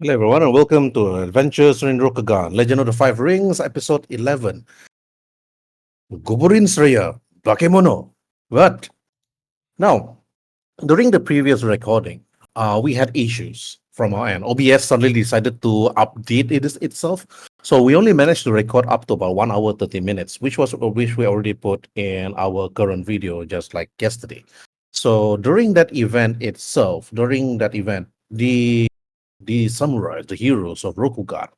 Hello everyone and welcome to Adventures in Rokugan, Legend of the Five Rings, episode 11. Guburin Sraya, Bakemono. What? Now, during the previous recording, we had issues from our end. OBS suddenly decided to update itself. So we only managed to record up to about 1 hour 30 minutes, which we already put in our current video just like yesterday. So during that event, the samurais, the heroes of Rokugan,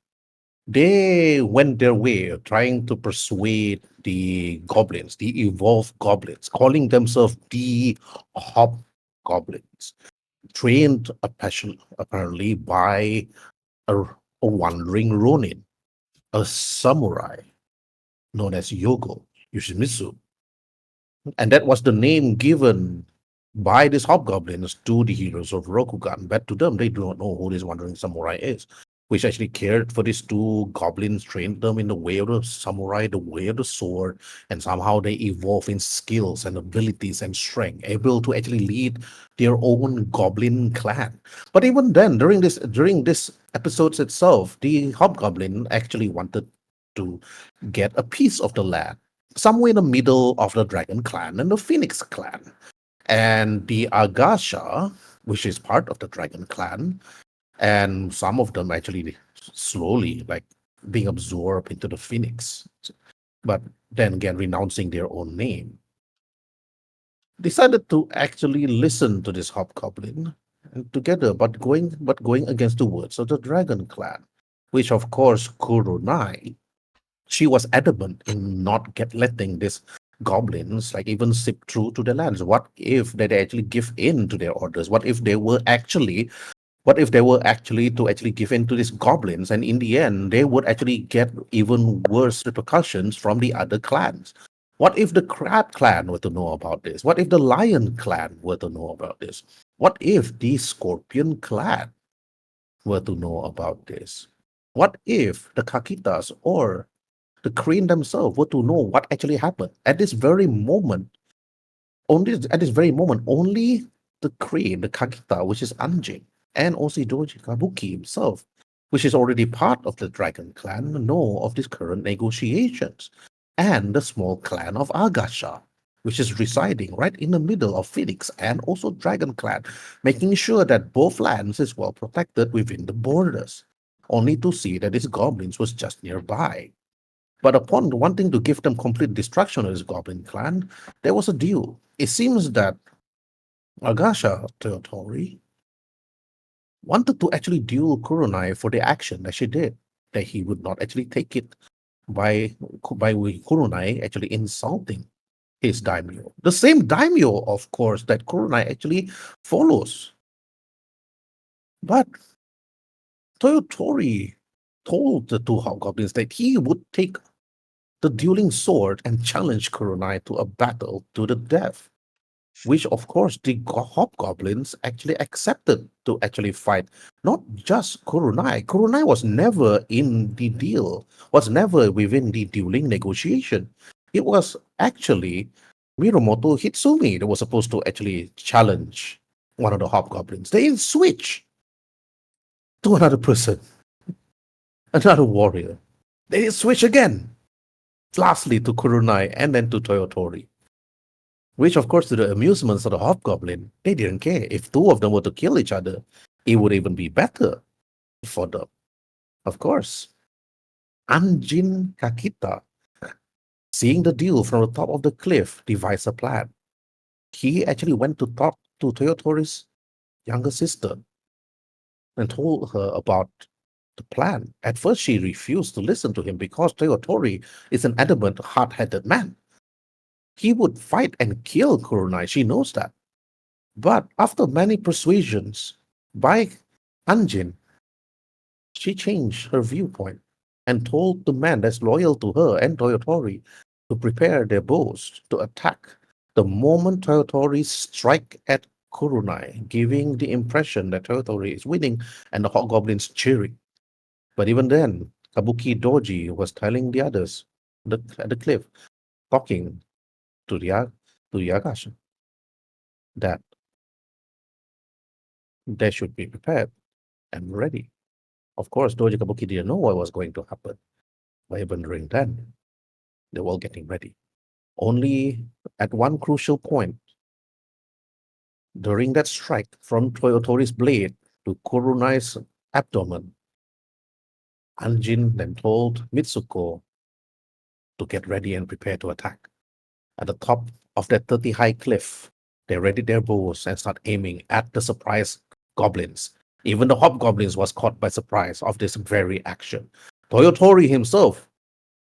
they went their way trying to persuade the goblins, the evolved goblins, calling themselves the hobgoblins, trained apparently by a wandering ronin, a samurai known as Yogo Yoshimitsu. And that was the name given by these hobgoblins to the heroes of Rokugan. But to them, they do not know who this wandering samurai is, which actually cared for these two goblins, trained them in the way of the samurai, the way of the sword, and somehow they evolve in skills and abilities and strength, able to actually lead their own goblin clan. But even then, during this episodes itself, the hobgoblin actually wanted to get a piece of the land somewhere in the middle of the Dragon Clan and the Phoenix Clan. And the Agasha, which is part of the Dragon Clan, and some of them actually slowly like being absorbed into the Phoenix, but then again renouncing their own name, decided to actually listen to this hobgoblin and together, but going against the words of the Dragon Clan, which of course Kurunai, she was adamant in not letting this goblins like even sip through to the lands. What if they actually give in to their orders? What if they were actually to actually give in to these goblins, and in the end they would actually get even worse repercussions from the other clans? What if the crab clan were to know about this? What if the lion clan were to know about this? What if the scorpion clan were to know about this? What if the kakitas or the crane themselves were to know what actually happened at this very moment? Only the crane, the Kakita, which is Anjing, and also Doji Kabuki himself, which is already part of the Dragon Clan, know of these current negotiations, and the small clan of Agasha, which is residing right in the middle of Phoenix and also Dragon Clan, making sure that both lands is well protected within the borders, only to see that these goblins was just nearby. But upon wanting to give them complete destruction of this goblin clan, there was a deal. It seems that Agasha Toyotori wanted to actually duel Kurunai for the action that she did, that he would not actually take it by Kurunai actually insulting his daimyo. The same daimyo, of course, that Kurunai actually follows. But Toyotori told the two hobgoblins that he would take the dueling sword and challenge Kurunai to a battle to the death, which of course the hobgoblins actually accepted to actually fight not just Kurunai. Kurunai was never in the deal, was never within the dueling negotiation. It was actually Miromoto Hitsumi that was supposed to actually challenge one of the hobgoblins. They switch to another person, another warrior. They switch again, lastly to Kurunai and then to Toyotori. Which, of course, to the amusements of the hobgoblin, they didn't care. If two of them were to kill each other, it would even be better for them. Of course, Anjin Kakita, seeing the deal from the top of the cliff, devised a plan. He actually went to talk to Toyotori's younger sister and told her about the plan. At first, she refused to listen to him because Toyotori is an adamant, hard-headed man. He would fight and kill Kurunai. She knows that. But after many persuasions by Anjin, she changed her viewpoint and told the man that's loyal to her and Toyotori to prepare their bows to attack the moment Toyotori strike at Kurunai, giving the impression that Toyotori is winning and the hobgoblins cheering. But even then, Kabuki Doji was telling the others at the cliff, talking to to Yagasha, that they should be prepared and ready. Of course, Doji Kabuki didn't know what was going to happen. But even during then, they were all getting ready. Only at one crucial point, during that strike from Toyotori's blade to Kurunai's abdomen, Anjin then told Mitsuko to get ready and prepare to attack. At the top of that 30 high cliff, they readied their bows and start aiming at the surprise goblins. Even the hobgoblins was caught by surprise of this very action. Toyotori himself,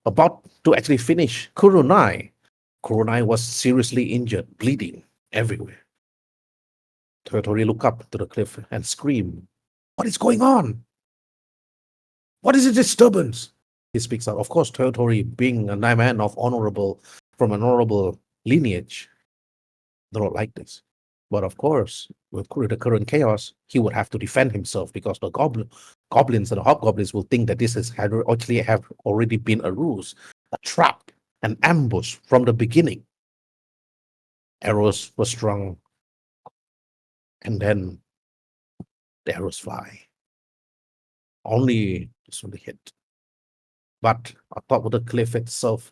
about to actually finish Kurunai. Kurunai was seriously injured, bleeding everywhere. Toyotori looked up to the cliff and screamed, "What is going on? What is a disturbance?" He speaks out. Of course, Toyotori, being a man of from an honorable lineage, do not like this. But of course, with the current chaos, he would have to defend himself because the goblins and the hobgoblins will think that this actually have already been a ruse, a trap, an ambush from the beginning. Arrows were strung, and then the arrows fly. Only hit. But atop of the cliff itself,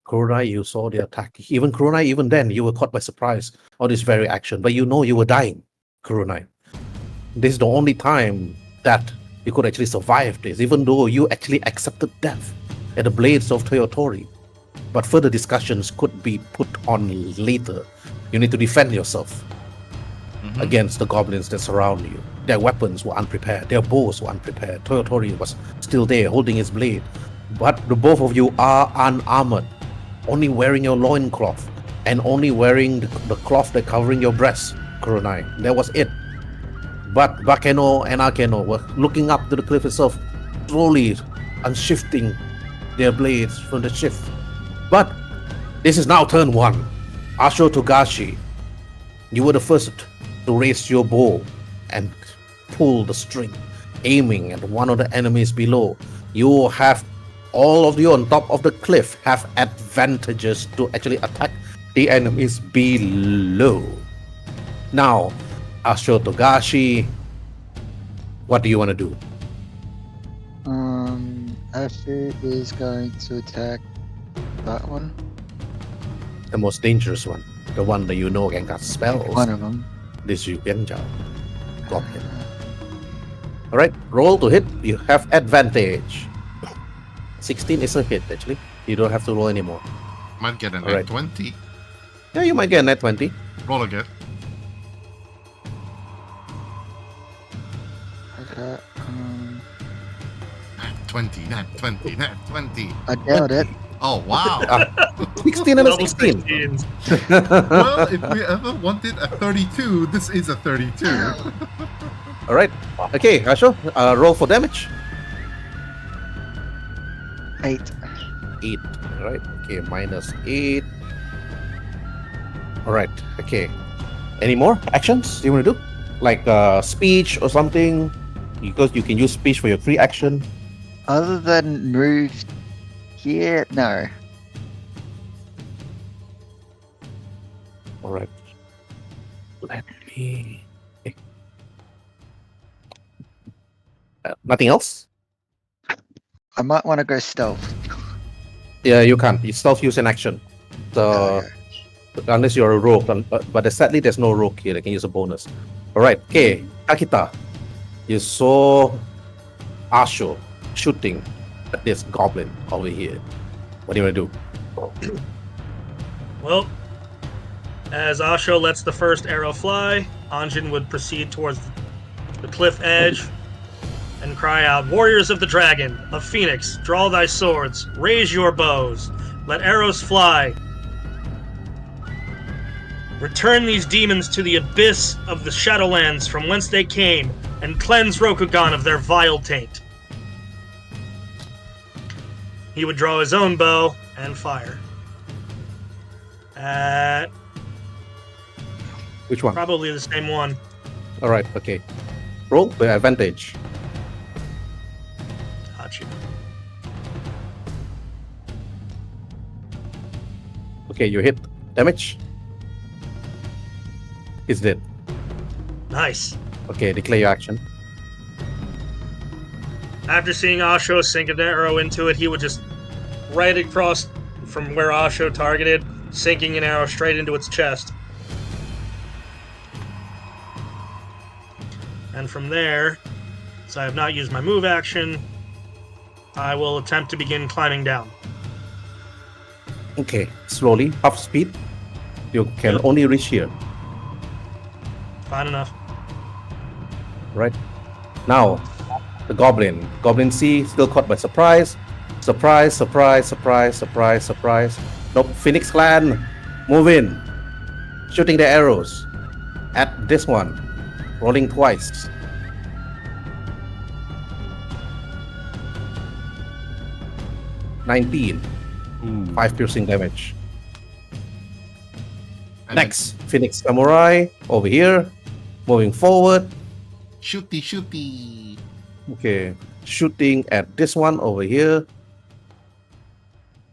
Kurunai, you saw the attack. Even Kurunai, even then, you were caught by surprise on this very action. But you know you were dying, Kurunai. This is the only time that you could actually survive this, even though you actually accepted death at the blades of Toyotori. But further discussions could be put on later. You need to defend yourself against the goblins that surround you. Their weapons were unprepared. Their bows were unprepared. Toyotori was still there holding his blade. But the both of you are unarmored, only wearing your loincloth and only wearing the cloth that covering your breast, Kurunai. That was it. But Bakeno and Akeno were looking up to the cliff itself, slowly unshifting their blades from the shift. But this is now turn one. Asho Togashi, you were the first to raise your bow and pull the string, aiming at one of the enemies below. You have, all of you on top of the cliff have advantages to actually attack the enemies below. Now, Asho Togashi, what do you want to do? Asher is going to attack that one. The most dangerous one. The one that you know can cast spells. One of them. This Yugenja Goblin. Alright, roll to hit. You have advantage. 16 is a hit, actually. You don't have to roll anymore. Might get an Alright. 20. Yeah, you might get a net 20. Roll again. Okay. Nat 20, nat 20, nat 20. I doubt it. Oh, wow. 16 and a Double 16. 16s. Well, if we ever wanted a 32, this is a 32. Alright. Okay, Asho, roll for damage. 8. 8. Alright. Okay, minus 8. Alright. Okay. Any more actions you want to do? Like speech or something? Because you can use speech for your free action. Other than move here, no. Alright. Let me... nothing else? I might want to go stealth. Yeah, you can't. You stealth use an action. So, unless you're a rogue. But sadly, there's no rogue here. They can use a bonus. Alright, okay. Akita, you saw Asho shooting at this goblin over here. What do you want to do? Well, as Asho lets the first arrow fly, Anjin would proceed towards the cliff edge and cry out, "Warriors of the dragon, of Phoenix, draw thy swords, raise your bows, let arrows fly. Return these demons to the abyss of the Shadowlands from whence they came, and cleanse Rokugan of their vile taint." He would draw his own bow and fire. At Which one? probably the same one. Alright, okay. Roll with advantage. Got you. Okay, you hit. Damage? It's dead. Nice. Okay, declare your action. After seeing Asho sink an arrow into it, he would just right across from where Asho targeted, sinking an arrow straight into its chest. And from there, since I have not used my move action, I will attempt to begin climbing down. Okay, slowly, half speed. You can Yep. only reach here, Fine enough. right? Now, the goblin. Goblin C still caught by surprise. Surprise, surprise, surprise, surprise, surprise. Nope, Phoenix Clan, move in. Shooting the arrows at this one. Rolling twice. $19. Ooh. 5 piercing damage. And Next, Phoenix Samurai over here. Moving forward. then shooty. Okay, shooting at this one over here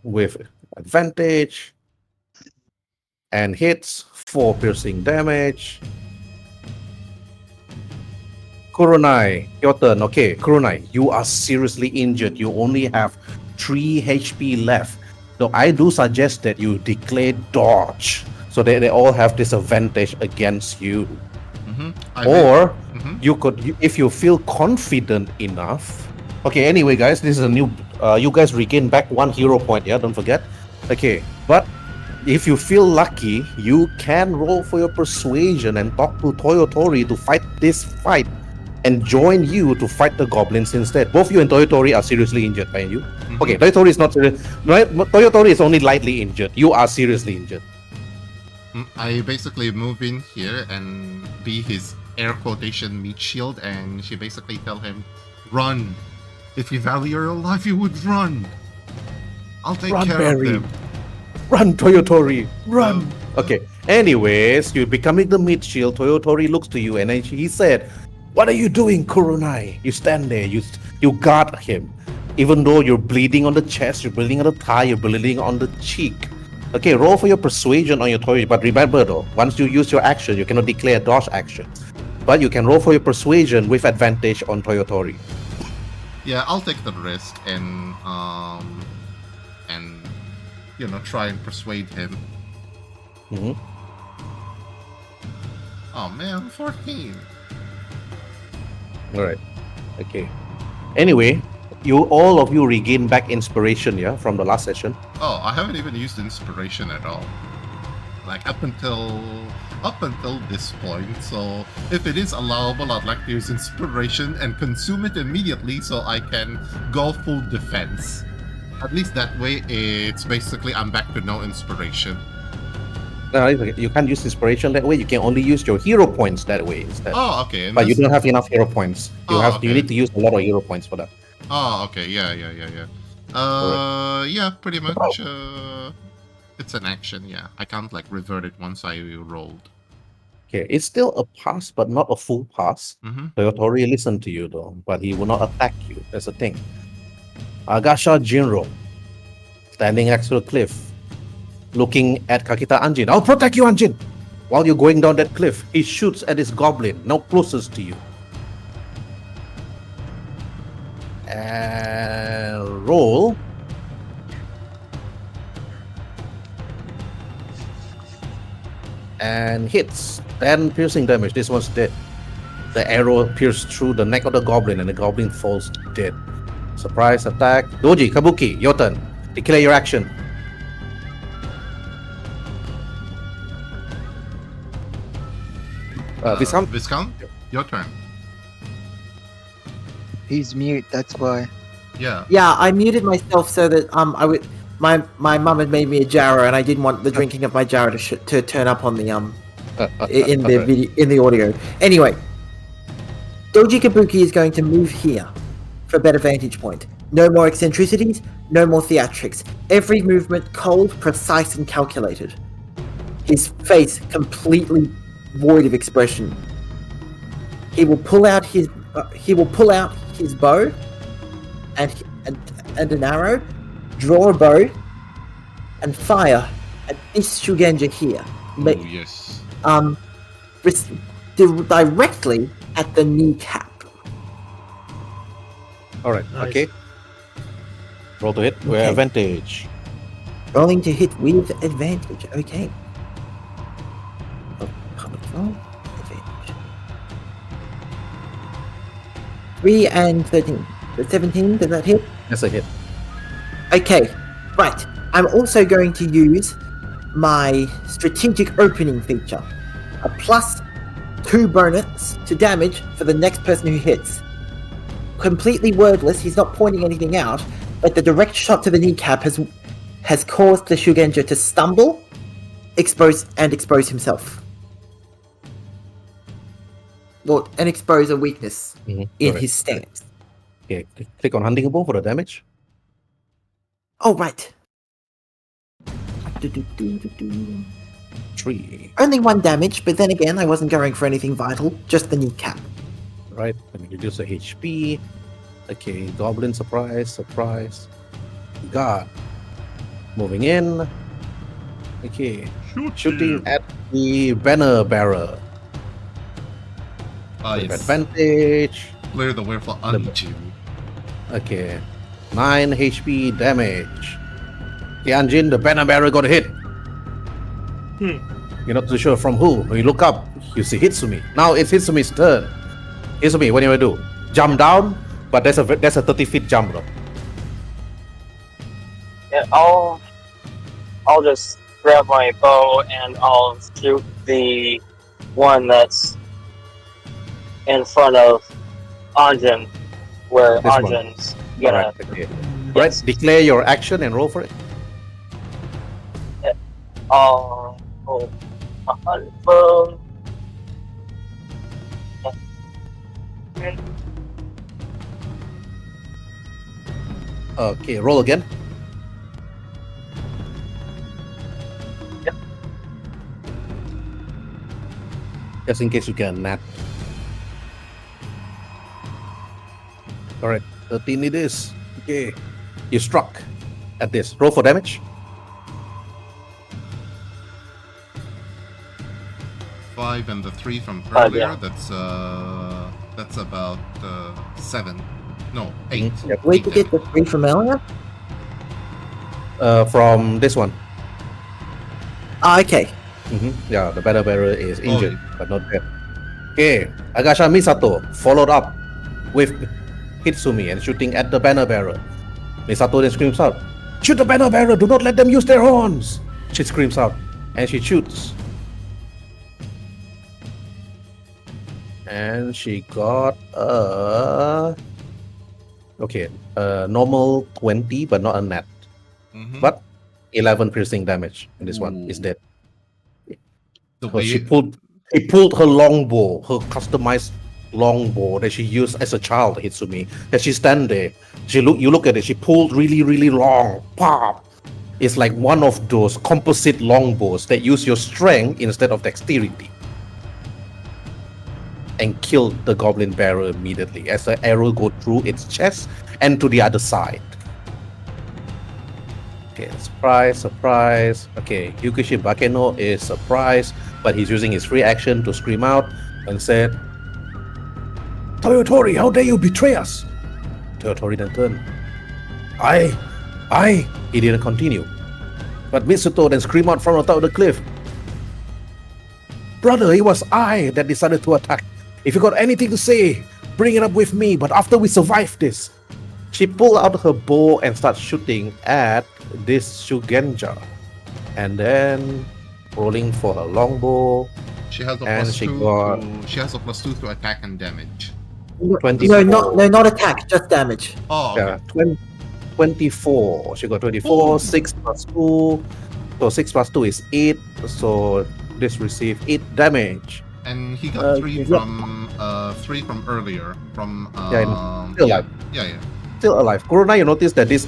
with advantage and hits 4 piercing damage. Kurunai, your turn. Okay, Kurunai, you are seriously injured. You only have 3 HP left. So I do suggest that you declare dodge so that they all have disadvantage against you. Or you could, if you feel confident enough. Okay, anyway, guys, this is a new. You guys regain back 1 hero point. Yeah, don't forget. Okay, but if you feel lucky, you can roll for your persuasion and talk to Toyotori to fight this fight, and join you to fight the goblins instead. Both you and Toyotori are seriously injured, right? You? Okay, Toyotori is not serious. Right? Toyotori is only lightly injured. You are seriously injured. I basically move in here and be his air quotation meat shield, and she basically tell him, "Run! If you value your life, you would run. I'll take Run, care Barry. of them." Run, Toyotori, run. Okay. Anyways, you're becoming the mid shield. Toyotori looks to you and then he said, "What are you doing, Kurunai?" You stand there. You guard him, even though you're bleeding on the chest, you're bleeding on the thigh, you're bleeding on the cheek. Okay, roll for your persuasion on your Toyotori. But remember though, once you use your action, you cannot declare dodge action. But you can roll for your persuasion with advantage on Toyotori. Yeah, I'll take the risk and try and persuade him. Mhm. Oh man, 14. All right. Okay. Anyway, all of you regain back inspiration, yeah, from the last session. Oh, I haven't even used inspiration at all. Like up until this point. So if it is allowable, I'd like to use inspiration and consume it immediately so I can go full defense. At least that way, it's basically I'm back to no inspiration. No, you can't use inspiration that way. You can only use your hero points that way instead. Oh, okay. But you don't have enough hero points. You Okay. need to use a lot of hero points for that. Oh, okay. Yeah. Yeah, pretty much. It's an action. Yeah, I can't like revert it once I rolled. Okay, it's still a pass, but not a full pass. Mm-hmm. Toyotori listened to you though, but he will not attack you. That's the thing. Agasha Jinro, standing next to the cliff, looking at Kakita Anjin. "I'll protect you, Anjin!" While you're going down that cliff, he shoots at his goblin, now closest to you. And roll. And hits 10 piercing damage. This one's dead. The arrow pierced through the neck of the goblin and the goblin falls dead. Surprise attack. Doji, Kabuki, your turn. Declare your action. Viscount? Viscount, your turn. He's mute, that's why. Yeah. Yeah, I muted myself so that I would. My mum had made me a jarrah, and I didn't want the drinking of my jarrah to turn up on the in the video in the audio. Anyway, Doji Kabuki is going to move here for a better vantage point. No more eccentricities, no more theatrics. Every movement cold, precise, and calculated. His face completely void of expression. He will pull out his bow and an arrow, draw a bow, and fire at this Shugenja here. Oh, yes. Directly at the kneecap. All right. Nice. Okay. Roll to hit. With Okay. advantage. Rolling to hit with advantage. Okay. Oh, roll, advantage. 3 and 13. So 17, does that hit? That's a hit. Okay, right. I'm also going to use my strategic opening feature. A +2 bonus to damage for the next person who hits. Completely wordless, he's not pointing anything out, but the direct shot to the kneecap has caused the Shugenja to stumble, expose himself. Well, and expose a weakness in Alright. his stance. Okay. Click on hunting bow for the damage. Oh, right. 3. Only 1 damage, but then again, I wasn't going for anything vital, just the kneecap. Right. Let me reduce the HP. Okay. Goblin surprise. God. Moving in. Okay. Shooting at the banner bearer. With Yes. advantage. Clear the way for Anjin. Okay. 9 HP damage. Okay, Anjin, the banner bearer got a hit. You're not too sure from who. When you look up, you see Hitsumi. Now it's Hitsumi's turn. Hitsumi, what do you want to do? Jump down, but there's a 30-feet jump though. Yeah, I'll just grab my bow and I'll shoot the one that's in front of Anjin, where This one. Anjin's gonna. Alright, okay. Right, declare your action and roll for it. I'll roll a bow. Okay, roll again. Yep. Just in case you get a nat. Alright, 13 it is. Okay. You struck at this. Roll for damage. 5 and the 3 from 5, earlier. yeah. That's about 7. No, 8. Yep. Where'd you get the 3 from earlier? From this one. Ah, okay. Yeah, the banner bearer is injured, but not dead. Okay, Agasha Misato followed up with Hitsumi and shooting at the banner bearer. Misato then screams out, "Shoot the banner bearer! Do not let them use their horns!" She screams out, and she shoots. And she got normal 20, but not a net. But 11 piercing damage, and this one is dead. The So way she pulled her longbow, her customized longbow that she used as a child, Hitsumi. As she stand there, you look at it, she pulled really, really long. Pop! It's like one of those composite longbows that use your strength instead of dexterity. And killed the goblin bearer immediately as the arrow go through its chest and to the other side. Okay, surprise. Okay, Yukishi Bakeno is surprised, but he's using his free action to scream out and said, "Toyotori, how dare you betray us?" Toyotori then turned. He didn't continue. But Mitsuto then screamed out from the top of the cliff, "Brother, it was I that decided to attack. If you got anything to say, bring it up with me, but after we survive this." She pulled out her bow and started shooting at this Shugenja. And then rolling for her longbow. she has a And plus she 2 got- she has a +2 to attack and damage. 24. No, not attack, just damage. Oh, okay. Yeah, 24. She got 24, 6 plus 2. So 6 plus 2 is 8. So this received 8 damage. And he got 3 yeah. from earlier. From still alive. Yeah. Still alive. Kurona, you notice that this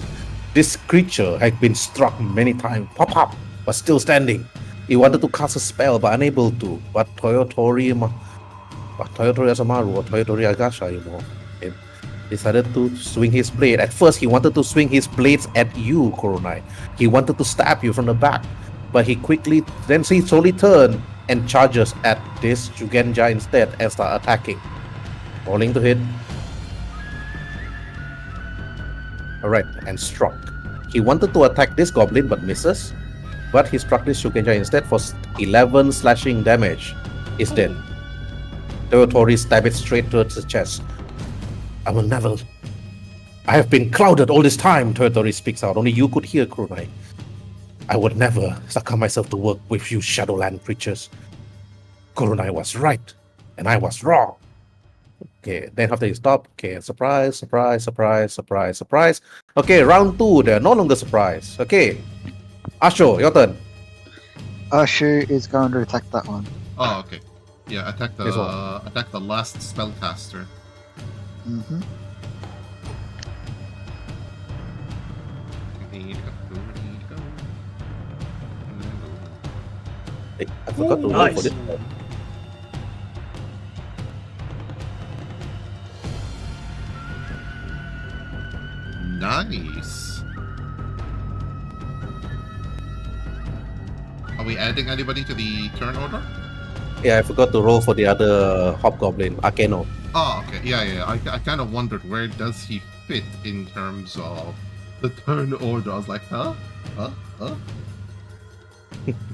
creature had been struck many times, pop, but still standing. He wanted to cast a spell, but unable to. But Toyotori Asamaru or Toyotori Agasha, he decided to swing his blade. At first, he wanted to swing his blades at you, Kurona. He wanted to stab you from the back, but he slowly turned and charges at this Shugenja instead and start attacking. Rolling to hit. Alright, and struck. He wanted to attack this goblin but misses. But he struck this Shugenja instead for 11 slashing damage. He's dead. Toyotori stabbed it straight towards the chest. I will never. I have been clouded all this time, Toyotori speaks out. Only you could hear, Kurunai. I would never succumb myself to work with you Shadowland creatures. Kurunai was right, and I was wrong. Okay, then after you stop, okay, surprise, surprise, surprise, surprise, surprise. Okay, round 2, they're no longer surprised. Okay, Asho, your turn. Usher is going to attack that one. Oh, okay. Yeah, attack This one. the last spellcaster. Mm-hmm. Hey, I forgot to roll Nice. for this. Nice. Are we adding anybody to the turn order? Yeah, I forgot to roll for the other hobgoblin, Akeno. Oh, okay. Yeah. I kind of wondered where does he fit in terms of the turn order. I was like, huh?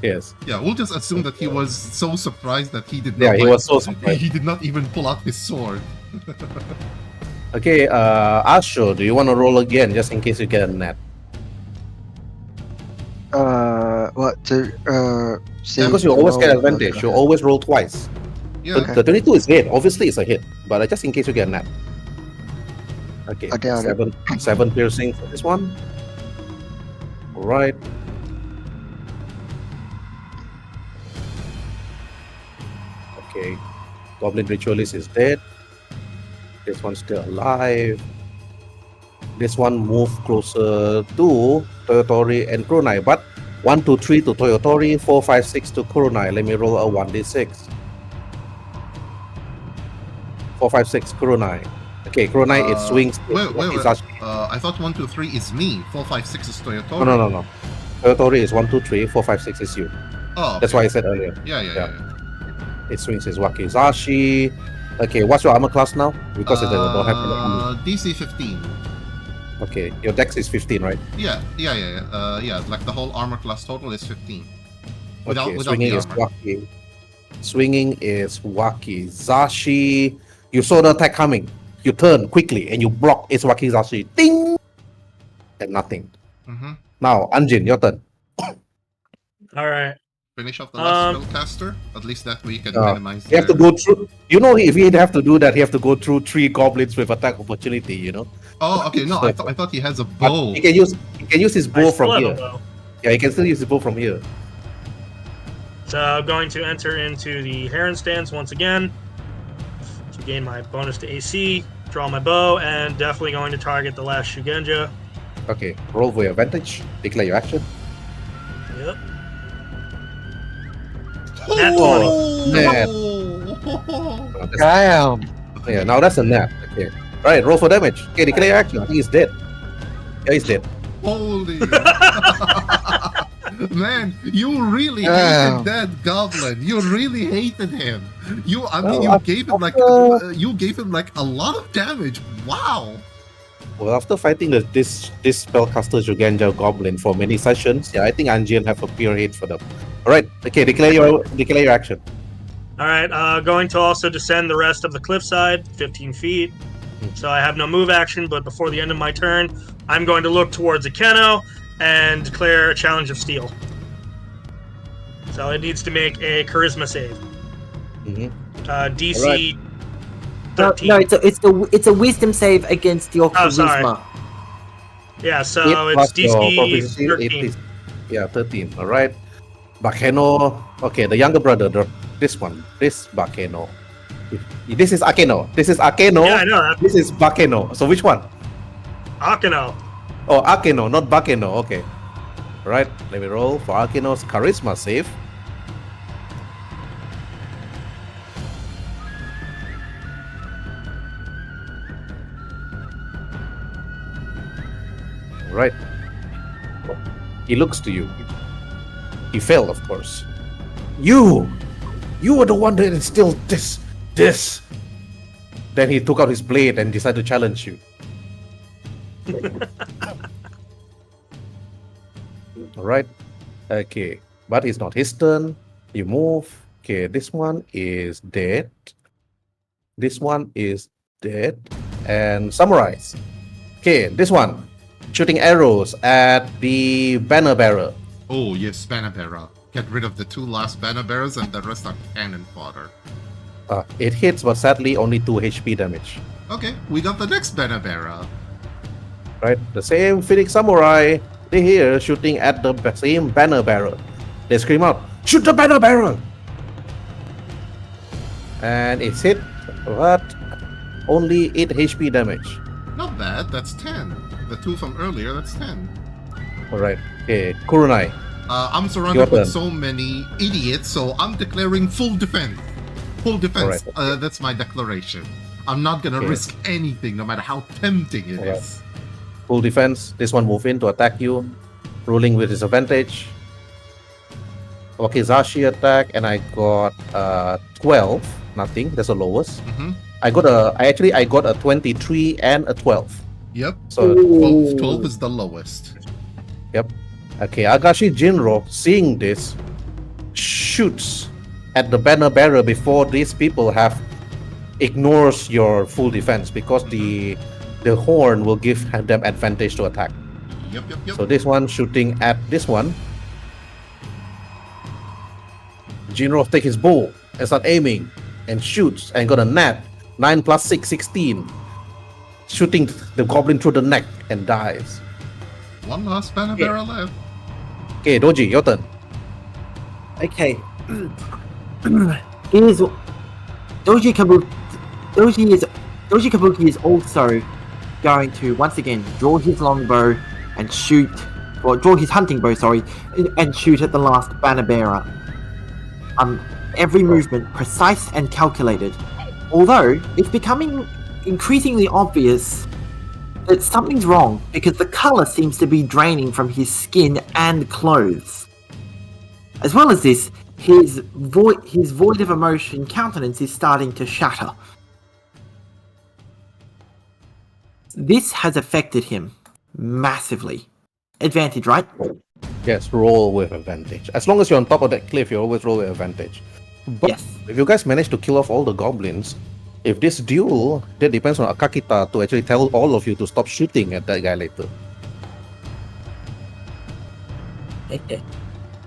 Yes. Yeah, we'll just assume that he was so surprised that he did not. Yeah, he was so surprised. He did not even pull out his sword. Okay, Asho, do you want to roll again just in case you get a net? What to see? Because you always get advantage. You always roll twice. Yeah. Okay. The 22 is hit. Obviously, it's a hit. But just in case you get a net. Okay, I doubt it. seven piercing for this one. Alright. Okay. Goblin Ritualist is dead. This one's still alive. This one moved closer to Toyotori and Kurunai. But 1, 2, 3 to Toyotori, 4, 5, 6 to Kurunai. Let me roll a 1d6. 4, 5, 6, Kurunai. Okay, Kurunai, it swings. Wait. Wakizashi. I thought 1, 2, 3 is me. 4, 5, 6 is Toyotori. No. Toyotori is 1, 2, 3, 4, 5, 6 is you. Oh, okay. That's why I said earlier. Yeah. It swings his Wakizashi. Okay, what's your armor class now? Because it don't have any armor. DC 15. Okay, your dex is 15, right? Yeah. Like the whole armor class total is 15. Without Okay, the swinging is armor. Swinging is Wakizashi. You saw the attack coming. You turn quickly and you block its Wakizashi. Ding! And nothing. Mm-hmm. Now, Anjin, your turn. All right. Finish off the last spellcaster. At least that way you can minimize. You have to go through. You know, if he'd have to do that, he have to go through 3 goblins with attack opportunity. You know. Oh, okay. No, I thought he has a bow. He can use his I bow still from have a here. bow. Yeah, he can still use his bow from here. So I'm going to enter into the Heron stance once again to gain my bonus to AC, draw my bow, and definitely going to target the last Shugenja. Okay, roll for your advantage. Declare your action. Yep. Nat 20. Oh, net. Damn. Yeah, now that's a net. Okay. Right, roll for damage. Okay, declare your action. I think he's dead. Yeah, he's dead. Holy. Man, you really Damn. hated that goblin. You really hated him. You gave him like a lot of damage. Wow. Well, after fighting this spellcaster Shugenja goblin for many sessions, yeah, I think Anjin have a pure hate for them. Alright, okay, declare your action. All right, going to also descend the rest of the cliffside, 15 feet. So I have no move action, but before the end of my turn, I'm going to look towards Akeno and declare a challenge of steel. So it needs to make a charisma save. Mhm. DC No, 13. no, it's a wisdom save against your Oh, sorry. charisma. Yeah, so Eight it's plus your DC proficiency, 13. 8 yeah, 13. Alright. Bakeno. Okay, the younger brother, this Bakeno. This is Akeno. This is Akeno. Yeah, I know that. This is Bakeno. So which one? Akeno. Oh, Akeno, not Bakeno. Okay. Alright, let me roll for Akeno's charisma save. Right. He looks to you. He failed, of course. You were the one that instilled this. Then he took out his blade and decided to challenge you. All right. Okay. But it's not his turn. You move. Okay. This one is dead. This one is dead. And samurais. Okay. This one. Shooting arrows at the banner bearer. Oh, yes, banner bearer. Get rid of the 2 last banner bearers and the rest are cannon fodder. It hits, but sadly only 2 HP damage. Okay, we got the next banner bearer. Right? The same Phoenix Samurai. They here shooting at the same banner bearer. They scream out, "Shoot the banner bearer!" And it's hit, but only 8 HP damage. Not bad, that's 10. The 2 from earlier, that's 10. Alright. Okay, Kurunai. I'm Your surrounded with turn. so many idiots, so I'm declaring full defense. Full defense. Alright. That's my declaration. I'm not gonna Okay. risk anything, no matter how tempting it Alright. is. Full defense. This one move in to attack you. Rolling with disadvantage. Wakizashi attack, and I got 12. Nothing. That's the lowest. Mm-hmm. I got a 23 and a 12. Yep. So 12 is the lowest. yep. Okay, Agashi Jinro, seeing this, shoots at the banner bearer before these people have ignores your full defense because the horn will give them advantage to attack. Yep. So this one shooting at this one. Jinro take his bow and start aiming and shoots and got a nat 9 plus 6, 16. Shooting the goblin through the neck and dies. One last banner Yeah. bearer left. Okay, Doji, your turn. Okay. Here's Doji Kabuki. Doji Kabuki is also going to once again draw his longbow and shoot, or draw his hunting bow, sorry, and shoot at the last banner bearer. Every movement precise and calculated. Although it's becoming increasingly obvious that something's wrong because the color seems to be draining from his skin and clothes. As well as this, his void of emotion countenance is starting to shatter. This has affected him massively. Advantage, right? Yes, roll with advantage. As long as you're on top of that cliff, you always roll with advantage. But Yes. if you guys manage to kill off all the goblins, if this duel, that depends on Akakita to actually tell all of you to stop shooting at that guy later.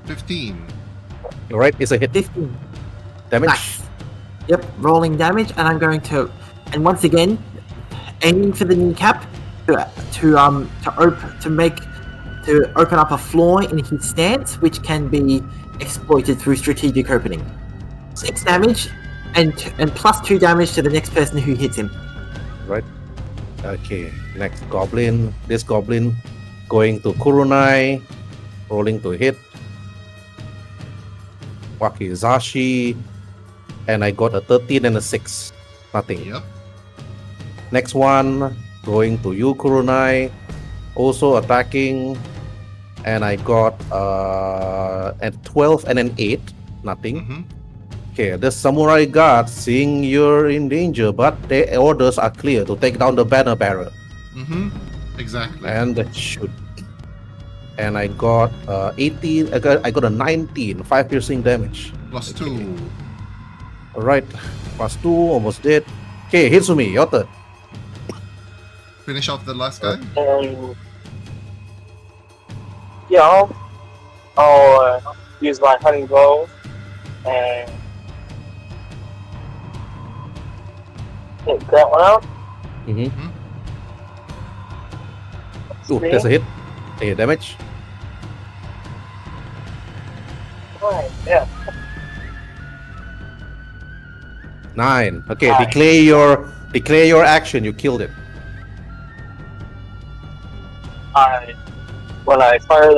15. Alright, it's a hit. 15. Damage. Nice. Yep, rolling damage, and I'm going to, and once again, aiming for the kneecap to open up a flaw in his stance, which can be exploited through strategic opening. 6 damage, and plus 2 damage to the next person who hits him. Right. Okay, next goblin. This goblin going to Kurunai, rolling to hit. Wakizashi, and I got a 13 and a 6. Nothing. Yep. Next one going to you, Kurunai, also attacking, and I got a 12 and an 8. Nothing. Mm-hmm. Okay, the samurai guard seeing you're in danger, but their orders are clear to take down the banner bearer Mm-hmm. Exactly. and shoot. And I got 18. I got a 19, 5 piercing damage. Plus 2. All right, plus 2, almost dead. Okay, Hitsumi, your turn. Finish off the last guy. Yeah, I'll use my hunting bow and take that one out. Mm-hmm. Ooh, there's a hit. Okay, damage. Right, yeah. 9. Okay, Nine. declare your action. You killed it. When I fire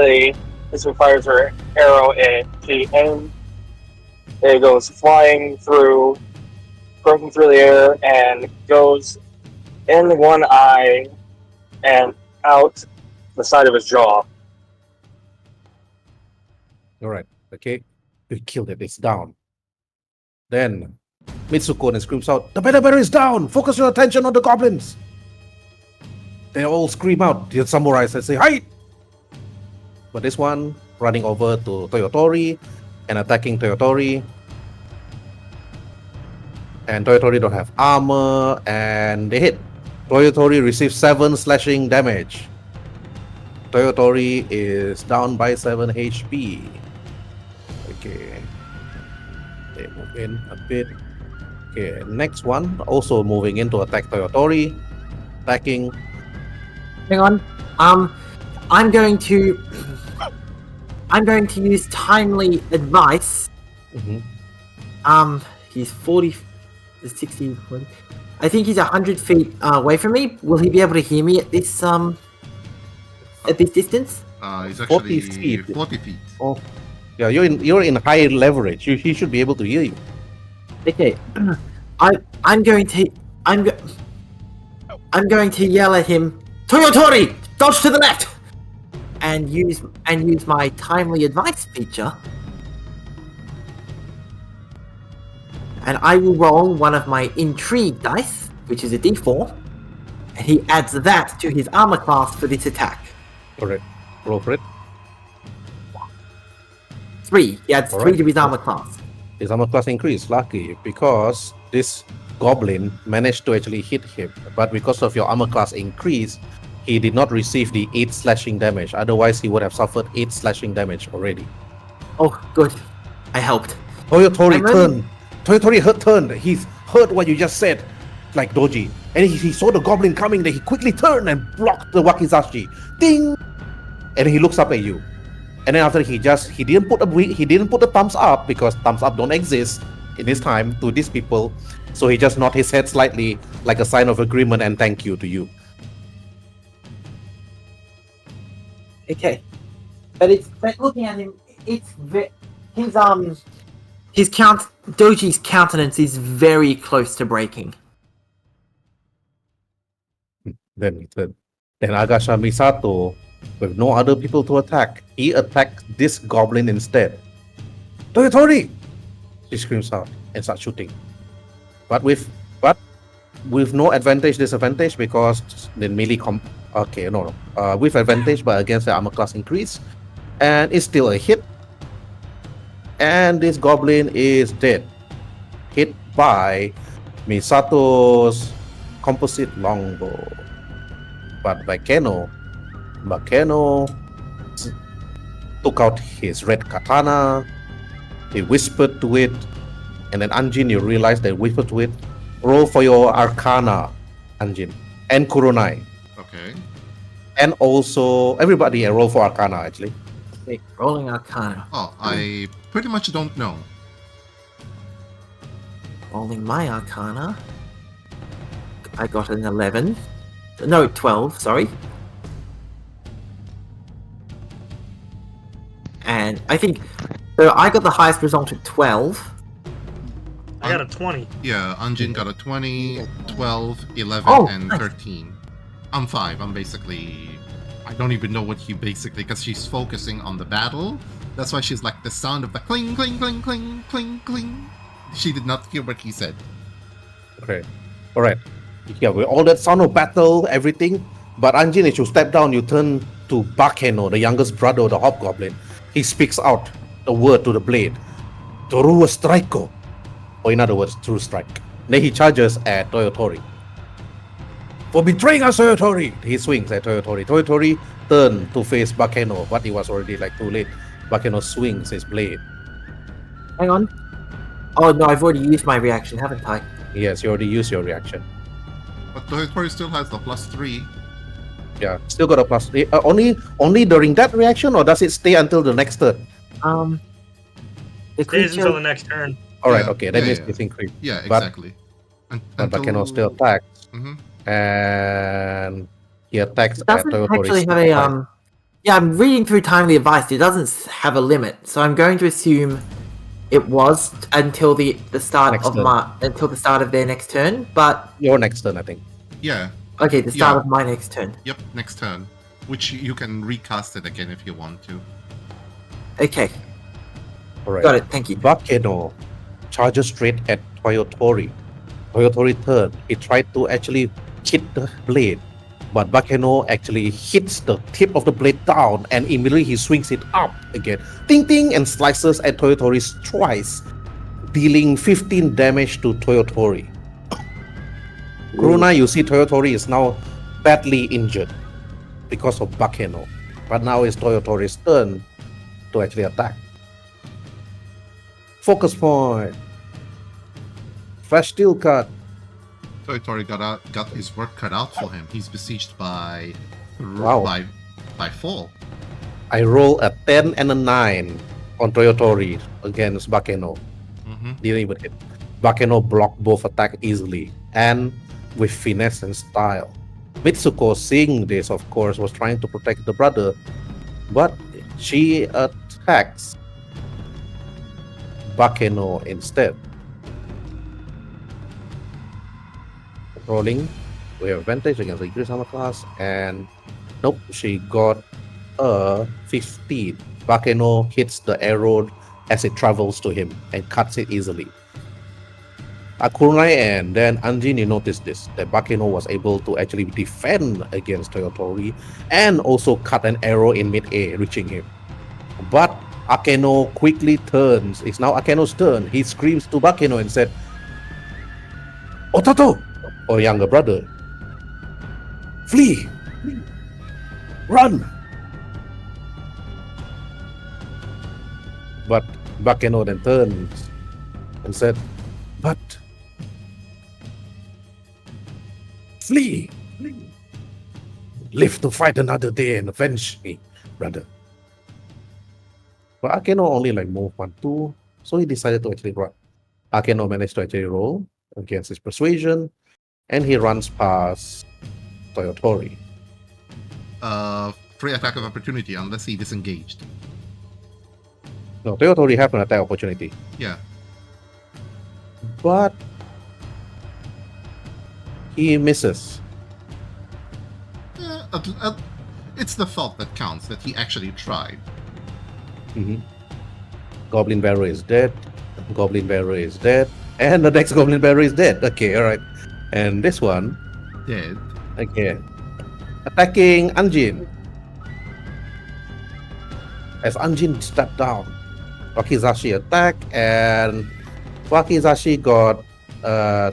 this one fires her arrow and she aims, it goes flying through, broken through the air, and goes in one eye and out the side of his jaw. All right. Okay, you killed it. It's down. Then Mitsuko then screams out, "The banner bearer is down! Focus your attention on the goblins!" they all scream out. The samurais and say, "Hide!" But this one running over to Toyotori and attacking Toyotori. And Toyotori don't have armor, and they hit. Toyotori receives 7 slashing damage. Toyotori is down by 7 HP. Okay. They move in a bit. Okay, next one also moving in to attack Toyotori. Attacking. Hang on. I'm going to use timely advice. He's 40, 60, 40. I think he's 100 feet away from me. Will he be able to hear me at this distance? He's 40 actually feet. 40 feet. Oh, yeah, you're in high leverage. He should be able to hear you. Okay. I'm going to yell at him, Toyotori, dodge to the left, and use my timely advice feature. And I will roll one of my intrigue dice, which is a d4, and he adds that to his armor class for this attack. Correct. Roll for it. 3. He adds 3 Alright. to his armor class. His armor class increased, lucky, because this goblin managed to actually hit him. But because of your armor class increase, he did not receive the 8 slashing damage. Otherwise, he would have suffered 8 slashing damage already. Oh, good. I helped. Toyotori turned. Toyotori turned. He heard what you just said, like Doji. And he saw the goblin coming, then he quickly turned and blocked the wakizashi. Ding! And he looks up at you. And then after he didn't put the thumbs up, because thumbs up don't exist in this time to these people. So he just nodded his head slightly like a sign of agreement and thank you to you. Okay. But looking at him, Doji's countenance is very close to breaking. Then Agasha Misato, with no other people to attack, he attacked this goblin instead. Toyotori! She screams out and starts shooting. But with no disadvantage, because the melee with advantage but against the armor class increase. And it's still a hit. And this goblin is dead. Hit by Misato's composite longbow. But Bakeno took out his red katana. He whispered to it, and then Anjin, you realize that whispered to it. Roll for your Arcana, Anjin, and Kurunai, Okay. and also everybody roll for Arcana actually. Okay, rolling Arcana. Oh, I pretty much don't know. Rolling my Arcana. I got an 11. No, 12, sorry. And I think... So I got the highest result at 12. I got a 20. Yeah, Anjin got a 20, 12, 11, Oh, and nice. 13. I'm 5. I'm basically... I don't even know what he basically... Because she's focusing on the battle. That's why she's like the sound of the cling, cling, cling, cling, cling, cling. She did not hear what he said. Okay, all right. Yeah, with all that sound of battle, everything. But Anjin, as you step down, you turn to Bakeno, the youngest brother of the hobgoblin. He speaks out a word to the blade. Torua Striko. Or in other words, true strike. Then he charges at Toyotori. For betraying us, Toyotori! He swings at Toyotori. Toyotori turned to face Bakeno, but it was already like too late. Bakeno swings his blade. Hang on. Oh no, I've already used my reaction, haven't I? Yes, you already used your reaction. But Toyotori still has the +3. Yeah, still got a plus. Only during that reaction, or does it stay until the next turn? The Stays until the creature... next turn. All right, Yeah, okay, that yeah, means yeah. it's increased. Yeah, But- exactly. But Bakeno still attacks, Mhm. and he attacks It at doesn't Toyotori's actually have side. a Yeah, I'm reading through timely advice. It doesn't have a limit, so I'm going to assume it was until the start Next of turn. until the start of their next turn. But Your next turn, I think. Yeah, okay, the start Yeah. of my next turn. yep, next turn. Which you can recast it again if you want to. Okay, All right. got it. Thank you. Bakeno charges straight at Toyotori. Toyotori turned. He tried to actually hit the blade, But Bakeno actually hits the tip of the blade down and immediately he swings it up again. Ting ting and slices at Toyotori twice, dealing 15 damage to Toyotori. Kuruna, you see Toyotori is now badly injured because of Bakeno. But now it's Toyotori's turn to actually attack. Focus point. Flash steel cut. Toyotori got his work cut out for him. He's besieged by Wow. by fall. I roll a 10 and a 9 on Toyotori against Bakeno. Mm-hmm. Didn't even hit. Bakeno blocked both attacks easily and with finesse and style. Mitsuko, seeing this, of course, was trying to protect the brother, but she attacks Bakeno instead. Rolling, we have advantage against the increased armor class, and nope, she got a 15. Bakeno hits the arrow as it travels to him and cuts it easily. Kurunai and then Anjin, you notice this, that Bakeno was able to actually defend against Toyotori and also cut an arrow in mid-air, reaching him. But Akeno quickly turns. It's now Akeno's turn. He screams to Bakeno and said, Otato, or younger brother, flee! Run! But Bakeno then turns and said, but flee! Live to fight another day and avenge me, brother. But Akeno only like move 1, 2, so he decided to actually run. Akeno managed to actually roll against his persuasion, and he runs past Toyotori. Free attack of opportunity unless he disengaged. No, Toyotori have an attack opportunity, Yeah. but he misses. It's the thought that counts, that he actually tried. Mhm. Goblin Barrow is dead. Goblin Barrow is dead. And the next Goblin Barrow is dead. Okay, alright. And this one, Dead. okay. Attacking Anjin. As Anjin stepped down, Wakizashi attack, and Wakizashi got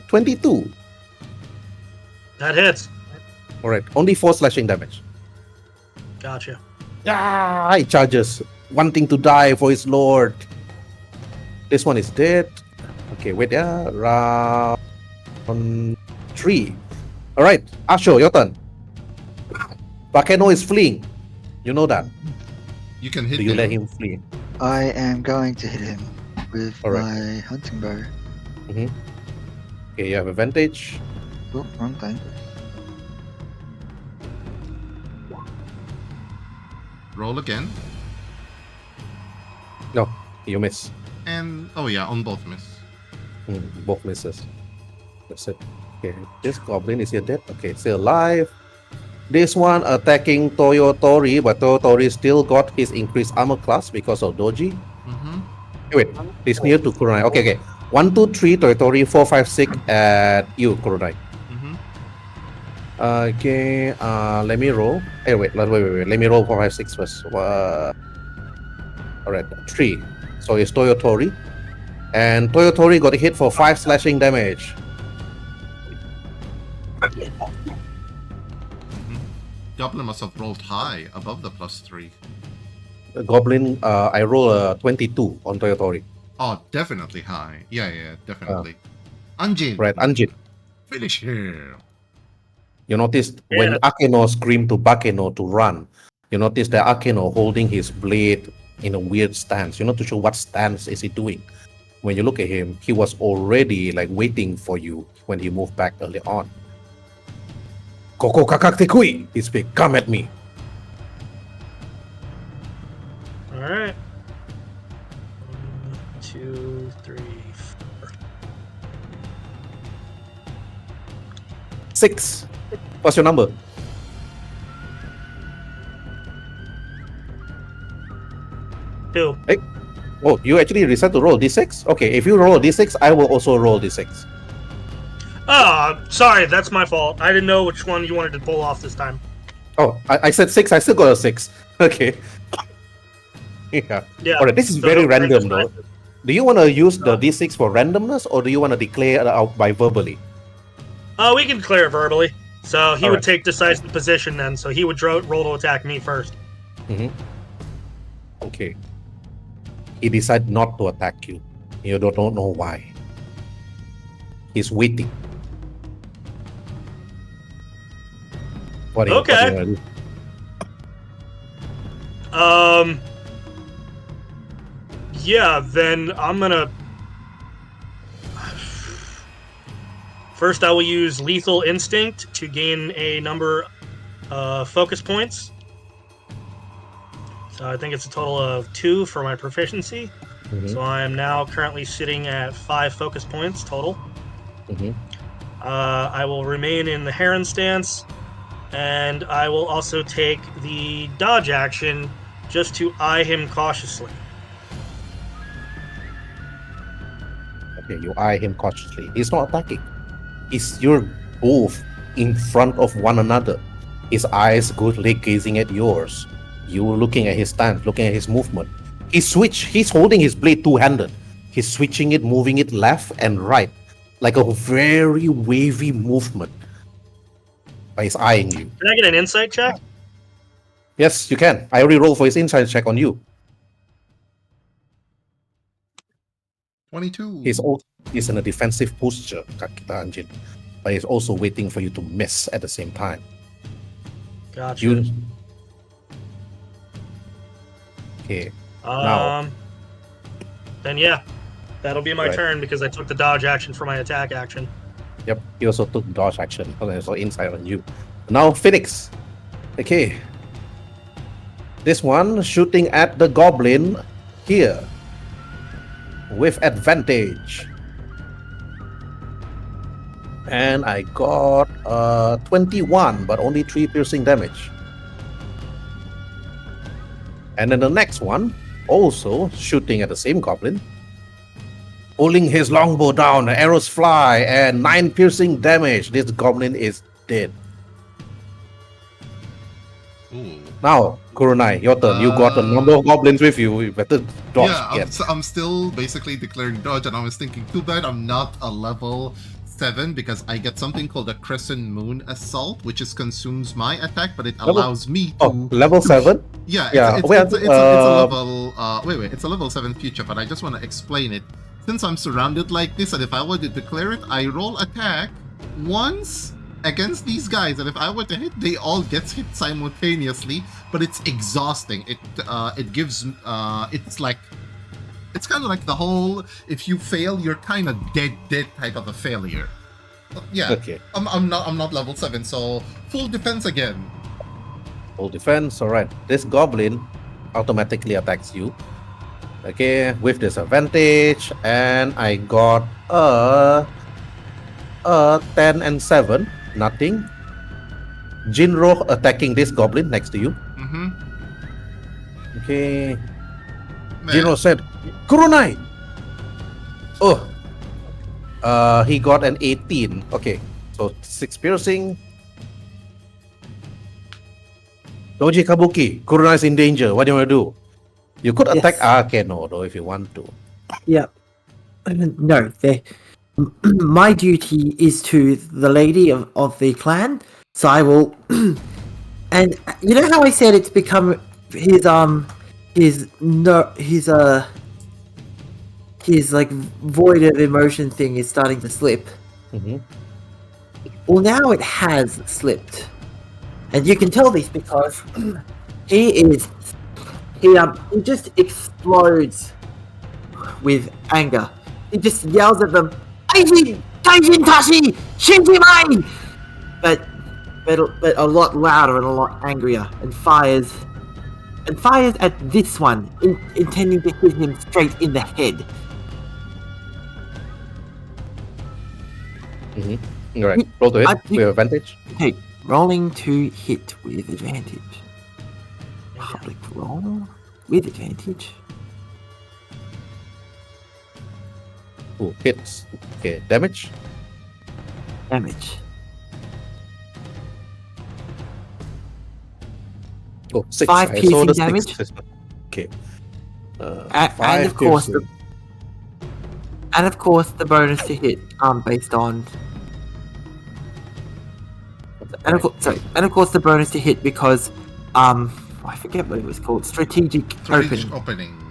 22. That hits. Alright, only 4 slashing damage. Gotcha. Ah, he charges, wanting to die for his lord. This one is dead. Okay, wait, yeah. Round 3. Alright, Asho, your turn. Bakeno is fleeing. You know that. You can hit Do you him. let him flee? I am going to hit him with Alright. my hunting bow. Okay, you have advantage. Oh, wrong thing. Roll again. No, you miss. And oh yeah, on both miss. Both misses. That's it. Okay, this goblin is here dead. Okay, still alive. This one attacking Toyotori, but Toyotori still got his increased armor class because of Doji. Mm-hmm. Wait, it's near to Kurunai. Okay. 1, 2, 3, Toyotori, 4, 5, 6 at you, Kurunai. Mm-hmm. Okay, let me roll. Hey, wait. Let me roll 4, 5, 6 first. Alright, 3. So it's Toyotori. And Toyotori got hit for 5 slashing damage. Goblin must have rolled high above the +3. The goblin, I roll a 22 on Toyotori. Oh, definitely high. Yeah, definitely. Anjin, Right, Anjin. finish him. You noticed when Yeah. Akeno screamed to Bakeno to run, you notice that Akeno holding his blade in a weird stance. You're not too sure what stance is he doing. When you look at him, he was already like waiting for you when he moved back early on. Koko kakakte kui, he speak, come at me. All right. 1, 2, 3, 4. 6. What's your number? Two. Oh, you actually reset to roll d6? Okay, if you roll d6, I will also roll d6. Oh, sorry, that's my fault. I didn't know which one you wanted to pull off this time. Oh, I said 6. I still got a 6. Okay. Yeah. Yeah. Alright, this is so very he'll take random the though. side. Do you want to use the d6 for randomness, or do you want to declare it out by verbally? We can clear it verbally. So he would Alright. take decisive position then. So he would roll to attack me first. Okay. He decided not to attack you. You don't know why. He's waiting. What are Okay. you gonna do? Yeah, then I'm gonna. First, I will use Lethal Instinct to gain a number of focus points. So I think it's a total of 2 for my proficiency. So I am now currently sitting at 5 focus points total. I will remain in the Heron stance, and I will also take the dodge action just to eye him cautiously. Okay, you eye him cautiously. He's not attacking. You're both in front of one another. His eyes gazing at yours. You looking at his stance, looking at his movement. He's holding his blade two-handed. He's switching it, moving it left and right, like a very wavy movement. But he's eyeing you. Can I get an insight check? Yes, you can. I already rolled for his insight check on you. 22. He's in a defensive posture, Kakita Anjin, but he's also waiting for you to miss at the same time. Gotcha. Okay. Now. Then yeah, that'll be my Right. turn because I took the dodge action for my attack action. Yep, he also took dodge action. So insight on you. Now Phoenix. Okay. This one shooting at the goblin here with advantage. And I got 21, but only 3 piercing damage. And then the next one, also shooting at the same goblin, pulling his longbow down, arrows fly, and 9 piercing damage. This goblin is dead. Ooh. Now, Kurunai, your turn. You got a number of goblins with you. You better dodge. Yeah, I'm still basically declaring dodge, and I was thinking, too bad I'm not a level 7 because I get something called a Crescent Moon Assault, which is consumes my attack, but it allows me to. Oh, level 7? Yeah, Yeah, it's a level. Wait, it's a level 7 feature, but I just want to explain it. Since I'm surrounded like this, and if I were to declare it, I roll attack once against these guys, and if I were to hit, they all get hit simultaneously. But it's exhausting. It gives it's kind of like the whole if you fail, you're kind of dead type of a failure. Yeah, Okay. I'm not level 7, so full defense again. Full defense. Alright. This goblin automatically attacks you. Okay, with disadvantage. And I got a 10 and 7. Nothing. Jinro attacking this goblin next to you. Mm-hmm. Okay. Jinro said, Kurunai! Oh. He got an 18. Okay. So 6 piercing. Doji Kabuki, Kurunai is in danger. What do you want to do? You could attack Arkano though if you want to. Yeah. No, my duty is to the lady of the clan, so I will. And you know how I said it's become his like void of emotion thing is starting to slip. Mm-hmm. Well, now it has slipped, and you can tell this because he just explodes with anger. He just yells at them, Taijin Tashi! Shinji-mai! But a lot louder and a lot angrier, and fires at this one, intending to hit him straight in the head. Mm-hmm. Alright, roll to hit with advantage. Okay, rolling to hit with advantage. Public roll with advantage. Ooh, hits. Okay, damage. damage. Oh, 6. 5 I saw piercing the damage. 6. Okay. And 5 of course, piercing. the bonus to hit based on and of course the bonus to hit because I forget what it was called. Strategic Strategic opening. opening.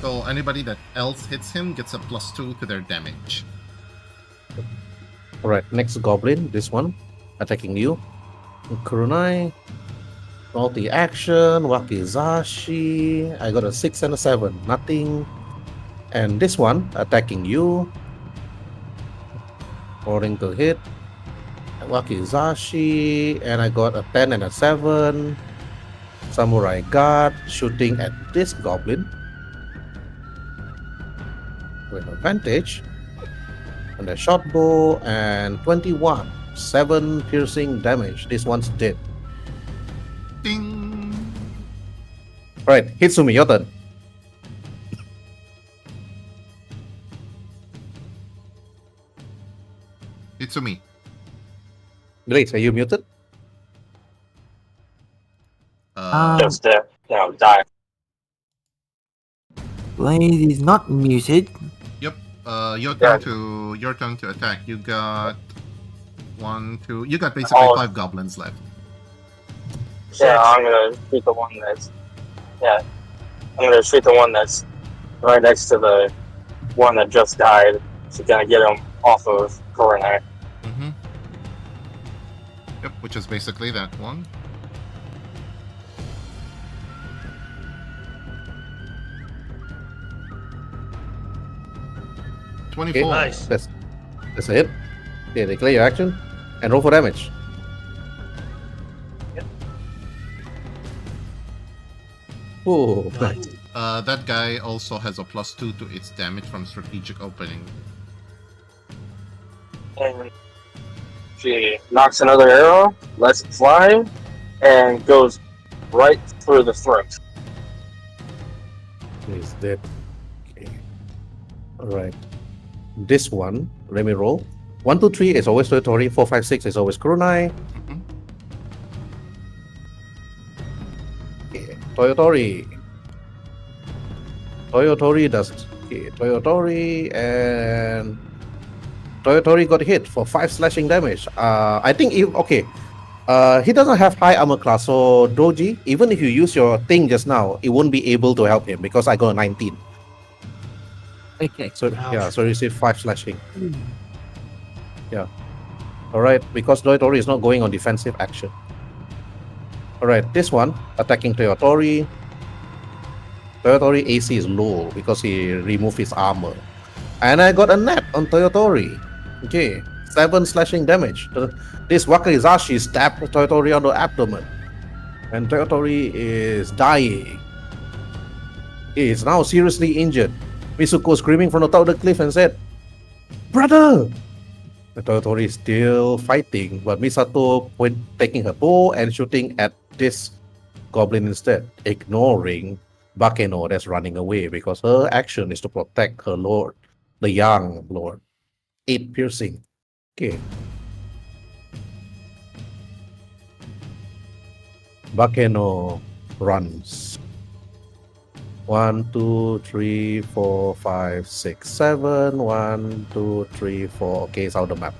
So anybody that else hits him gets a +2 to their damage. Alright, next goblin, this one, attacking you. Kurunai, multi-action, Wakizashi. I got a 6 and a 7, nothing. And this one, attacking you. Rolling to hit. Wakizashi, and I got a 10 and a 7. Samurai Guard, shooting at this goblin. With advantage. And a short bow, and 21. 7 piercing damage. This one's dead. Ding! Alright, Hitsumi, your turn. Itsumi. Grace, are you muted? Just die. Blaze is not muted. Yep. Your turn to attack. You got 1, 2. You got basically 5 goblins left. Yeah, I'm gonna shoot the one that's. Yeah, I'm gonna shoot the one that's right next to the one that just died. So gonna get him off of Coronet. Mm-hmm. Yep, which is basically that one. Okay, 24. Nice. That's a hit. Okay, declare your action and roll for damage. Oh, Nice. That guy also has a +2 to its damage from strategic opening. And she knocks another arrow, lets it fly, and goes right through the throat. he's dead. Okay. Alright. This one, let me roll. 1, 2, 3 is always territory. 4, 5, 6 is always Kurunai. Mhm. Okay. Toyotori. Toyotori does. Okay. Toyotori and Toyotori got hit for 5 slashing damage. I think if he doesn't have high armor class, so Doji, even if you use your thing just now, it won't be able to help him because I got a 19. Okay. So Ouch. so you receive 5 slashing. Yeah. Alright, because Toyotori is not going on defensive action. Alright, this one attacking Toyotori. Toyotori AC is low because he removed his armor. And I got a net on Toyotori. Okay, 7 slashing damage. This Wakizashi stabbed Toyotori on the abdomen. And Toyotori is dying. He is now seriously injured. Misuko screaming from the top of the cliff and said, "Brother!" The Toyotori is still fighting, but Misato taking her bow and shooting at this goblin instead, ignoring Bakeno that's running away because her action is to protect her lord, the young lord. 8 piercing. Okay. Bakeno runs. 1, 2, 3, 4, 5, 6, 7. 1, 2, 3, 4. Okay, it's out the map.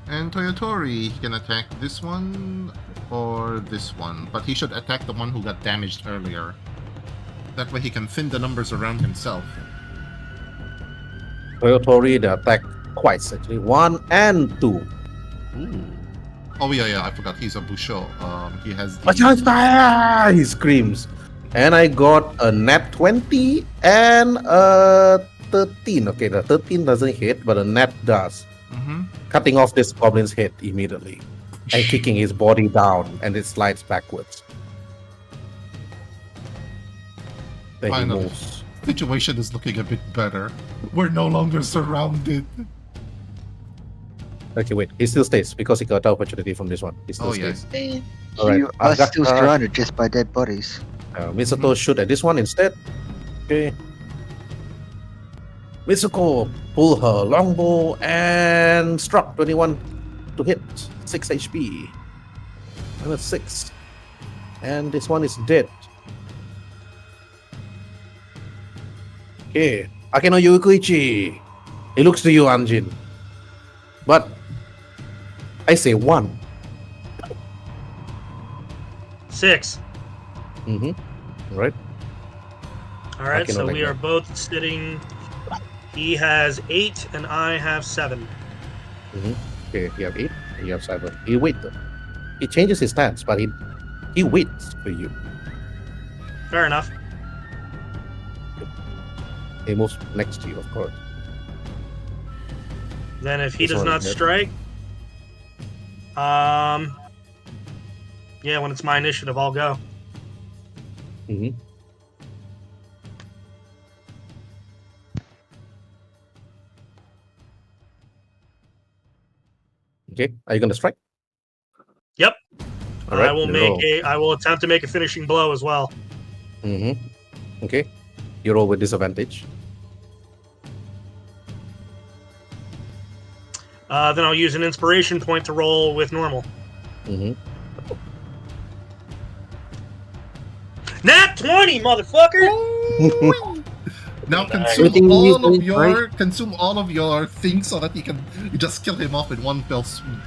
And Toyotori, he can attack this one or this one, but he should attack the one who got damaged earlier. That way he can thin the numbers around himself. Toyotori, the attack twice actually. 1 and 2. Ooh. Oh yeah, I forgot. He's a Busho. He has the... Machan fire! He screams. And I got a nat 20 and a 13. Okay, the 13 doesn't hit, but a nat does. Mm-hmm. Cutting off this goblin's head immediately. And kicking his body down, and it slides backwards. Then he Finally. moves. Situation is looking a bit better. We're no longer surrounded. Okay, wait. He still stays because he got the opportunity from this one. He still Oh, yeah. stays. Alright, You are still Agata- surrounded just by dead bodies. Misato shoot at this one instead. Okay. Mitsuko pull her longbow and struck 21 to hit. 6 HP. Another 6. And this one is dead. Okay. Akeno Yukuichi. He looks to you, Anjin. But I say 1. 6. Right? All right, Akeno so we Negro. are both sitting. He has 8 and I have 7. Okay, you have 8, and you have 7. He waits. He changes his stance, but he waits for you. Fair enough. He moves next to you, of course. Then if he This does one not is hit. strike, yeah, when it's my initiative, I'll go. Okay, are you gonna strike? Yep. All right. I will you make roll. I will attempt to make a finishing blow as well. Okay, you roll with disadvantage. Then I'll use an inspiration point to roll with normal. Nat 20, motherfucker! Now Everything you use for inspiration. consume all of your things so that you just kill him off in one fell swoop.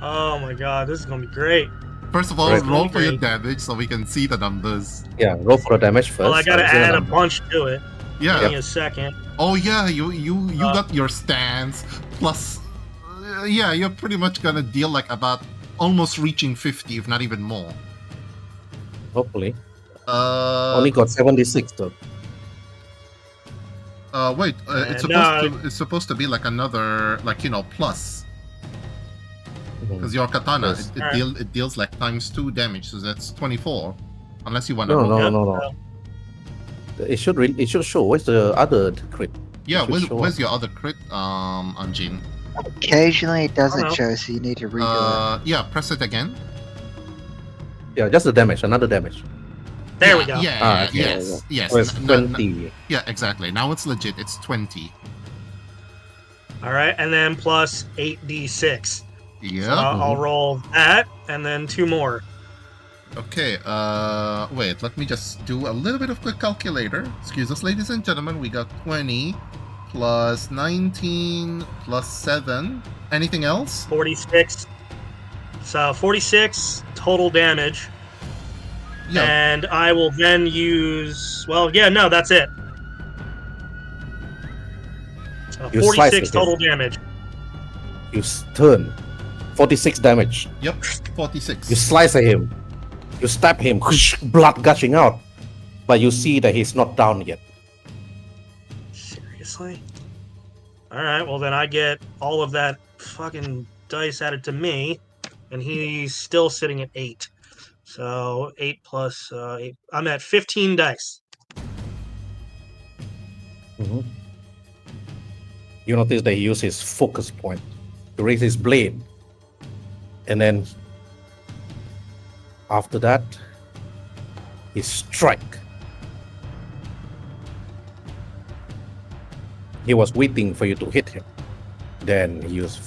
Oh my god, this is gonna be great. First of all, Right. roll for your Great. damage so we can see the numbers. Yeah, roll for the damage first. Well, I gotta see the add a number. bunch to it. Yeah. Give me a second. Oh yeah, you got your stance plus. Yeah, you're pretty much gonna deal like about almost reaching 50, if not even more. Hopefully. Only got 76 though. Wait, And, it's supposed to be like another plus Mhm. because your katana Yes. it deals like ×2 damage, so that's 24. Unless you want to No, roll. no. It should show. Where's the other crit? Yeah, It should show where's up. your other crit, Anjin? Occasionally it doesn't Oh. show, so you need to redo it. Yeah, press it again. Yeah, just the damage. Another damage. There yeah, we go. Yeah, okay. yes. So it's N- n- 20. yeah, exactly. Now it's legit. It's 20. All right, and then plus 8d6. Yeah. So I'll roll that, and then 2 more. Okay, wait, let me just do a little bit of quick calculator. Excuse us, ladies and gentlemen, we got 20 plus 19 plus 7. Anything else? 46. So 46 total damage. Yeah, And I will then use. Well, yeah, no, that's it. You slice 46 it, total damage. You turn. 46 damage. yep, 46. You slice at him. You stab him. Blood gushing out. But you see that he's not down yet. Seriously? Alright, well, then I get all of that fucking dice added to me, and he's still sitting at 8. So 8 plus 8. I'm at 15 dice. You notice that he used his focus point to raise his blade. And then after that, he strike. He was waiting for you to hit him. Then he used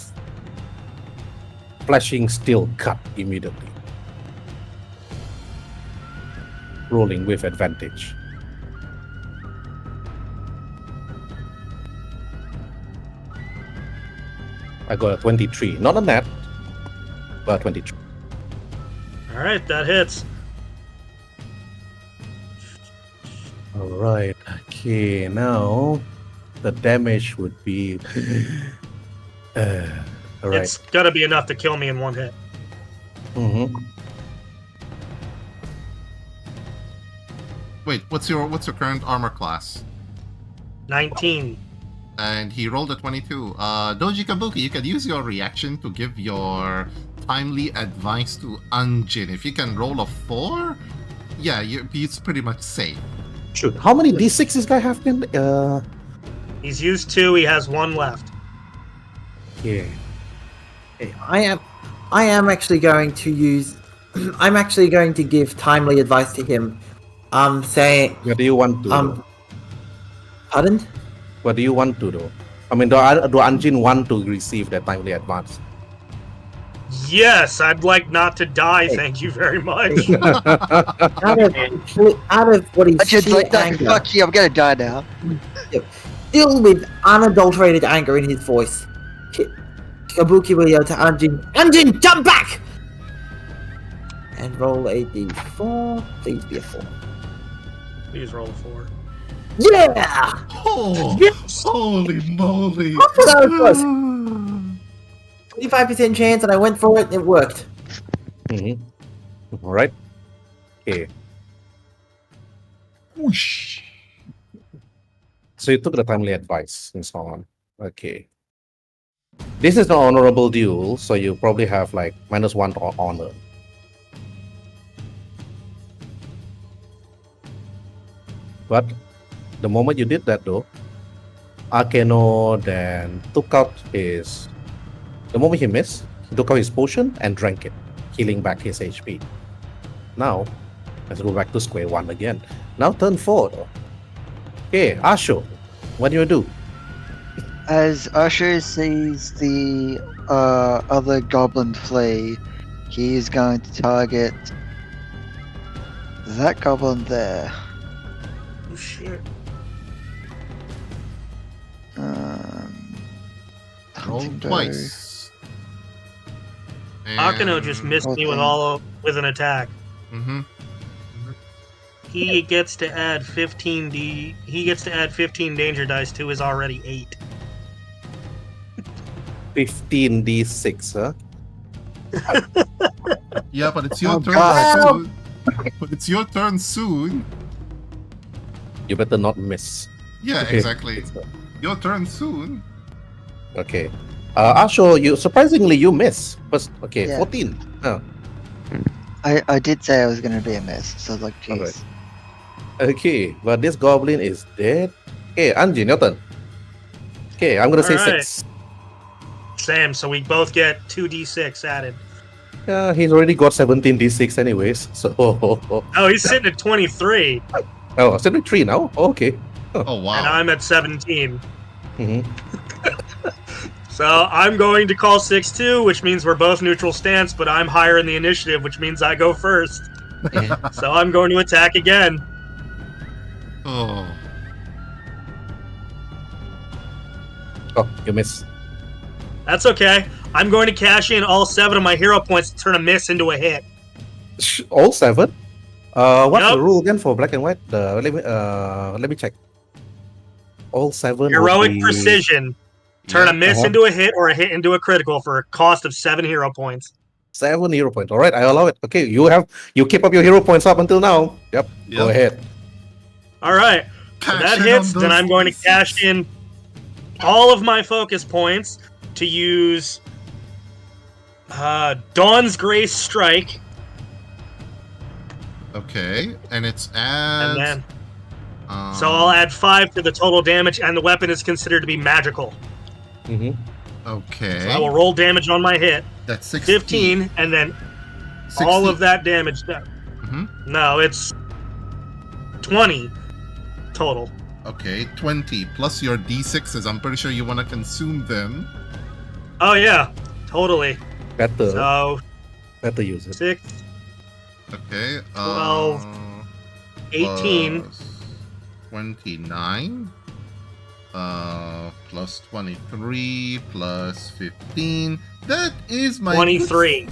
flashing steel cut immediately. Rolling with advantage. I got a 23. Not a net, but 23. Alright, that hits. Alright, okay, now the damage would be. Alright. It's gotta be enough to kill me in one hit. Wait, what's your current armor class? 19. And he rolled a 22. Doji Kabuki, you can use your reaction to give your timely advice to Anjin. If you can roll a 4, yeah, he's pretty much safe. Shoot, how many d6 this guy have been? He's used 2, he has 1 left. Yeah. I am actually going to use. I'm actually going to give timely advice to him. Saying, What do you want to do? pardon? What do you want to do? I mean, do Anjin want to receive that timely advance? Yes, I'd like not to die. Thank you very much. Out of what is Anjin's sheer like, no, anger, fuck you, I'm gonna die now. still with unadulterated anger in his voice, Kabuki will yell to Anjin, "Anjin, jump back!" And roll a d4. Please be a 4. Please roll a 4. Yeah! Oh, Yes! holy moly! That was close. 25% chance, and I went for it, and it worked. All right. Okay. Whoosh. So you took the timely advice and so on. Okay. This is an honorable duel, so you probably have like -1 to honor. But the moment you did that, though, Akeno then took out his. The moment he missed, he took out his potion and drank it, healing back his HP. Now, let's go back to square one again. Now turn 4, though. Okay, Asho, what do you do? As Usher sees the other goblin flee, he is going to target that goblin there. Oh, shit. Roll Hunting doe. twice. Akeno just missed me with an attack. Mm-hmm. He gets to add 15 danger dice to his already 8. 15d6, huh? Yeah, but it's your Oh, turn God. soon. But it's your turn soon. You better not miss. Yeah, Okay. exactly. Your turn soon. Okay. Asho, you surprisingly you miss. First, okay, Yeah. 14. Oh, I did say I was going to be a miss, so I was like, jeez. Alright. okay, but this goblin is dead. Okay, Anjin, your turn. Okay, I'm gonna say Alright. 6. Same, so we both get 2d6 added. Yeah, he's already got 17d6 anyways. So, Oh, he's sitting at 23, oh, 73 now. Okay. Oh and wow. I'm at 17. Mhm. So I'm going to call 6-2, which means we're both neutral stance, but I'm higher in the initiative, which means I go first. So I'm going to attack again. Oh. Oh, you miss. That's okay. I'm going to cash in all 7 of my hero points to turn a miss into a hit. All 7. What's Yup. the rule again for black and white? Let me check. All 7. would Heroic be- precision. Turn a miss Uh-huh. into a hit or a hit into a critical for a cost of 7 hero points. 7 hero points. All right, I allow it. Okay, you keep up your hero points up until now. Yep. Go Yep. ahead. All right. So Cash that in hits. on Then those I'm going to D6. cash in all of my focus points to use Dawn's Grace Strike, Okay, and it's and adds. then so I'll add 5 to the total damage, and the weapon is considered to be magical. Mm-hmm. Okay. So I will roll damage on my hit, That's 16. 15, and then 60. all of that damage. Mhm. No, it's 20 total. Okay, 20 plus your d6s. I'm pretty sure you want to consume them. Oh yeah, totally. Better So use it. 6, Okay. 12, 18. Plus 29. Plus 23 plus 15. That is my 23.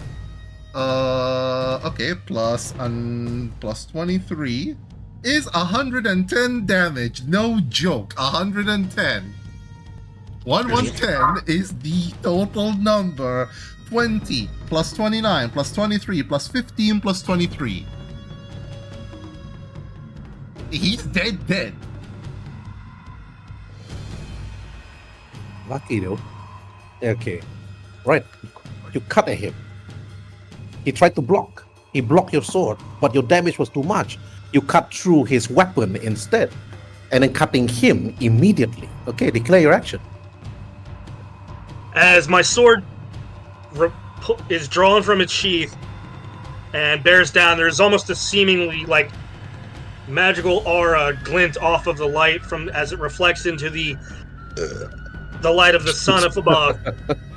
Okay, plus 23 is 110 damage. No joke. 110. 110 is the total number. 20 plus 29 plus 23 plus 15 plus 23. He's dead. Lucky though. Okay. Right. You cut at him. He tried to block. He blocked your sword, but your damage was too much. You cut through his weapon instead. And then cutting him immediately. Okay, declare your action. As my sword is drawn from its sheath and bears down, there's almost a seemingly like magical aura glint off of the light from as it reflects into the the light of the sun up above,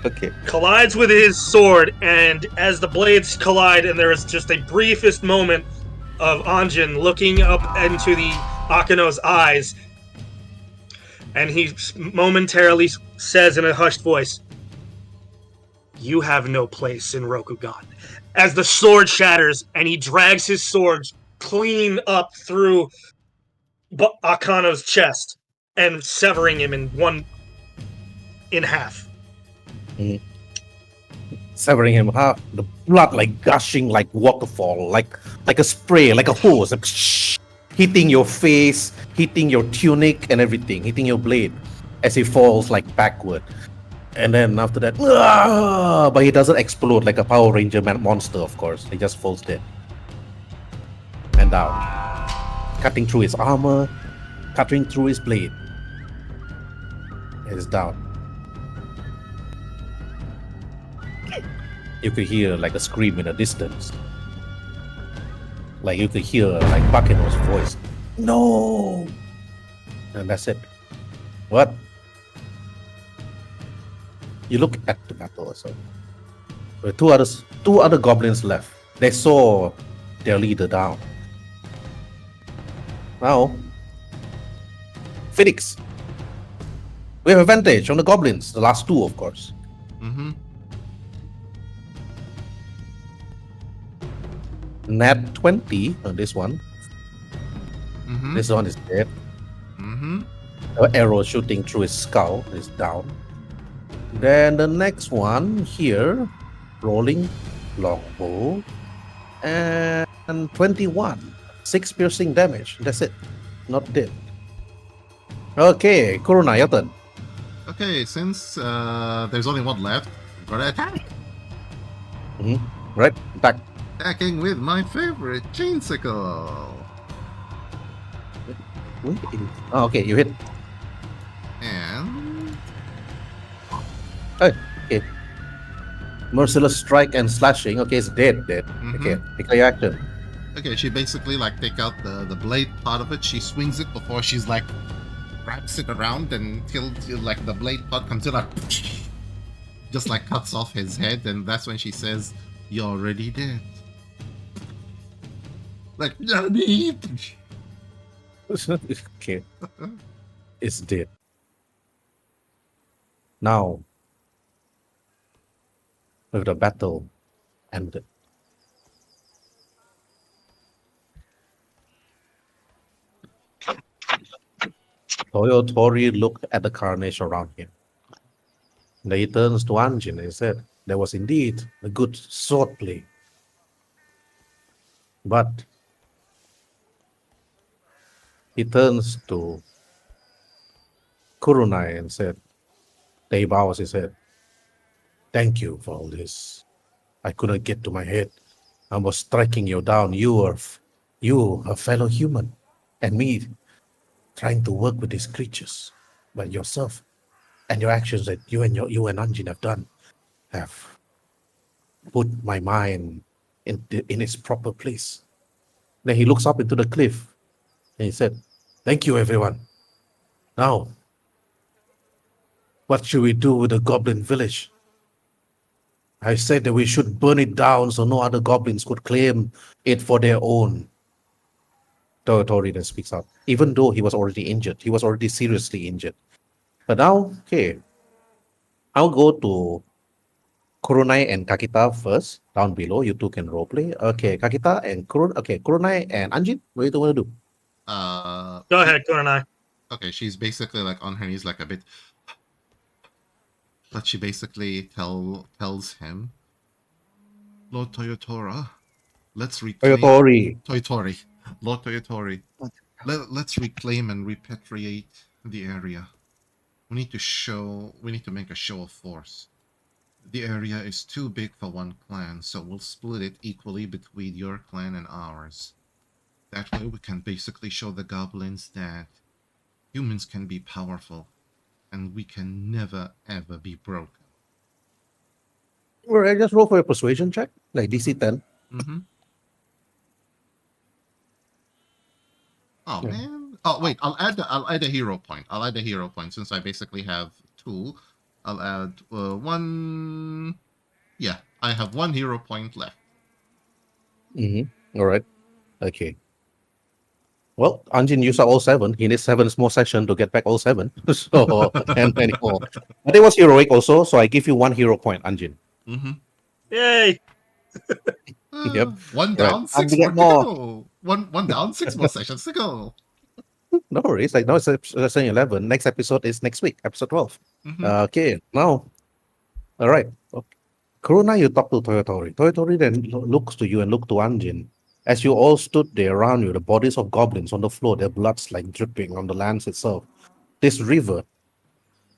Okay. collides with his sword, and as the blades collide, and there is just a briefest moment of Anjin looking up into the Akino's eyes, and he momentarily says in a hushed voice, "You have no place in Rokugan." As the sword shatters, and he drags his sword clean up through Akano's chest and severing him in half. Severing him half, the blood like gushing like waterfall, like a spray, like a hose, like, hitting your face, hitting your tunic and everything, hitting your blade as he falls like backward. And then after that, but he doesn't explode like a Power Ranger monster, of course. He just falls dead and down, cutting through his armor, cutting through his blade. He's down. You could hear like a scream in the distance. Like you could hear like Bakeno's voice. No! And that's it. What? You look at the battle also. There were two other goblins left. They saw their leader down. Now, Phoenix. We have advantage on the goblins. The last two, of course. Mm-hmm. Nat 20 on this one. Mm-hmm. This one is dead. Mm-hmm. An arrow shooting through his skull is down. Then the next one here, rolling longbow, and 21, 6 piercing damage. That's it. Not dead. Okay, Kuruna, your turn. Okay, since there's only one left, I'm gonna attack. Right, attack. Attacking with my favorite chainsicle. Oh, okay, you hit. And Okay. Merciless strike and slashing. Okay, it's dead. Okay, take your action. okay, she basically like take out the blade part of it. She swings it before she's like wraps it around until like the blade part comes in like just like cuts off his head, and that's when she says, "You're already dead." Like Nani? Okay, it's dead. Now, with the battle ended, Toyotori looked at the carnage around him. Then he turns to Anjin and said, "There was indeed a good swordplay. But," he turns to Kurunai and said, he bows his head, "Thank you for all this. I couldn't get to my head. I was striking you down. You, a fellow human, and me trying to work with these creatures. But yourself and your actions that you and Anjin have done have put my mind in its proper place." Then he looks up into the cliff and he said, "Thank you, everyone. Now, what should we do with the goblin village? I said that we should burn it down so no other goblins could claim it for their own." Toyotori then speaks out, even though he was already injured. He was already seriously injured. But now, okay, I'll go to Kurunai and Kakita first, down below. You two can roleplay. Okay, Kakita and Kurunai and Anjin, what do you want to do? Go ahead, Kunai. Okay, she's basically like on her knees, like a bit, but she basically tells him, "Lord Toyotora, let's reclaim Toyotori. Lord Toyotori, let's reclaim and repatriate the area. We need to make a show of force. The area is too big for one clan, so we'll split it equally between your clan and ours. That way we can basically show the goblins that humans can be powerful, and we can never ever be broken." All right, just roll for a persuasion check, like DC 10. Mm-hmm. Oh Yeah. man. Oh wait, I'll add a hero point. I'll add a hero point since I basically have 2. I'll add 1. Yeah, I have 1 hero point left. All right. Okay. Well, Anjin used up all 7. He needs 7 more sessions to get back all 7. So, and many more. But it was heroic also, so I give you 1 hero point, Anjin. Mm-hmm. Yay! Yep. One Right. down, 6 to more get to more. go. One down, 6 more sessions to go. No worries. Like now it's episode 11. Next episode is next week, episode 12. Mhm. Okay. Now, all right. Okay. Kuruna, you talk to Toyotori. Toyotori then looks to you and look to Anjin. As you all stood there around you, the bodies of goblins on the floor, their bloods like dripping on the lands itself. This river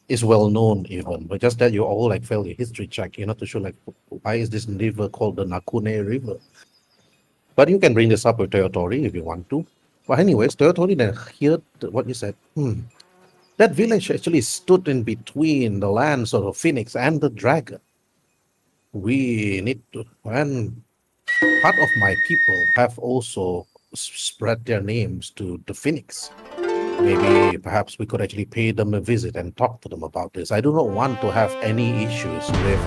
is well known even, but just that you all like failed your history check, to show like why is this river called the Nakune River? But you can bring this up with Toyotori if you want to. But anyways, Toyotori then heard what you said. That village actually stood in between the lands of the phoenix and the dragon. We need to, and part of my people have also spread their names to the phoenix. Maybe perhaps we could actually pay them a visit and talk to them about this. I do not want to have any issues with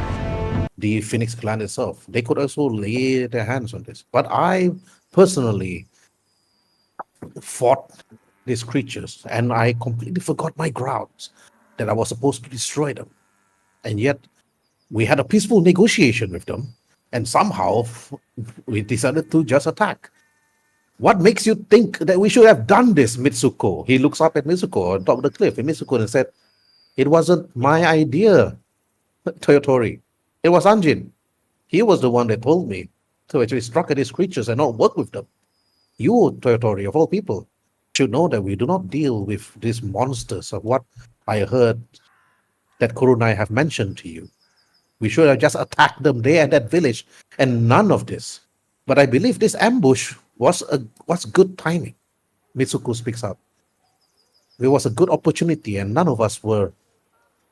the Phoenix clan itself. They could also lay their hands on this. But I personally fought these creatures and I completely forgot my grounds that I was supposed to destroy them. And yet we had a peaceful negotiation with them and somehow we decided to just attack. What makes you think that we should have done this, Mitsuko? He looks up at Mitsuko on top of the cliff, and Mitsuko said, "It wasn't my idea, Toyotori. It was Anjin. He was the one that told me to actually struck at these creatures and not work with them. You, Toyotori, of all people, should know that we do not deal with these monsters of what I heard that Kurunai have mentioned to you. We should have just attacked them there at that village, and none of this. But I believe this ambush was good timing." Mitsuko speaks up. It was a good opportunity, and none of us were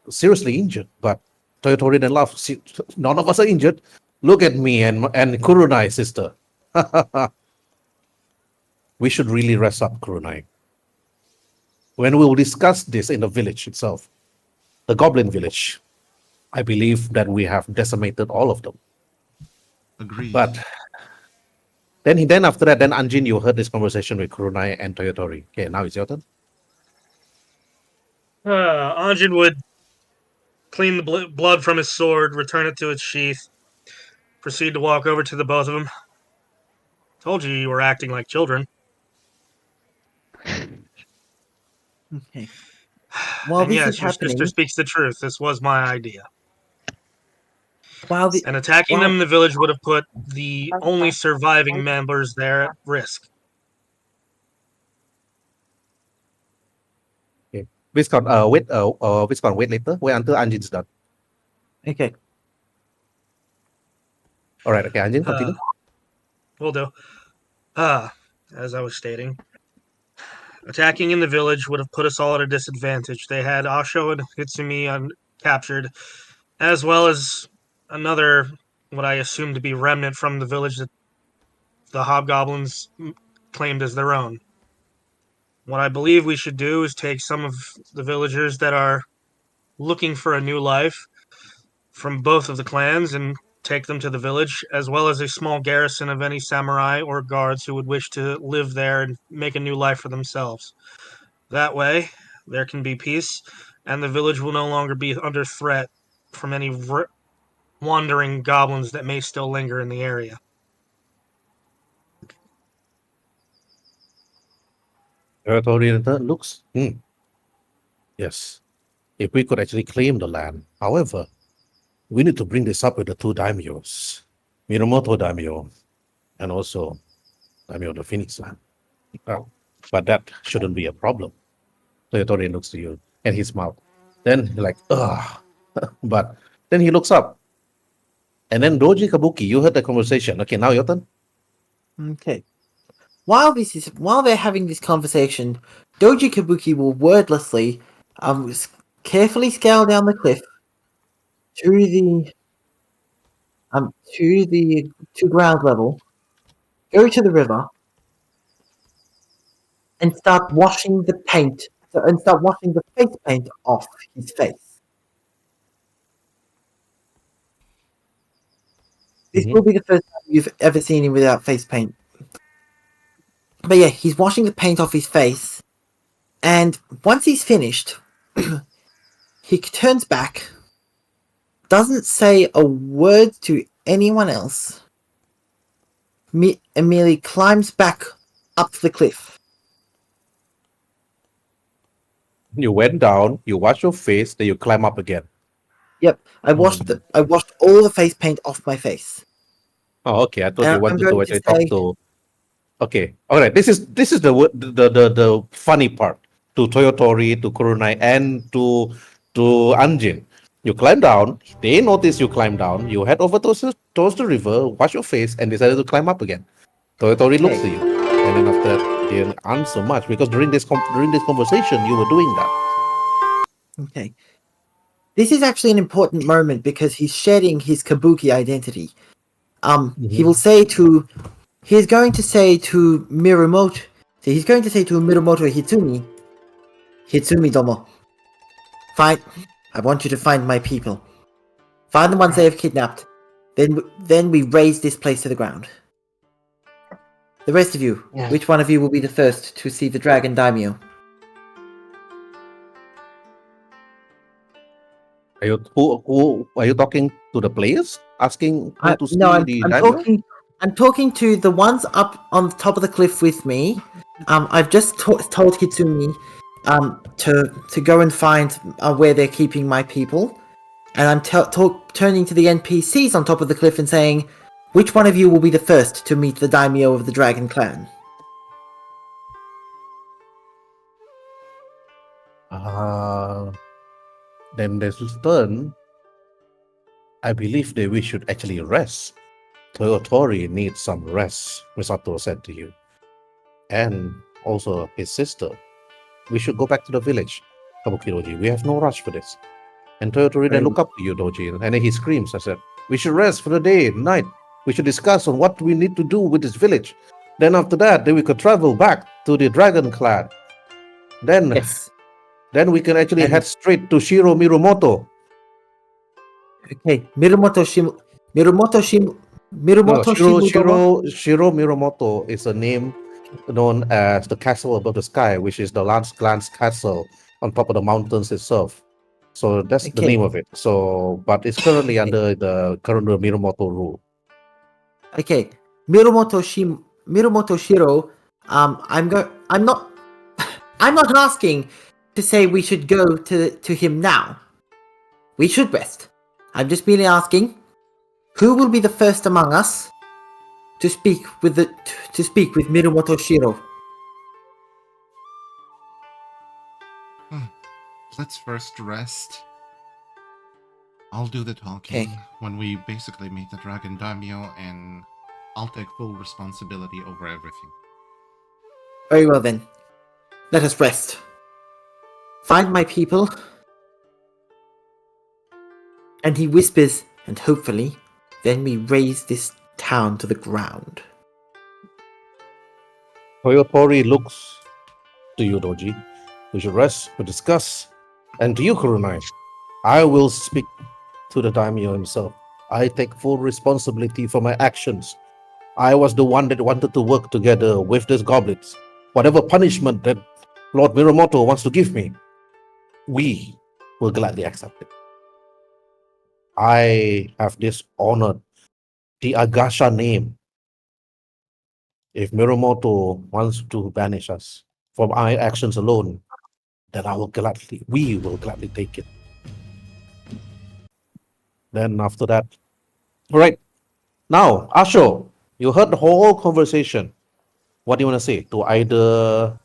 seriously injured. But Toyotori then laughed. "See, none of us are injured. Look at me and Kurunai, sister." We should really rest up, Kurunai. When we will discuss this in the village itself, the goblin village, I believe that we have decimated all of them. Agreed. But then after that, then Anjin, you heard this conversation with Kurunai and Toyotori. Okay, now it's your turn. Anjin would clean the blood from his sword, return it to its sheath, proceed to walk over to the both of them. Told you were acting like children. Okay. While And this yes, is your happening, sister speaks the truth. This was my idea. while the And attacking while- them in the village would have put the only surviving members there at risk. Okay. Viscount, Viscount, wait later. Wait until Anjin's done. okay. All right, okay, Anjin, continue. Will do. As I was stating, attacking in the village would have put us all at a disadvantage. They had Asho and Hitsumi captured, as well as another, what I assume to be remnant from the village that the hobgoblins claimed as their own. What I believe we should do is take some of the villagers that are looking for a new life from both of the clans and take them to the village, as well as a small garrison of any samurai or guards who would wish to live there and make a new life for themselves. That way, there can be peace, and the village will no longer be under threat from any wandering goblins that may still linger in the area. Territory looks. Yes. If we could actually claim the land. However, we need to bring this up with the 2 daimyos, Minamoto daimyo, and also daimyo the Phoenix land. But that shouldn't be a problem. Toyotori looks to you and he smiles. Then he's like, ugh. But then he looks up. And then Doji Kabuki, you heard the conversation. Okay, now your turn. Okay. While they're having this conversation, Doji Kabuki will wordlessly carefully scale down the cliff to ground level, go to the river, and start washing the paint and start washing the face paint off his face. This Mhm. will be the first time you've ever seen him without face paint. But yeah, he's washing the paint off his face, and once he's finished, he turns back, doesn't say a word to anyone else, and merely climbs back up the cliff. You went down, you wash your face, then you climb up again. Yep, I washed all the face paint off my face. Oh, okay. I thought And you I'm wanted to going to actually talk say, to. Okay, all right. This is the funny part to Toyotori, to Kurunai, and to Anjin. You climb down. They notice you climb down. You head over towards the river, wash your face, and decided to climb up again. Toyotori looks okay, at you, and then after that, they didn't answer much because during this conversation, you were doing that. okay. This is actually an important moment because he's shedding his Kabuki identity. He will say to, he's going to say to Mirumoto, so he's going to say to Mirumoto Hitsumi Domo, I want you to find my people. Find the ones they have kidnapped. Then we raise this place to the ground. The rest of you, Yeah. which one of you will be the first to see the dragon daimyo? Who are you talking to the players? Asking who to No, see the daimyo? I'm talking to the ones up on the top of the cliff with me. I've just told Hitsumi to go and find where they're keeping my people, and I'm turning to the NPCs on top of the cliff and saying, which one of you will be the first to meet the daimyo of the dragon clan? Uh, then this turn. I believe that we should actually rest. Toyotori needs some rest, Misato said to you. And also his sister. We should go back to the village, Kabuki Doji. We have no rush for this. And Toyotori then Very, look up to you, Doji, and then he screams. I said, we should rest for the day, night. We should discuss on what we need to do with this village. Then after that, then we could travel back to the Dragon Clan. Then, yes. then we can actually And head straight to Shiro Mirumoto. okay, Mirumoto No, Shimudomo. Shiro Mirumoto is a name known as the castle above the sky, which is the last glance castle on top of the mountains itself. So that's the Okay, name of it. So, but it's currently okay, under the current Mirumoto rule. okay. Mirumoto Shiro. I'm not. I'm not asking to say we should go to him now. We should rest. I'm just merely asking, who will be the first among us to speak with Mirumoto Shiro? Let's first rest. I'll do the talking Okay. when we basically meet the Dragon Daimyo, and I'll take full responsibility over everything. Very well then. Let us rest. Find my people. And he whispers, and hopefully, then we raise this town to the ground. Toyotori looks to you, Doji. We should rest, we discuss. And to you, Kurunai, I will speak to the daimyo himself. I take full responsibility for my actions. I was the one that wanted to work together with these goblins. Whatever punishment that Lord Mirumoto wants to give me, we will gladly accept it. I have dishonored the Agasha name. If Mirumoto wants to banish us for my actions alone, then we will gladly take it. Then after that, all right. Now, Asho, you heard the whole conversation. What do you want to say to either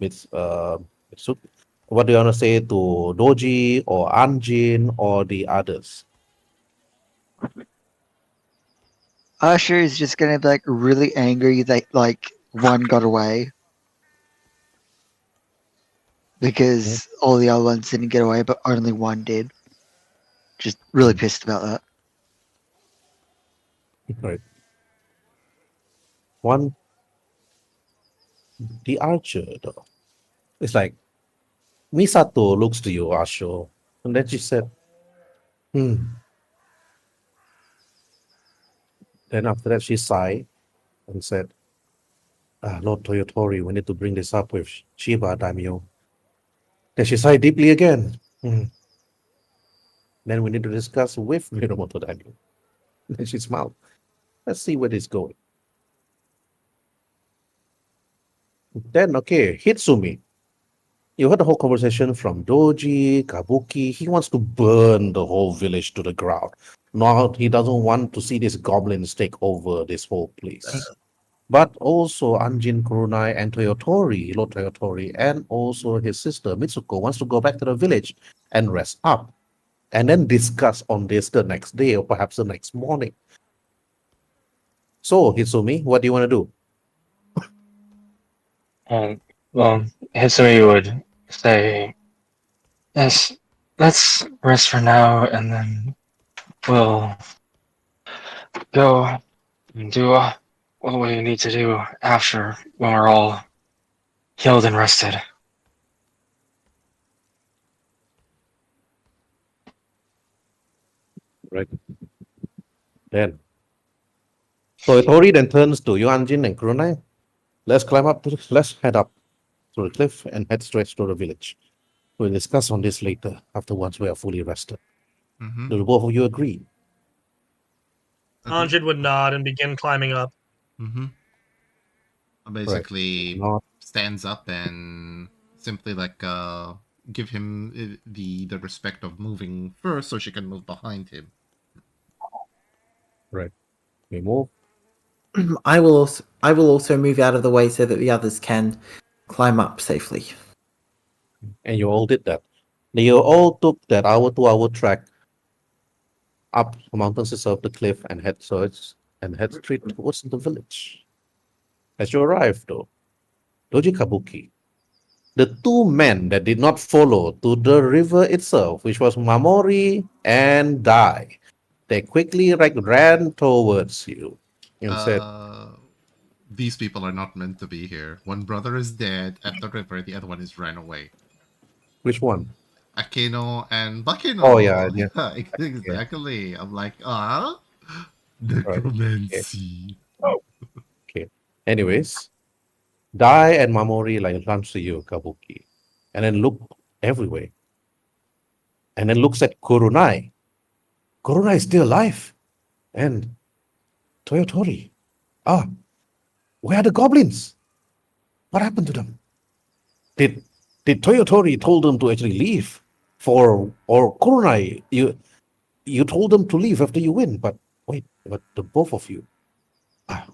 what do you want to say to Doji or Anjin or the others? Usher is just gonna be like really angry that like one got away because all the other ones didn't get away, but only one did. Just really pissed about that. Right. One, the archer, though. It's like Misato looks to you, Asho, and then she said, "Hmm." Then after that, she sighed and said, "Lord Toyotori, we need to bring this up with Shiba Daimyo." Then she sighed deeply again. "Hmm. Then we need to discuss with Miromoto Daimyo." Then she smiled. Let's see where this is going. Then, okay, Hitsumi. You heard the whole conversation from Doji, Kabuki. He wants to burn the whole village to the ground. No, he doesn't want to see these goblins take over this whole place. But also Anjin Kurunai and Toyotori, Lord Toyotori, and also his sister Mitsuko wants to go back to the village and rest up. And then discuss on this the next day or perhaps the next morning. So, Hitsumi, what do you want to do? And well, Hitsumi would say, "Yes, let's rest for now, and then we'll go and do what we need to do after when we're all healed and rested." Right. Then Toyotori then turns to Yuanjin and Kurunai. Let's head up to the cliff and head straight to the village. We'll discuss on this later, after once we are fully rested. Mm-hmm. Do both of you agree? Anjin would nod and begin climbing up. Mm-hmm. Basically Not stands up and simply like give him the respect of moving first so she can move behind him. right. We move. I will also move out of the way so that the others can climb up safely. And you all did that. You all took that hour 2 hour trek up the mountains of the cliff and head straight towards the village. As you arrive, though, Doji Kabuki, the two men that did not follow to the river itself, which was Mamori and Dai, they quickly ran towards you and said, These people are not meant to be here. One brother is dead at the river, the other one is ran away. "Which one?" Akeno and Bakeno. Oh, yeah, yeah. Exactly. I'm like, Right. necromancy. Okay. Anyways, Dai and Mamori like runs to you, Kabuki, and then look everywhere. And then looks at Kurunai. Kurunai is still alive. And Toyotori. Where are the goblins? What happened to them? Did Toyotori told them to actually leave? Or Kurunai, you told them to leave after you win, but wait, but the both of you.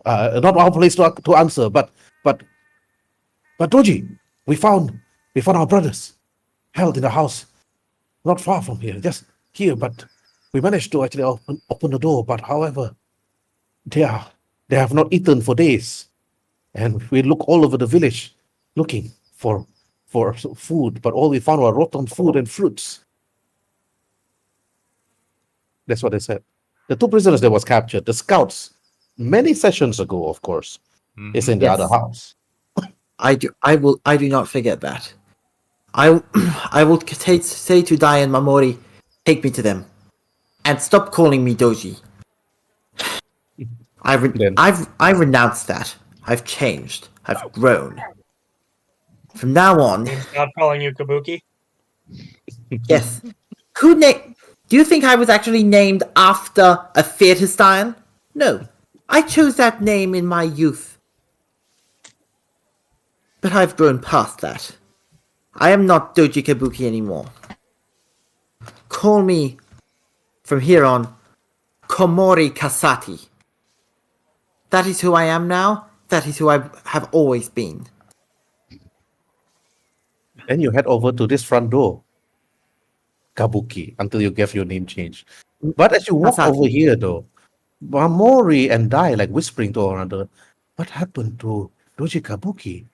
Not our place to answer, but Doji, we found our brothers held in the house, not far from here, just here. But we managed to actually open the door. But however, they have not eaten for days, and we look all over the village looking for food. But all we found were rotten food and fruits. That's what they said. The two prisoners that was captured, the scouts, many sessions ago, of course, is in the Yes. other house. I do not forget that. I will say to Dai and Mamori, take me to them, and stop calling me Doji. I renounced that. I've changed. I've grown. From now on, Stop calling you Kabuki. yes. Do you think I was actually named after a theater style? No. I chose that name in my youth. But I've grown past that. I am not Doji Kabuki anymore. Call me, from here on, Komori Kasati. That is who I am now. That is who I have always been. Then you head over to this front door, Kabuki, until you get your name changed. But as you walk Kasati. over here, though, Mamori and Dai like whispering to one another, "What happened to Doji Kabuki?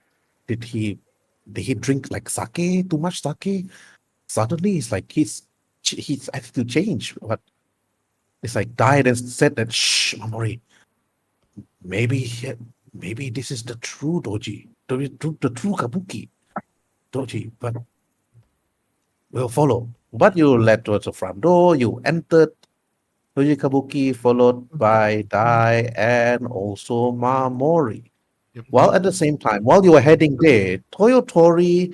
Did he drink like sake, too much sake? Suddenly, it's like his attitude changed. But it's like Dai then said that, shh, Mamori, maybe this is the true Doji, the true Kabuki. Doji, but we'll follow. But you led towards the front door, you entered Doji Kabuki, followed by Dai and also Mamori. Yep. While at the same time, while you were heading there, Toyotori,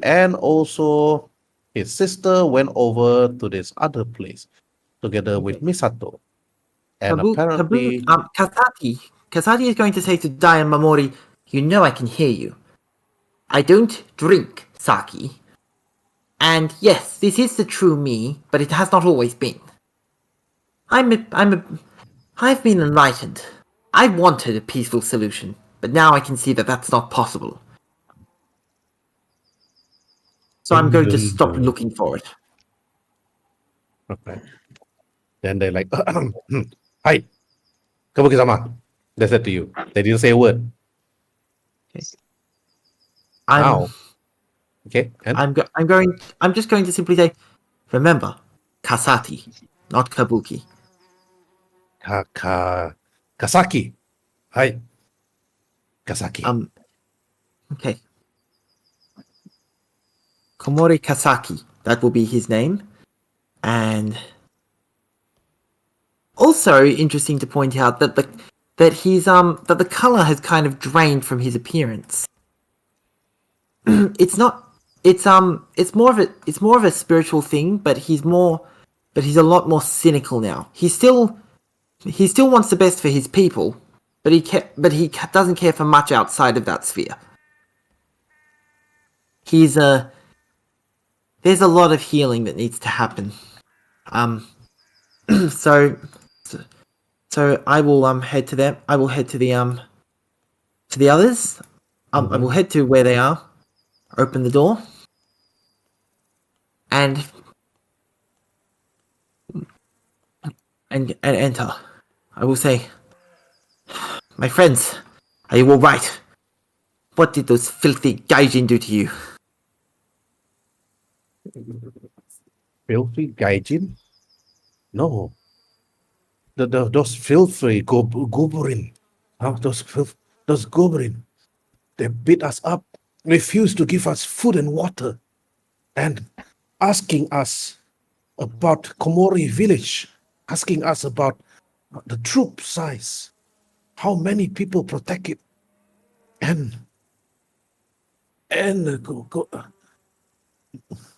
and also his sister went over to this other place together with Misato. And apparently, Kasati is going to say to Dai and Mamori, "You know I can hear you. I don't drink sake. And yes, this is the true me, but it has not always been. I've been enlightened. I wanted a peaceful solution, but now I can see that that's not possible. So I'm going to stop looking for it." okay. Then they're like, hi, Kabuki-sama. They said to you. They didn't say a word. Now, okay, and I'm just going to simply say, remember, Kasati, not Kabuki. Kasaki. Hi, Kasaki. Okay. Komori Kasaki, that will be his name. And also interesting to point out that the color has kind of drained from his appearance. It's more of a spiritual thing, but he's a lot more cynical now. He still wants the best for his people, but he doesn't care for much outside of that sphere. There's a lot of healing that needs to happen. So I will head to them. I will head to the others. I will head to where they are. Open the door. And enter. I will say, "My friends, are you all right? What did those filthy gaijin do to you?" Filthy gaijin? No. Those filthy goblin. Those goblin. They beat us up, refused to give us food and water, and asking us about Komori village, asking us about the troop size, how many people protect it, and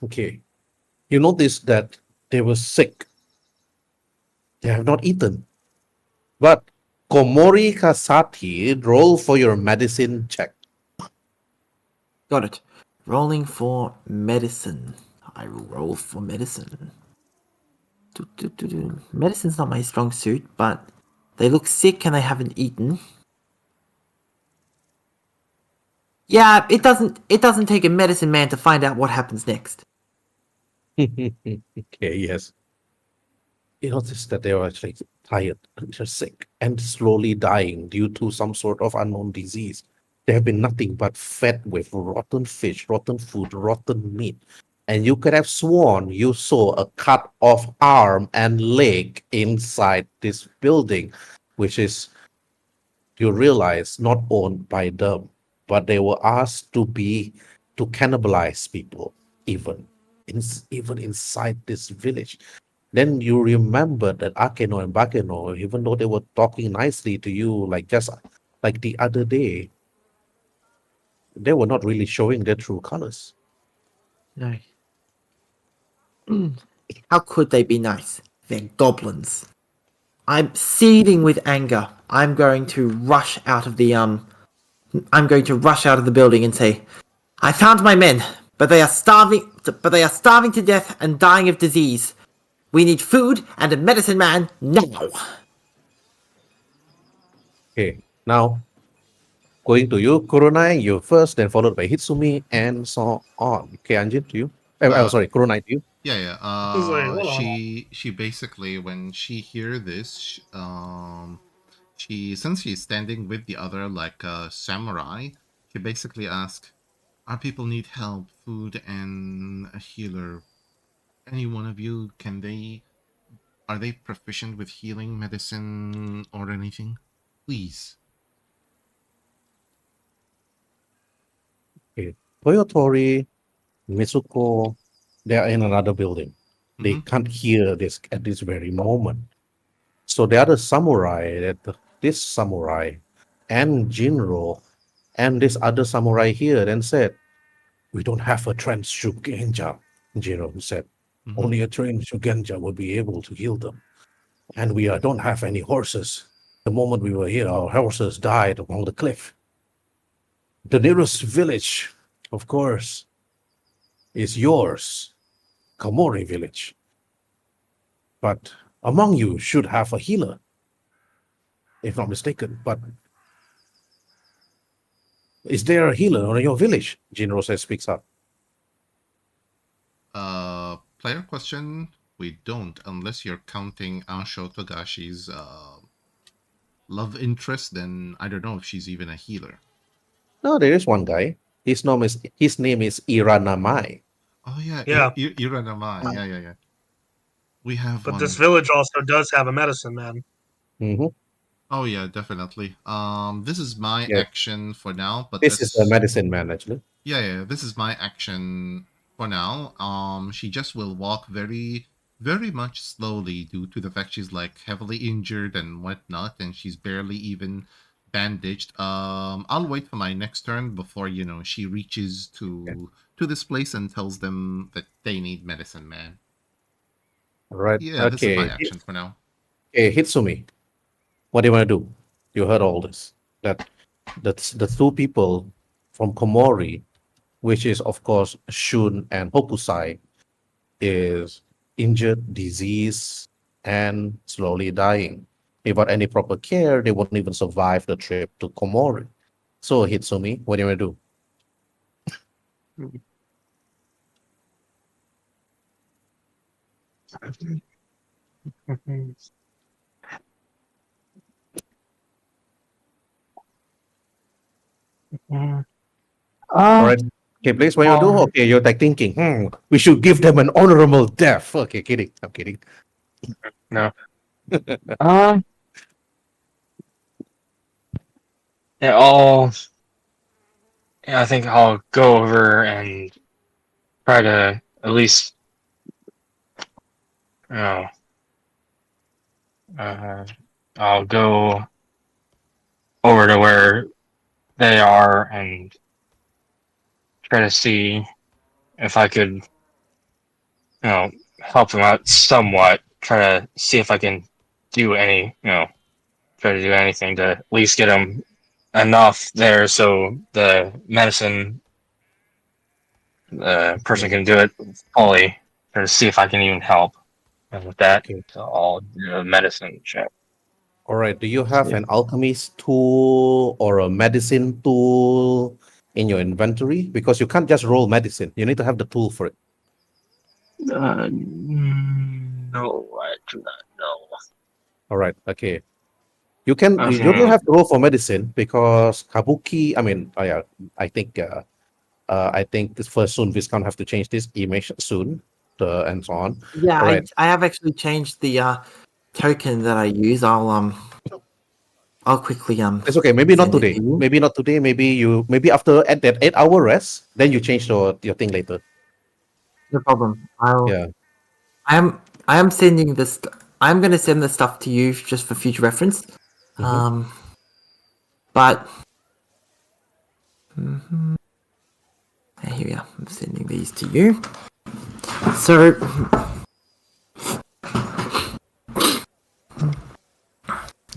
okay. You notice that they were sick. They have not eaten. But Komori Kasati, roll for your medicine check. Got it. Rolling for medicine. I will roll for medicine. Medicine's not my strong suit, but they look sick and they haven't eaten. Yeah, it doesn't take a medicine man to find out what happens next. Okay, yes. You notice that they were actually tired, they're sick, and slowly dying due to some sort of unknown disease. They have been nothing but fed with rotten fish, rotten food, rotten meat. And you could have sworn you saw a cut off arm and leg inside this building, which is, you realize, not owned by them, but they were asked to cannibalize people, even inside this village. Then you remember that Akeno and Bakeno, even though they were talking nicely to you, like just like the other day, they were not really showing their true colors. No. How could they be nice? They're goblins. I'm seething with anger. I'm going to rush out of the building and say, "I found my men, but they are starving to death and dying of disease. We need food and a medicine man now." Okay, now going to you, Kurunai, you first, then followed by Hitsumi, and so on. Okay, Anjin, to you. Sorry, Kurunai, to you. Yeah. I was like, hold on. She basically, when she hear this, she, since she's standing with the other like samurai, she basically asks, "Our people need help, food, and a healer. Any one of you, are they proficient with healing medicine or anything? Please." Okay, Toyotori, Mitsuko, they are in another building. They Mhm. can't hear this at this very moment. So the other samurai, this samurai, and Jinro, and this other samurai here, then said, "We don't have a trained Shugenja." Jinro said, Mhm. "Only a trained Shugenja will be able to heal them, and we don't have any horses. The moment we were here, our horses died along the cliff. The nearest village, of course, is yours, Komori village. But among you should have a healer, if not mistaken. But is there a healer in your village?" Jinro says, speaks up. Player question. We don't, unless you're counting Ansho Togashi's love interest. Then I don't know if she's even a healer. No, there is one guy. His name is Iranamai. Oh yeah, Yeah. Iranamai. Yeah. We have But this one. village also does have a medicine man. Hmm. Oh yeah, definitely. This is my Yeah, action for now, but this is the this medicine man actually. yeah, this is my action for now. She just will walk very much slowly due to the fact she's like heavily injured and whatnot, and she's barely even bandaged. I'll wait for my next turn before she reaches Okay. to this place and tells them that they need medicine man. All right. Yeah, this is my Okay. action for now. Okay, Hitsumi, what do you want to do? You heard all this. That's the two people from Komori, which is of course Shun and Hokusai, is injured, diseased, and slowly dying. Without any proper care, they won't even survive the trip to Komori. So Hitsumi, what do you want to do? All right. Okay, please, what you do? Okay, you're like thinking, we should give them an honorable death. Okay, kidding. I'm kidding. No. Um. Yeah. Yeah, I think I'll go over and try to at least, you know, I'll go over to where they are and try to see if I could, help them out somewhat. Try to see if I can do try to do anything to at least get them enough there so the medicine person can do it fully, or to see if I can even help with that. Okay. So I'll do a medicine check. All right. Do you have an alchemist tool or a medicine tool in your inventory? Because you can't just roll medicine. You need to have the tool for it. No, I do not know. All right. Okay. You can. Okay. You don't have to roll for medicine because kabuki. I mean, yeah, I think. I think this first soon Viscount have to change this image soon, and so on. Yeah, All right. I have actually changed the token that I use. I'll quickly It's okay. Maybe not send it today. to you. Maybe not today. Maybe after at that 8 hour rest, then you change your thing later. No problem. Yeah. I am sending this. I'm going to send this stuff to you just for future reference. Mhm. But here we are. I'm sending these to you. So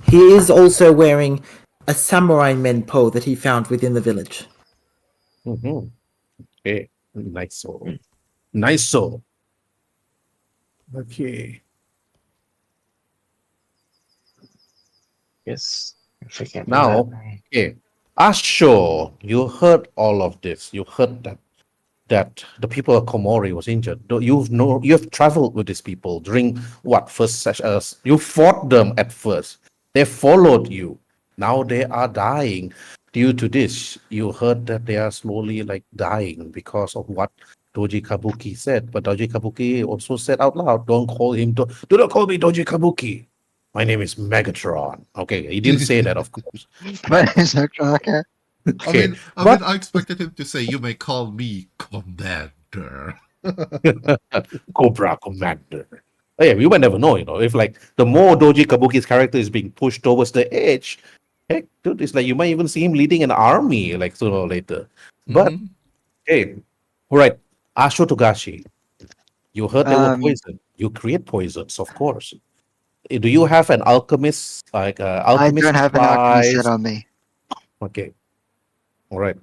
he is also wearing a samurai men pole that he found within the village. Mm-hmm. Okay. Nice soul. Nice soul. Okay. Yes. If I can't do Now, that. okay. Asho, you heard all of this. You heard that the people of Komori was injured. You've traveled with these people during what first session? You fought them at first. They followed you. Now they are dying due to this. You heard that they are slowly like dying because of what Doji Kabuki said. But Doji Kabuki also said out loud, "Don't call him. Do not call me Doji Kabuki. My name is Megatron." Okay, he didn't say that, of course. But it's okay. Okay, I but mean, I expected him to say, "You may call me Commander." Cobra Commander. Oh, yeah, we will never know, if like the more Doji Kabuki's character is being pushed towards the edge, heck, dude, it's like you might even see him leading an army like sooner or later. But Mhm. hey, all right, Asho Togashi, you heard there were Um, poison. You create poisons, of course. Do you have an alchemist, like I alchemist don't have an alchemy set supplies? on me. Okay, all right.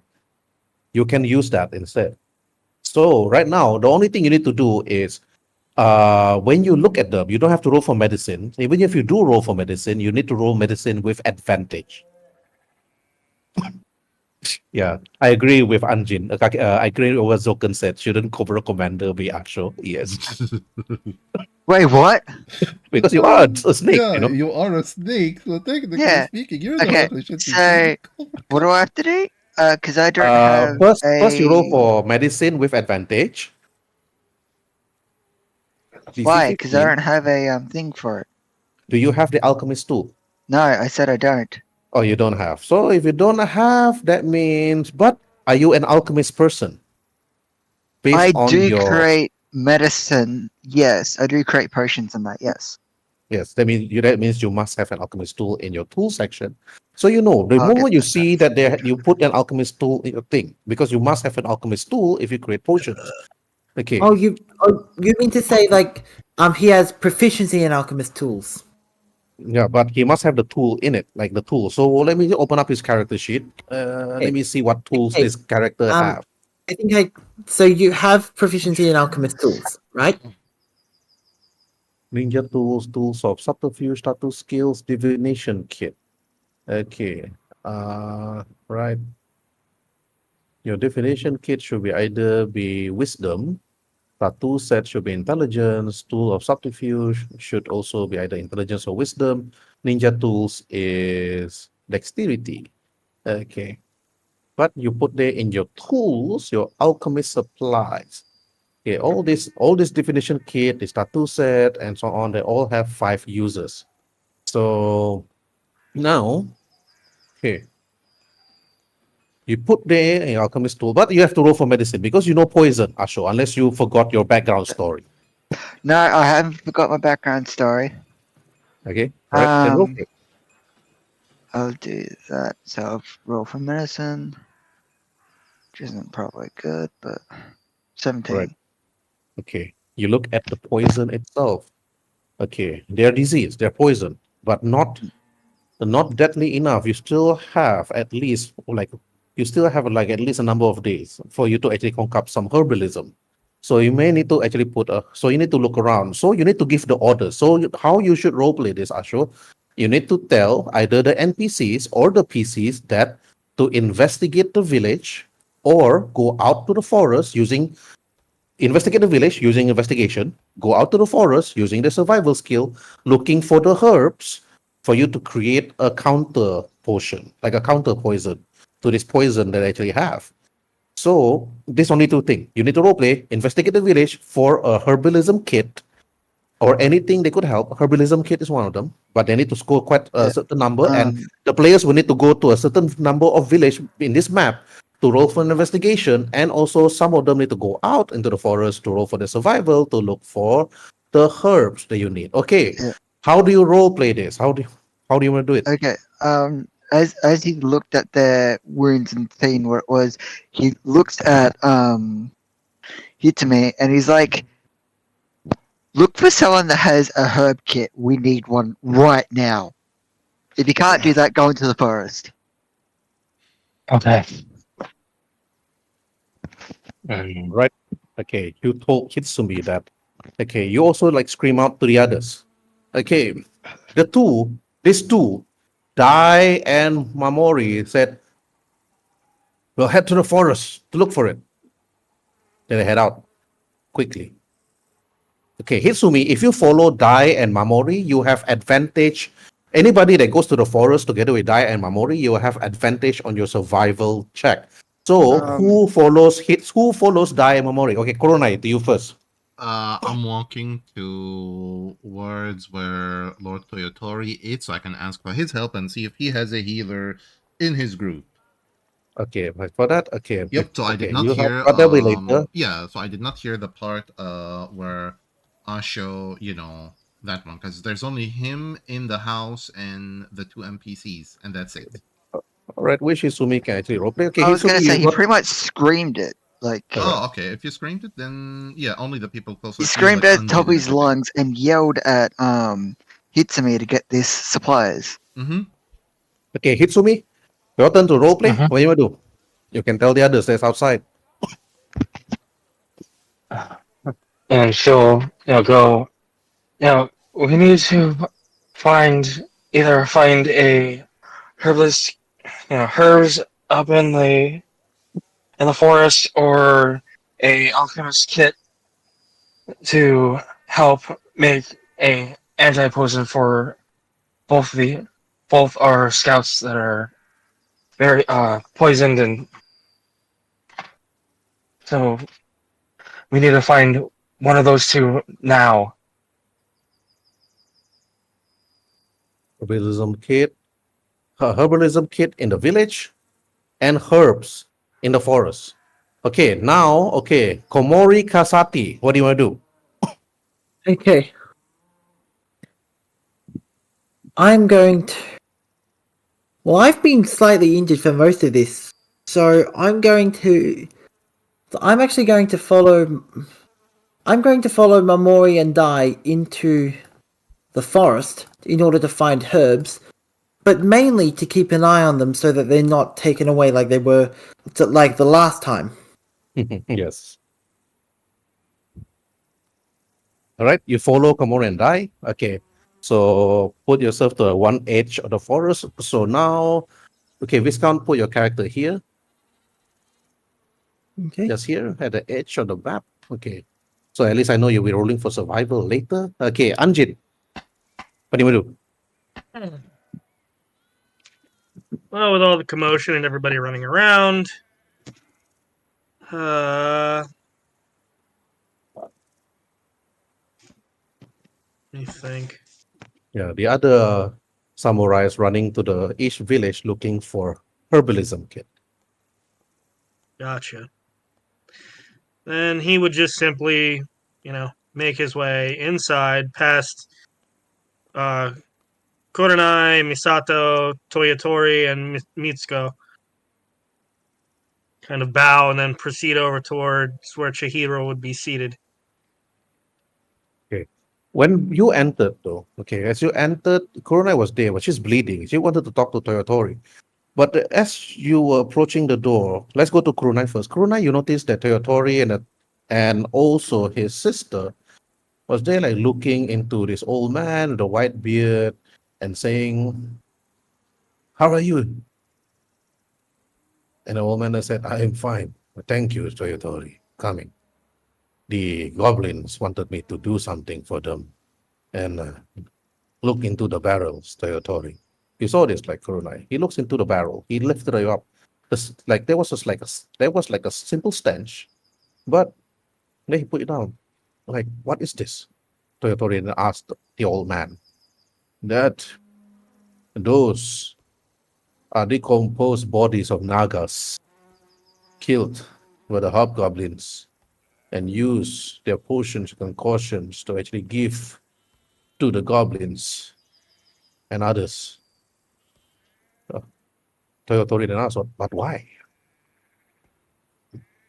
You can use that instead. So right now, the only thing you need to do is when you look at them, you don't have to roll for medicine. Even if you do roll for medicine, you need to roll medicine with advantage. Yeah, I agree with Anjin. I agree with what Zokan said. Shouldn't Cobra Commander be actual? Yes, Wait, what? because you are a snake, Yeah, you are a snake, so technically Yeah. speaking, you're the Okay. one who should be So, being Cobra what do I have to do? Because I don't Uh, have first, first you roll a. for medicine with advantage. DC Why? Because I 15. don't have a thing for it. Do you have the alchemist tool? No, I said I don't. Oh, you don't have. So if you don't have, that means. But are you an alchemist person based I on do your? create medicine. Yes, I do create potions and that. Yes. Yes, that means you must have an alchemist tool in your tool section. So you know the I'll get moment you that done. see that there you put an alchemist tool in your thing because you must have an alchemist tool if you create potions. Okay, You mean to say like he has proficiency in alchemist tools? yeah, but he must have the tool in it, like the tool. So let me open up his character sheet. Let Okay. me see what tools Okay. this character Um, have. I think I. So you have proficiency in alchemist tools, right? Ninja tools, tools of subterfuge, status skills, divination kit. Okay, right. Your divination kit should be either be wisdom. Tool set should be intelligence. Tool of subterfuge should also be either intelligence or wisdom. Ninja tools is dexterity. Okay. But you put there in your tools, your alchemist supplies. Okay, all this definition kit, this tattoo set, and so on, they all have 5 users. So now, okay, you put there in your alchemist tool, but you have to roll for medicine because you know poison, Asho, unless you forgot your background story. No, I haven't forgot my background story. Okay, all right, then roll Um, for it. I'll do that. So I'll roll for medicine, which isn't probably good, but All right, 17. okay. You look at the poison itself. Okay, they're disease, they're poison, but not deadly enough. You still have at least like at least a number of days for you to actually concoct some herbalism. So you may need to actually so you need to look around. So you need to give the order. So how you should role play this, Asho? You need to tell either the NPCs or the PCs that to investigate the village or go out to the forest using investigate the village using investigation, go out to the forest using the survival skill, looking for the herbs for you to create a counter potion, like a counter poison to this poison that I actually have. So there's only 2 things. You need to roleplay, investigate the village for a herbalism kit or anything they could help. Herbalism kit is one of them, but they need to score quite a Yeah. certain number, and Um, the players will need to go to a certain number of village in this map to roll for an investigation, and also some of them need to go out into the forest to roll for the survival to look for the herbs that you need. Okay, yeah. how do you role play this? How do you want to do it? Okay. As he looked at their wounds and seen where it was, he looks at Hitame and he's like, "Look for someone that has a herb kit. We need one right now. If you can't do that, go into the forest." Okay. Um, Right? Okay, you told Kitsumi that. Okay, you also like scream out to the others. Okay, these two, Dai and Mamori said, "We'll head to the forest to look for it." Then they head out quickly. Okay, Hitsumi, if you follow Dai and Mamori, you have advantage. Anybody that goes to the forest together with Dai and Mamori, you will have advantage on your survival check. So Um, who follows Dai and Mamori? Okay, Koronai, to you first. I'm walking towards where Lord Toyotori is, so I can ask for his help and see if he has a healer in his group. Okay, but for that, okay. Yep. So I did Okay, not you have, hear. but that'll be later. Yeah. So I did not hear the part where Asho, that one, because there's only him in the house and the two NPCs, and that's it. All right, which Hisumi can actually roleplay. Okay, I was gonna Hisumi, say you he got. pretty much screamed it. Like Alright. Oh, okay. If you screamed it, then yeah, only the people he closer to you, screamed like at the top Anjin of and his everything. lungs and yelled at Hitsumi to get this supplies. Mm-hmm. Okay, Hitsumi, your turn to roleplay. Mhm. What you want to do? You can tell the others that's outside. And she'll, go. We need to find a herbalist, herbs up in the forest, or a alchemist kit to help make a anti-poison for both the both our scouts that are very poisoned, and so we need to find one of those two now. Herbalism kit in the village, and herbs in the forest. Okay, now, okay, Komori Kasati, what do you want to do? Okay. I'm going to. Well, I've been slightly injured for most of this, so I'm going to. I'm actually going to follow. I'm going to follow Mamori and Dai into the forest in order to find herbs, but mainly to keep an eye on them so that they're not taken away like they were, like the last time. Yes. All right, you follow Komori and Dai. Okay, so put yourself to one edge of the forest. So now, okay, Viscount, put your character here, Okay. just here at the edge of the map. Okay, so at least I know you'll be rolling for survival later. Okay, Anjin, what do you want to do? Well, with all the commotion and everybody running around, let me think. Yeah, the other samurais running to the each village looking for herbalism kit. Gotcha. Then he would just simply, make his way inside past Kurenai, Misato, Toyotori, and Mitsuko. Kind of bow and then proceed over towards where Chihiro would be seated. Okay. When you entered, though, okay, as you entered, Kurenai was there, but she's bleeding. She wanted to talk to Toyotori. But as you were approaching the door, let's go to Kurunai first. Kurunai, you noticed that Toyotori and also his sister was there, like looking into this old man with a white beard and saying, "How are you?" And the old man said, "I am fine. Thank you, Toyotori, coming. The goblins wanted me to do something for them, and look into the barrels, Toyotori." You saw this, like Kurunai. He looks into the barrel. He lifted it up. Like there was just like there was like a simple stench, but then he put it down. Like, what is this? Toyotori then asked the old man. That those are decomposed bodies of Nagas killed by the hobgoblins and use their potions and concoctions to actually give to the goblins and others. Uh, Toyotori then asked, but why?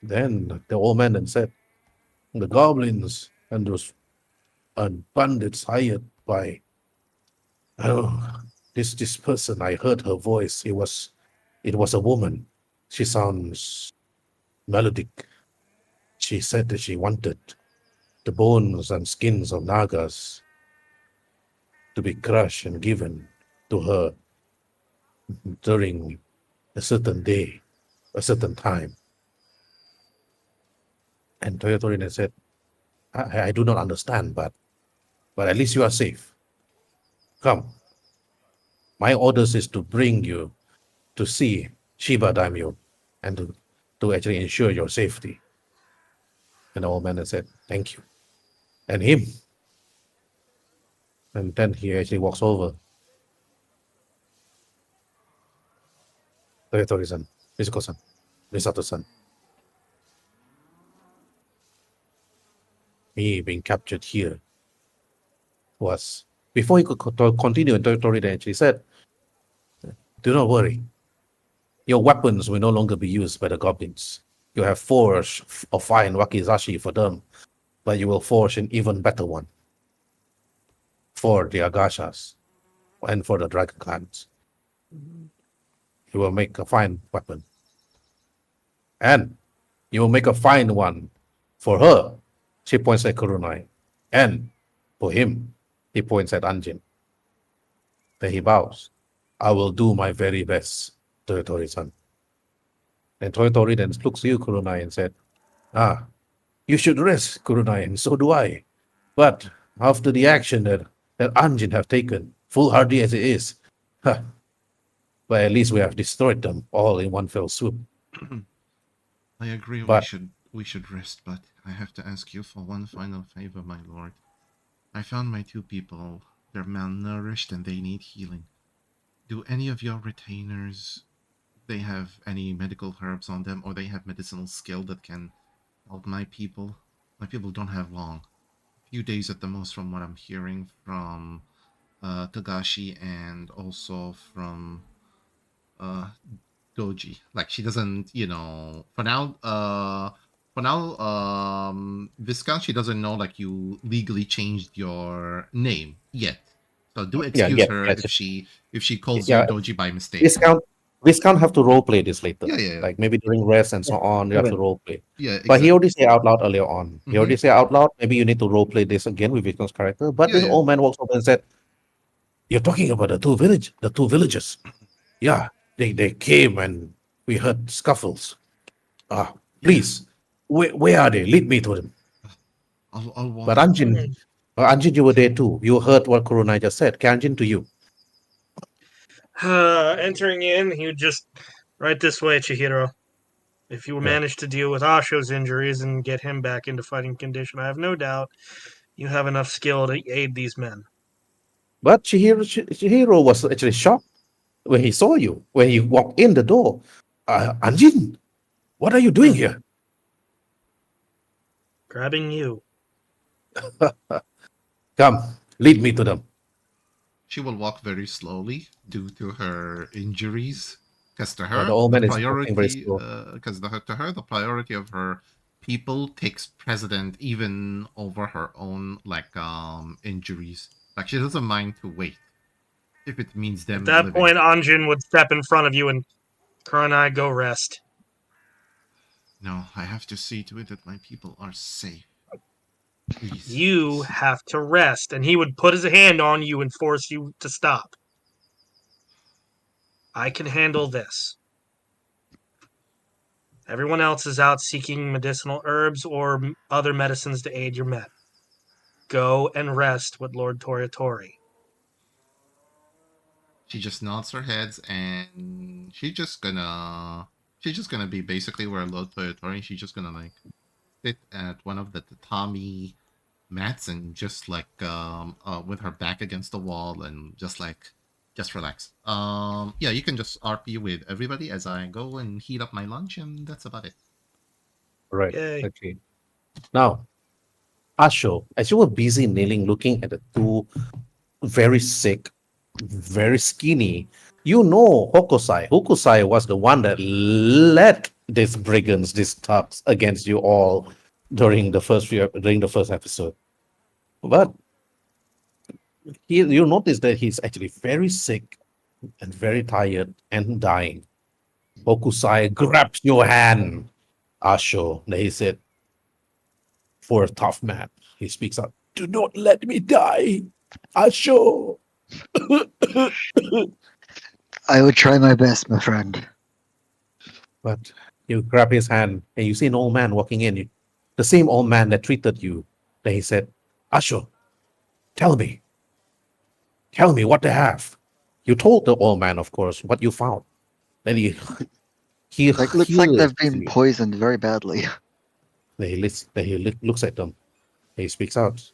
Then the old man then said, the goblins and those bandits hired by oh, this person. I heard her voice. It was a woman. She sounds melodic. She said that she wanted the bones and skins of Nagas to be crushed and given to her during a certain day, a certain time. And Toyotori said, I do not understand, but at least you are safe. Come. My orders is to bring you to see Shiba Daimyo and to actually ensure your safety. And the old man said, thank you. And him. And then he actually walks over. Toyotori-san, Mizuko-san, Misato-san. Me being captured here was before he could continue in territory. Then she said, "Do not worry. Your weapons will no longer be used by the goblins. You have forged a fine wakizashi for them, but you will forge an even better one for the Agashas and for the Dragon Clans. You will make a fine weapon. And you will make a fine one for her." She points at Kurunai. "And for him," he points at Anjin. Then he bows. "I will do my very best, Toyotori-san." And Toyotori then looks at you, Kurunai, and said, "You should rest, Kurunai, and so do I. But after the action that Anjin have taken, foolhardy as it is, but at least we have destroyed them all in one fell swoop." I agree. But- We should rest, but I have to ask you for one final favor, my lord. I found my two people. They're malnourished and they need healing. Do any of your retainers, they have any medical herbs on them, or they have medicinal skill that can help my people? My people don't have long. A few days at the most, from what I'm hearing from Togashi and also from Doji. Like, she doesn't, for now, Viscount, she doesn't know, like, you legally changed your name yet. So do excuse her if she calls you Doji by mistake. Viscount have to role play this later. Yeah. Like maybe during rest and so on, you have to role play. Yeah, exactly. But he already said out loud earlier on. He Mhm. already said out loud, maybe you need to role play this again with Viscount's character. But this Yeah. old man walks over and said, "You're talking about the two villages. Yeah, they came and we heard scuffles. Please, where are they? Lead me to them." I'll walk. But Anjin, you were there too. You heard what Kurunai just said. Kanjin, to you. Entering in, he would just right this way, Chihiro. If you manage to deal with Asho's injuries and get him back into fighting condition, I have no doubt you have enough skill to aid these men. But Chihiro was actually shocked when he saw you, when he walked in the door. "Anjin, what are you doing here?" Grabbing you. "Come, lead me to them." She will walk very slowly due to her injuries. Because to her, the old man the is walking very priority, slow. because to her, the priority of her people takes precedent even over her own injuries. Like, she doesn't mind to wait if it means them. At that living. point, Anjin would step in front of you and Kuranai, go rest. No, I have to see to it that my people are safe. Please. You have to rest, and he would put his hand on you and force you to stop. I can handle this. Everyone else is out seeking medicinal herbs or other medicines to aid your men. Go and rest with Lord Toriatori. She just nods her heads, and she's just gonna be basically where Lord Toyotori. She's just gonna sit at one of the tatami mats and just with her back against the wall and just relax. Yeah, you can just RP with everybody as I go and heat up my lunch, and that's about it. Right. Yay. Okay. Now, Asho, as you were busy kneeling, looking at the two very sick, very skinny, you know Hokusai. Hokusai was the one that led these brigands, these thugs against you all during the first episode. But you notice that he's actually very sick and very tired and dying. Hokusai grabs your hand, Asho. Then he said, "For a tough man," he speaks out, "Do not let me die, Asho." I will try my best, my friend. But you grab his hand and you see an old man walking in. The same old man that treated you. Then he said, "Asho, tell me what they have." You told the old man, of course, what you found. Then he Looks like they've been you. poisoned very badly. Then he looks at them. Then he speaks out.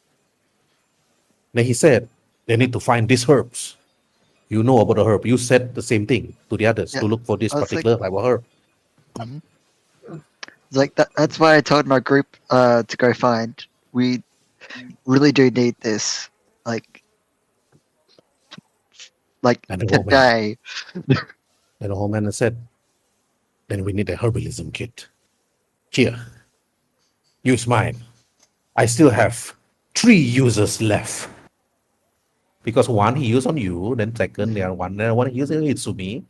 Then he said, "They need to find these herbs. You know about the herb. You said the same thing to the others Yeah, to look for this I was particular type of herb." It's like that's why I told my group to go find. We really do need this. Like And the old man, today. and the old man said, then we need a herbalism kit. Here, use mine. I still have 3 users left. Because one he used on you, then second, there one he used on Itsumi.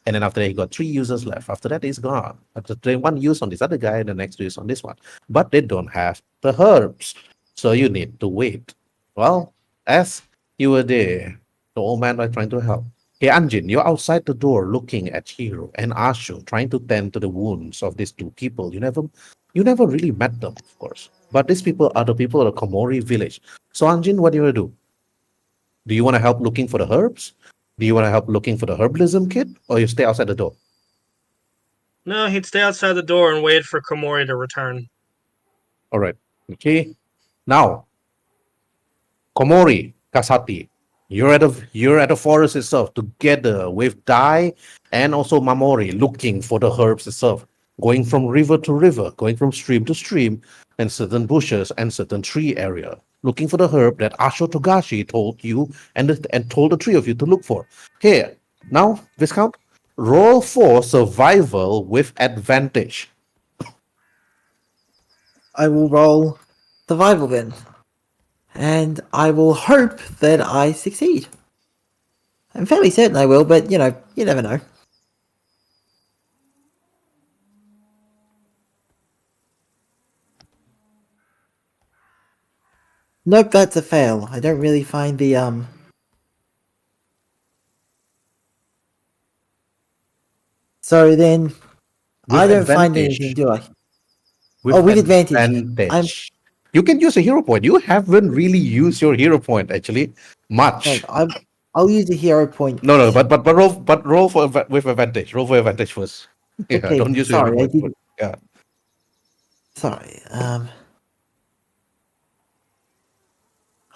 And then after that, he got 3 users left. After that, he's gone. After that, one use on this other guy, and the next use on this one. But they don't have the herbs. So you need to wait. Well, as you were there, the old man was trying to help. Hey, Anjin, you're outside the door looking at Hiro and Ashu trying to tend to the wounds of these 2 people. You never really met them, of course. But these people are the people of the Komori village. So Anjin, what do you want to do? Do you want to help looking for the herbs? Do you want to help looking for the herbalism kit? Or you stay outside the door? No, he'd stay outside the door and wait for Komori to return. All right. Okay. Now, Komori, Kasati, you're at the forest itself together with Dai and also Mamori looking for the herbs itself, going from river to river, going from stream to stream, and certain bushes and certain tree area, looking for the herb that Asho Togashi told you and told the 3 of you to look for. Here, now, Viscount, roll for survival with advantage. I will roll survival then. And I will hope that I succeed. I'm fairly certain I will, but you never know. Nope, that's a fail. I don't really find the So then I don't find anything, do I? With advantage. You can use a hero point. You haven't really used your hero point actually much. I'll use a hero point. No, but roll with advantage. Roll for advantage first. Yeah, Okay, don't use your hero point. Yeah. Sorry.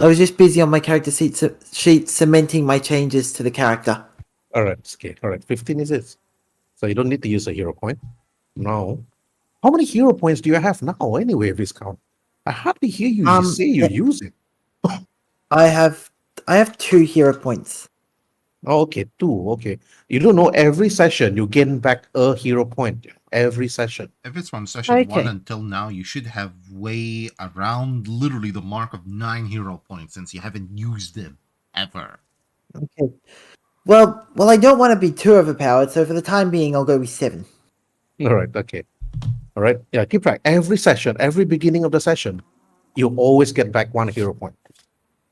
I was just busy on my character sheet cementing my changes to the character. All right. Okay. All right. 15 is it. So you don't need to use a hero point. No. How many hero points do you have now anyway, Viscount? I hardly hear you say you use it. I have 2 hero points. Oh, okay, 2. Okay. You don't know every session you gain back a hero point. Every session. If it's from session 1 until now, you should have way around literally the mark of 9 hero points since you haven't used them ever. Okay. Well, I don't want to be too overpowered, so for the time being, I'll go with 7. All right. Okay. All right. Yeah. Keep track. Every session, every beginning of the session, you always get back 1 hero point.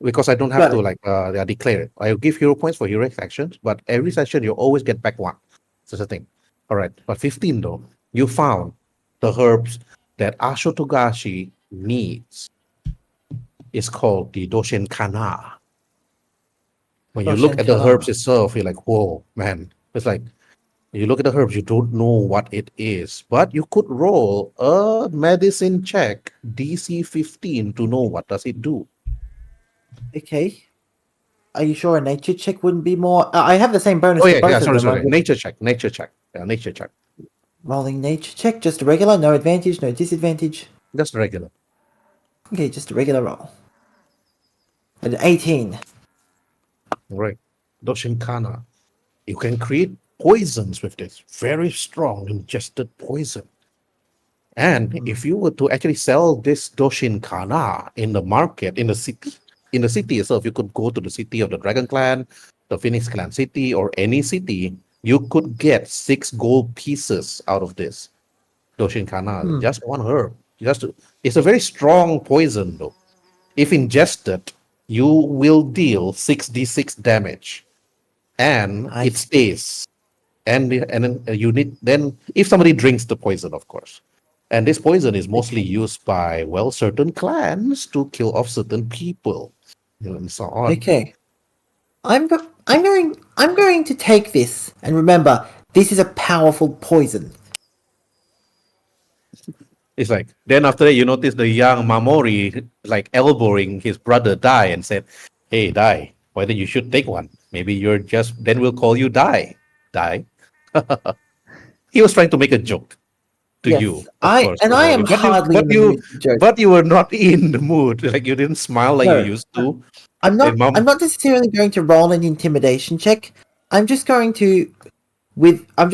Because I don't have to declare it. I'll give hero points for heroic actions, but every session you always get back 1. That's the thing. All right. But 15 though, you found the herbs that Asho Togashi needs. It's called the Doshin Kana. When you look at the herbs itself, you're like, whoa, man. It's like, you look at the herbs, you don't know what it is. But you could roll a medicine check, DC 15, to know what does it do. Okay. Are you sure a nature check wouldn't be more? I have the same bonus. Oh yeah, sorry. Nature check. Yeah, nature check. Rolling nature check, just a regular, no advantage, no disadvantage. Just regular. Okay, just a regular roll. An 18. Right. Doshinkana. You can create poisons with this. Very strong ingested poison. And if you were to actually sell this Doshinkana in the market, in the city itself, you could go to the city of the Dragon Clan, the Phoenix Clan city, or any city, you could get 6 gold pieces out of this Doshinkana. Just 1 herb. It's a very strong poison though. If ingested, you will deal 6d6 damage. And it stays. And then you need, then if somebody drinks the poison, of course. And this poison is mostly used by, well, certain clans to kill off certain people, and so on. Okay. I'm going to take this, and remember, this is a powerful poison. It's like, then after that, you notice the young Mamori like elbowing his brother Dai and said, hey, Dai, why don't you should take one? Maybe you're just, then we'll call you Dai. Dai. he was trying to make a joke to Yes, you, of I course. and I am But hardly in the mood to joke. but you were not in the mood. Like you didn't smile like you No, used to. I'm And not. I'm mom, not necessarily going to roll an intimidation check. I'm just going to, with my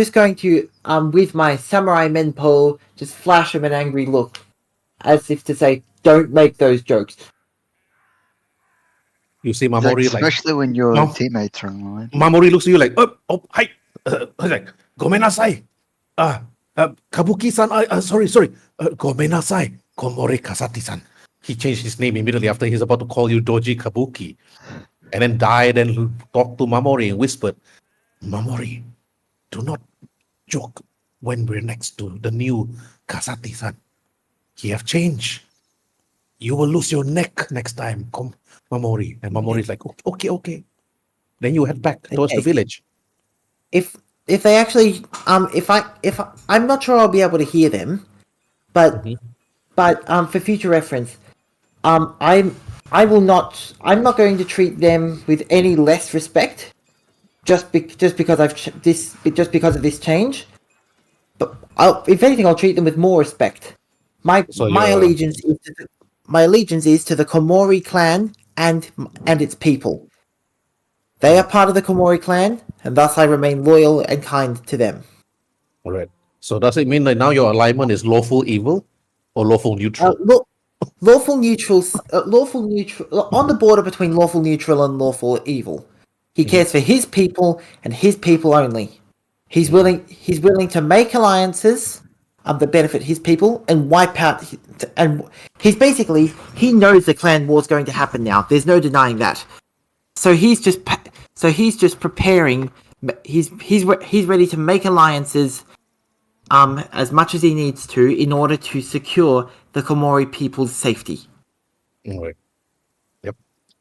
samurai menpo, just flash him an angry look, as if to say, "Don't make those jokes." you see It's like, Mamori like, especially when your Mom, teammates are online. Mamori looks at you like, hi, like, gomenasai, Kabuki-san, sorry, gomenasai, Komori Kasati-san. He changed his name immediately after he's about to call you Doji Kabuki, and then died and talked to Mamori and whispered, Mamori, do not joke when we're next to the new Kasati-san. He have changed. You will lose your neck next time, Mamori. And Mamori's like, okay. Then you head back towards the Okay. village. If they actually I'm not sure I'll be able to hear them, but Mhm. for future reference, I'm not going to treat them with any less respect just because just because of this change. But if anything, I'll treat them with more respect. So My allegiance is to the Komori clan and its people. They are part of the Komori clan, and thus I remain loyal and kind to them. all right. So does it mean that now your alignment is lawful evil or lawful neutral? Lawful neutral, on the border between lawful neutral and lawful evil. He cares for his people and his people only. He's willing to make alliances that benefit his people and wipe out. And he knows the clan war is going to happen now. There's no denying that. So he's just preparing. He's ready to make alliances as much as he needs to in order to secure the Komori people's safety. All right. Yep.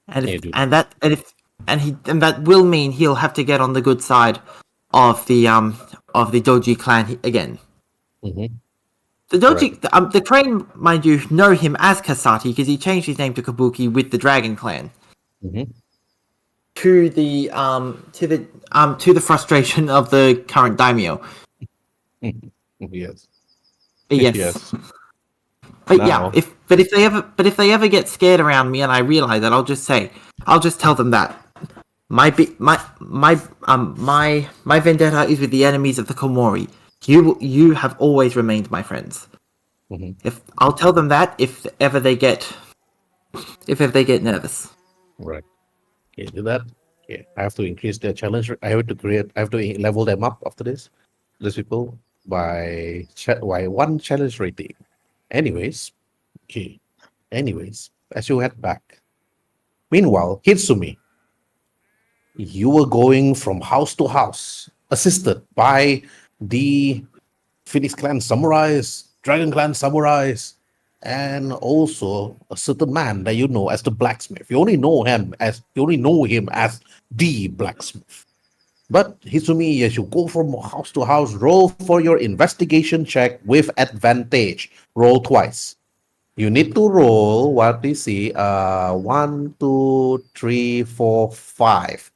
And Yeah, if, dude. and that and if and that will mean he'll have to get on the good side of the Doji clan again. Mm-hmm. The Doji, the Crane, mind you, know him as Kasati because he changed his name to Kabuki with the Dragon Clan. Mm-hmm. To the frustration of the current daimyo. Yes. Yes. Yes. But Now- yeah, if they ever get scared around me and I realize that, I'll just tell them that my vendetta is with the enemies of the Komori. You have always remained my friends. Mhm. If I'll tell them that if ever they get nervous. Right. Okay, do that. Yeah, I have to increase their challenge. I have to level them up after this. These people by one challenge rating. Anyways, okay. Anyways, as you head back. Meanwhile, Hitsumi, you were going from house to house, assisted by the Phoenix Clan samurais, Dragon Clan samurais, and also a certain man that you know as the blacksmith. You only know him as the blacksmith. But Hitsumi, as you go from house to house, roll for your investigation check with advantage. Roll twice. You need to roll what do you see? 1, 2, 3, 4, 5.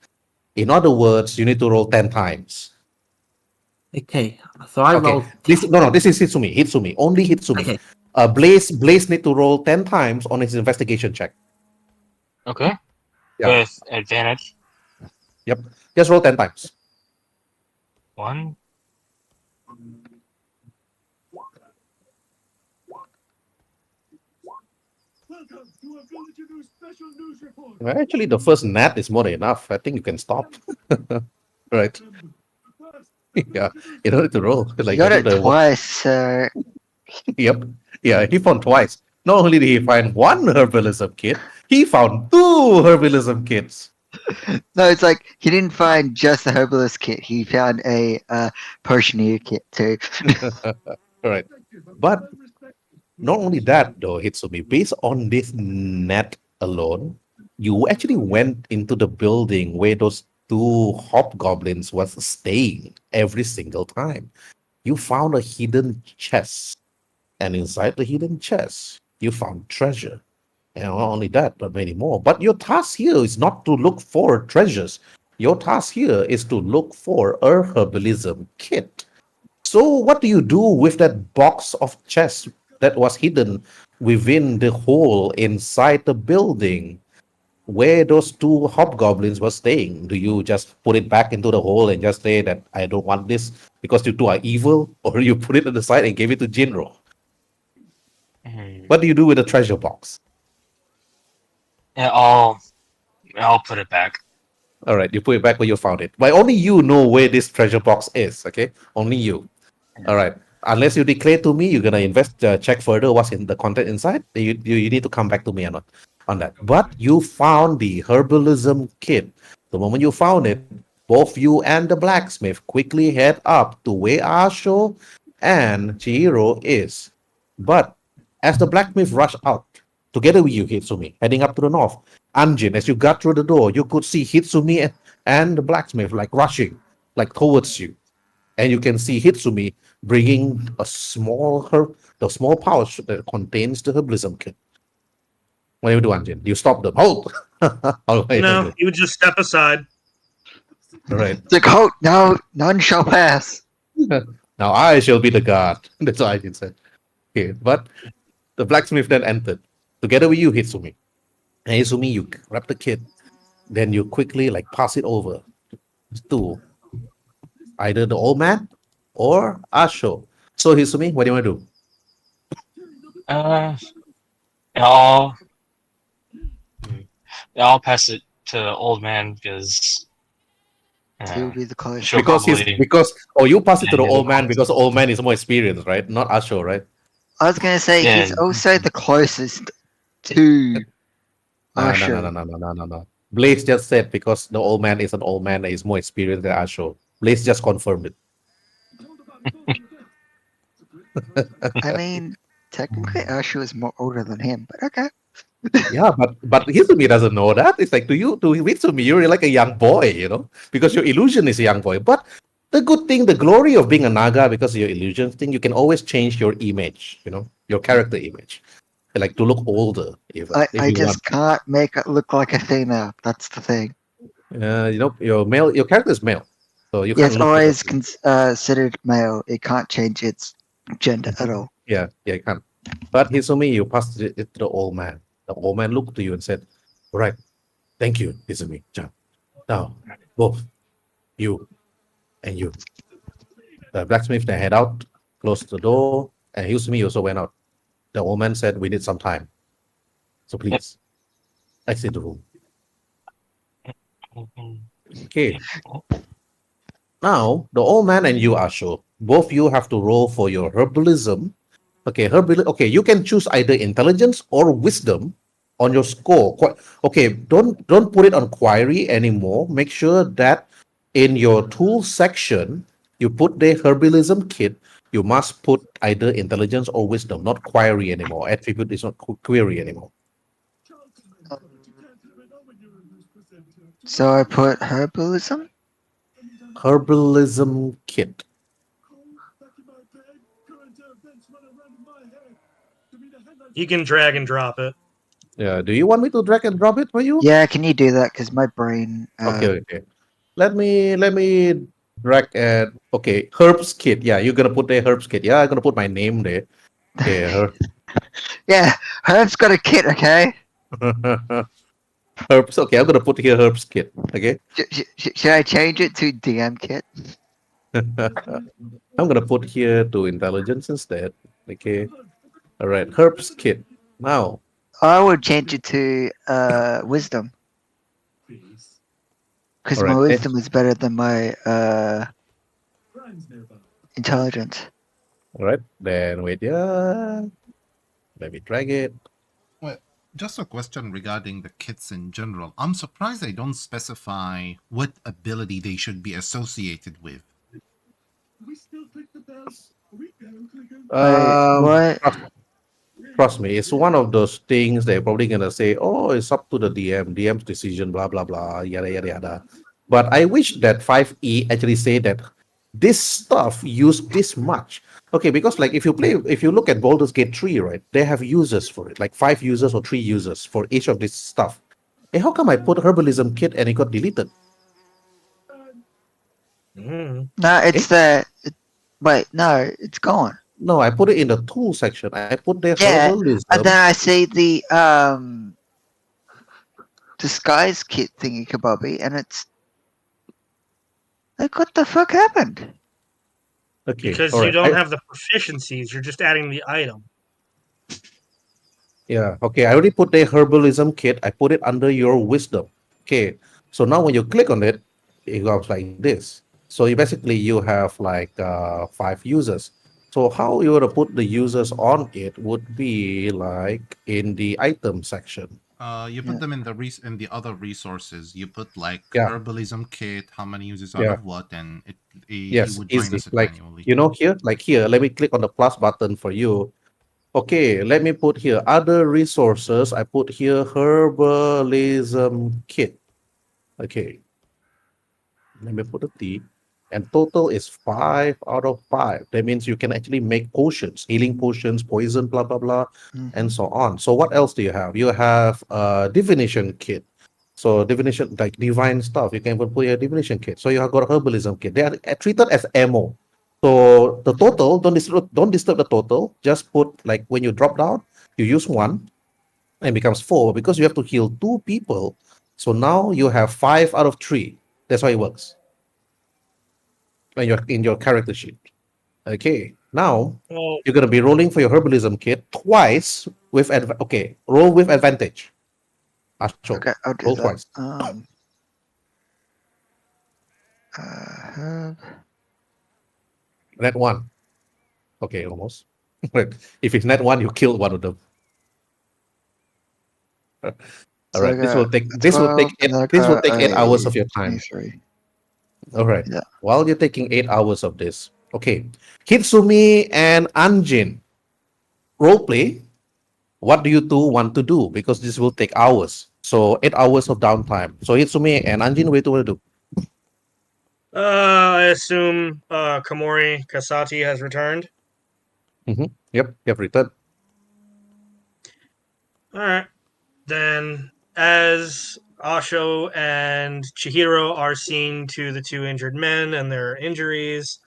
In other words, you need to roll 10 times. Okay, so I rolled. This is Hitsumi. Hitsumi. Only Hitsumi. Okay. Blaze need to roll 10 times on his investigation check. Okay. Yeah. With advantage. Yep. Just roll 10 times. 1. Well, actually, the first nat is more than enough. I think you can stop. Right. Yeah. You don't need to roll. You got I it do the- twice, so Yep. Yeah, he found twice. Not only did he find one herbalism kit, he found 2 herbalism kits. no, it's like he didn't find just the herbalist kit. He found a potioneer kit too. All right. But not only that, though, Hitsumi, based on this net alone, you actually went into the building where those 2 hobgoblins was staying every single time. You found a hidden chest, and inside the hidden chest, you found treasure. And not only that, but many more. But your task here is not to look for treasures. Your task here is to look for a herbalism kit. So, what do you do with that box of chests that was hidden within the hole inside the building where those two hobgoblins were staying? Do you just put it back into the hole and just say that I don't want this because you two are evil, or you put it on the side and give it to Jinro? Hmm. What do you do with the treasure box? Yeah, I'll put it back. All right, you put it back where you found it. But only you know where this treasure box is, okay? Only you. All right. Unless you declare to me, you're gonna check further what's in the content inside. You need to come back to me on that. But you found the herbalism kit. The moment you found it, both you and the blacksmith quickly head up to where Asho and Chihiro is. But as the blacksmith rushed out, together with you, Hitsumi, heading up to the north, Anjin, as you got through the door, you could see Hitsumi and the blacksmith like rushing, like towards you. And you can see Hitsumi bringing the small pouch that contains the herbalism kit. What do you do, Anjin? You stop them. Hold! All right, No, okay. he would just step aside. All right. It's like, oh, no, none shall pass. Now I shall be the guard. That's what Anjin said. Okay, but the blacksmith then entered, together with you, Hitsumi. And Hitsumi, you grab the kit, then you quickly like pass it over to either the old man or Asho. So Hitsumi, what do you want to do? Uh, I'll I'll pass it to the old man because He will be the closest. she'll probably You pass it to the Yeah, old man yeah. because the old man is more experienced, right? Not Asho, right? I was gonna say he's Yeah. also the closest to No. Asho. Blaze just said because the old man is an old man that is more experienced than Asho. Blaze just confirmed it. I mean, technically Asho is more older than him, but okay. Yeah, but Hitsumi doesn't know that. It's like to Hitsumi, you're like a young boy, because your illusion is a young boy. But the good thing, the glory of being a Naga, because of your illusion thing, you can always change your image, your character image, like to look older. If I you just can't make it look like a female. That's the thing. want, your character is male, so you Yeah, can't it's look like always a considered male. It can't change its gender at all. yeah, you can't. But Hitsumi, you passed it to the old man. The old man looked to you and said, "All right, thank you, Hitsumi-chan. Now, both you and you." The blacksmith then head out, closed the door, and Hitsumi also went out. The old man said, "We need some time, so please exit the room." Okay. Now, the old man and you, Asho, both you have to roll for your herbalism. Okay, you can choose either intelligence or wisdom on your score. Okay, don't put it on query anymore. Make sure that in your tool section you put the herbalism kit. You must put either intelligence or wisdom, not query anymore. Attribute is not query anymore. So I put herbalism. Herbalism kit. You can drag and drop it. Yeah. Do you want me to drag and drop it for you? Yeah, can you do that? Because my brain. Okay. Let me drag and okay, herbs kit. Yeah, you're gonna put the herbs kit. Yeah, I'm gonna put my name there. Okay, Yeah, Herb's got a kit. Okay. herbs. Okay, I'm gonna put here herbs kit. Okay. Should I change it to DM kit? I'm gonna put here to intelligence instead. Okay. All right, herbs kit. Now, I would change it to wisdom. Because All my right, wisdom is better than my intelligence. all right. Then wait. Yeah. Let me drag it. Well, just a question regarding the kits in general. I'm surprised they don't specify what ability they should be associated with. What? Trust me, it's one of those things they're probably gonna say, "Oh, it's up to the DM's decision." Blah blah blah. Yada yada yada. But I wish that 5E actually say that this stuff use this much. Okay, because like if you look at Baldur's Gate 3, right, they have users for it, like 5 users or 3 users for each of this stuff. Hey, how come I put herbalism kit and it got deleted? Mm. No, it's Wait, no, it's gone. No, I put it in the tool section. I put the Yeah, and herbalism. then I see the disguise kit thingy kabobby, and it's like, what the fuck happened? Okay, Because all you right. don't have the proficiencies, you're just adding the item. Yeah, okay. I already put the herbalism kit. I put it under your wisdom. Okay, so now when you click on it, it goes like this. So you have like 5 users. So how you would put the users on it would be like in the item section. You Yeah. put them in the other resources. You put like Yeah, herbalism kit, how many uses out yeah, of what, and he yes, would easy. minus it Like manually. here, like here. Let me click on the plus button for you. Okay, let me put here other resources. I put here herbalism kit. Okay, let me put a T. And total is 5 out of 5. That means you can actually make potions, healing potions, poison, blah, blah, blah, and Mhm. so on. So what else do you have? You have a divination kit. So divination, like divine stuff, you can even put your divination kit. So you have got a herbalism kit. They are treated as ammo. So the total, don't disturb the total. Just put like when you drop down, you use one and it becomes 4 because you have to heal 2 people. So now you have 5 out of 3. That's how it works in your character sheet. Okay, now Well, you're gonna be rolling for your herbalism kit twice with okay, roll with advantage. Astro, Okay, I'll do roll that. twice. Herb. Net one. Okay, almost. Right. If it's net one, you killed one of them. All So I right. This will got take a this will 12, take and eight I this will got take 8 hours a of your time. 23. All right. Yeah. While you're taking 8 hours of this, okay. Hitsumi and Anjin, role play. What do you two want to do? Because this will take hours. So 8 hours of downtime. So Hitsumi and Anjin, what do you want to do? I assume Komori Kasati has returned. Yep, you have returned. All right. Then, as Asho and Chihiro are seen to the 2 injured men and their injuries,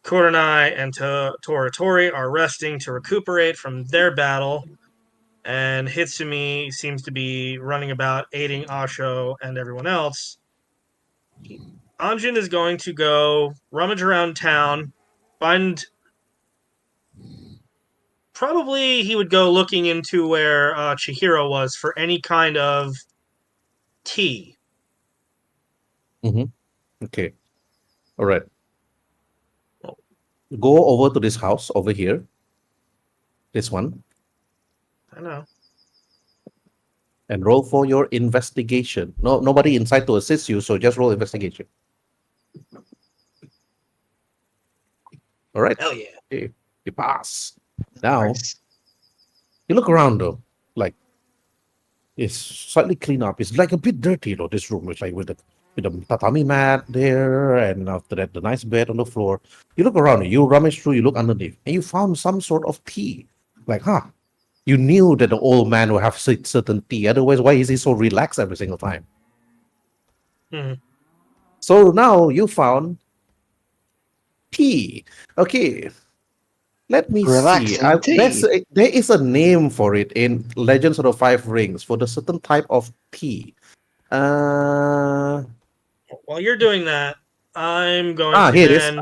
Kurenai and Toratori are resting to recuperate from their battle, and Hitsumi seems to be running about aiding Asho and everyone else. Anjin is going to go rummage around town, find. Probably he would go looking into where Chihiro was for any kind of tea. Mm-hmm. Okay. All right. Go over to this house over here. This one. I know. And roll for your investigation. No, nobody inside to assist you, so just roll investigation. All right. Hell yeah. Okay. You pass. Now Nice. you look around though. Like it's slightly clean up. It's like a bit dirty though, this room. It's like with the tatami mat there, and after that the nice bed on the floor. You look around, you rummage through, you look underneath, and you found some sort of tea. Like, you knew that the old man would have certain tea. Otherwise, why is he so relaxed every single time? Hmm. So now you found tea. Okay, let me see. Relaxing tea. There is a name for it in Legends of the Five Rings for the certain type of tea. Uh, While you're doing that, I'm going to Here it is. then.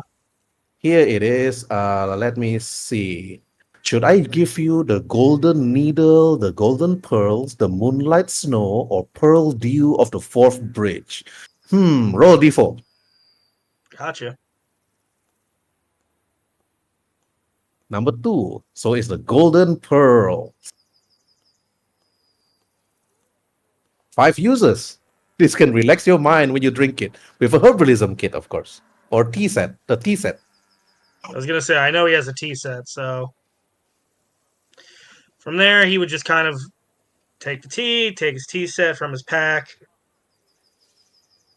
Here it is. Let me see. Should I give you the golden needle, the golden pearls, the moonlight snow, or pearl dew of the fourth bridge? Roll d4. Gotcha. Number 2. So it's the golden pearl. 5 users. This can relax your mind when you drink it with a herbalism kit, of course, or tea set. The tea set. I was going to say, I know he has a tea set, so. From there, he would just kind of take the tea, take his tea set from his pack,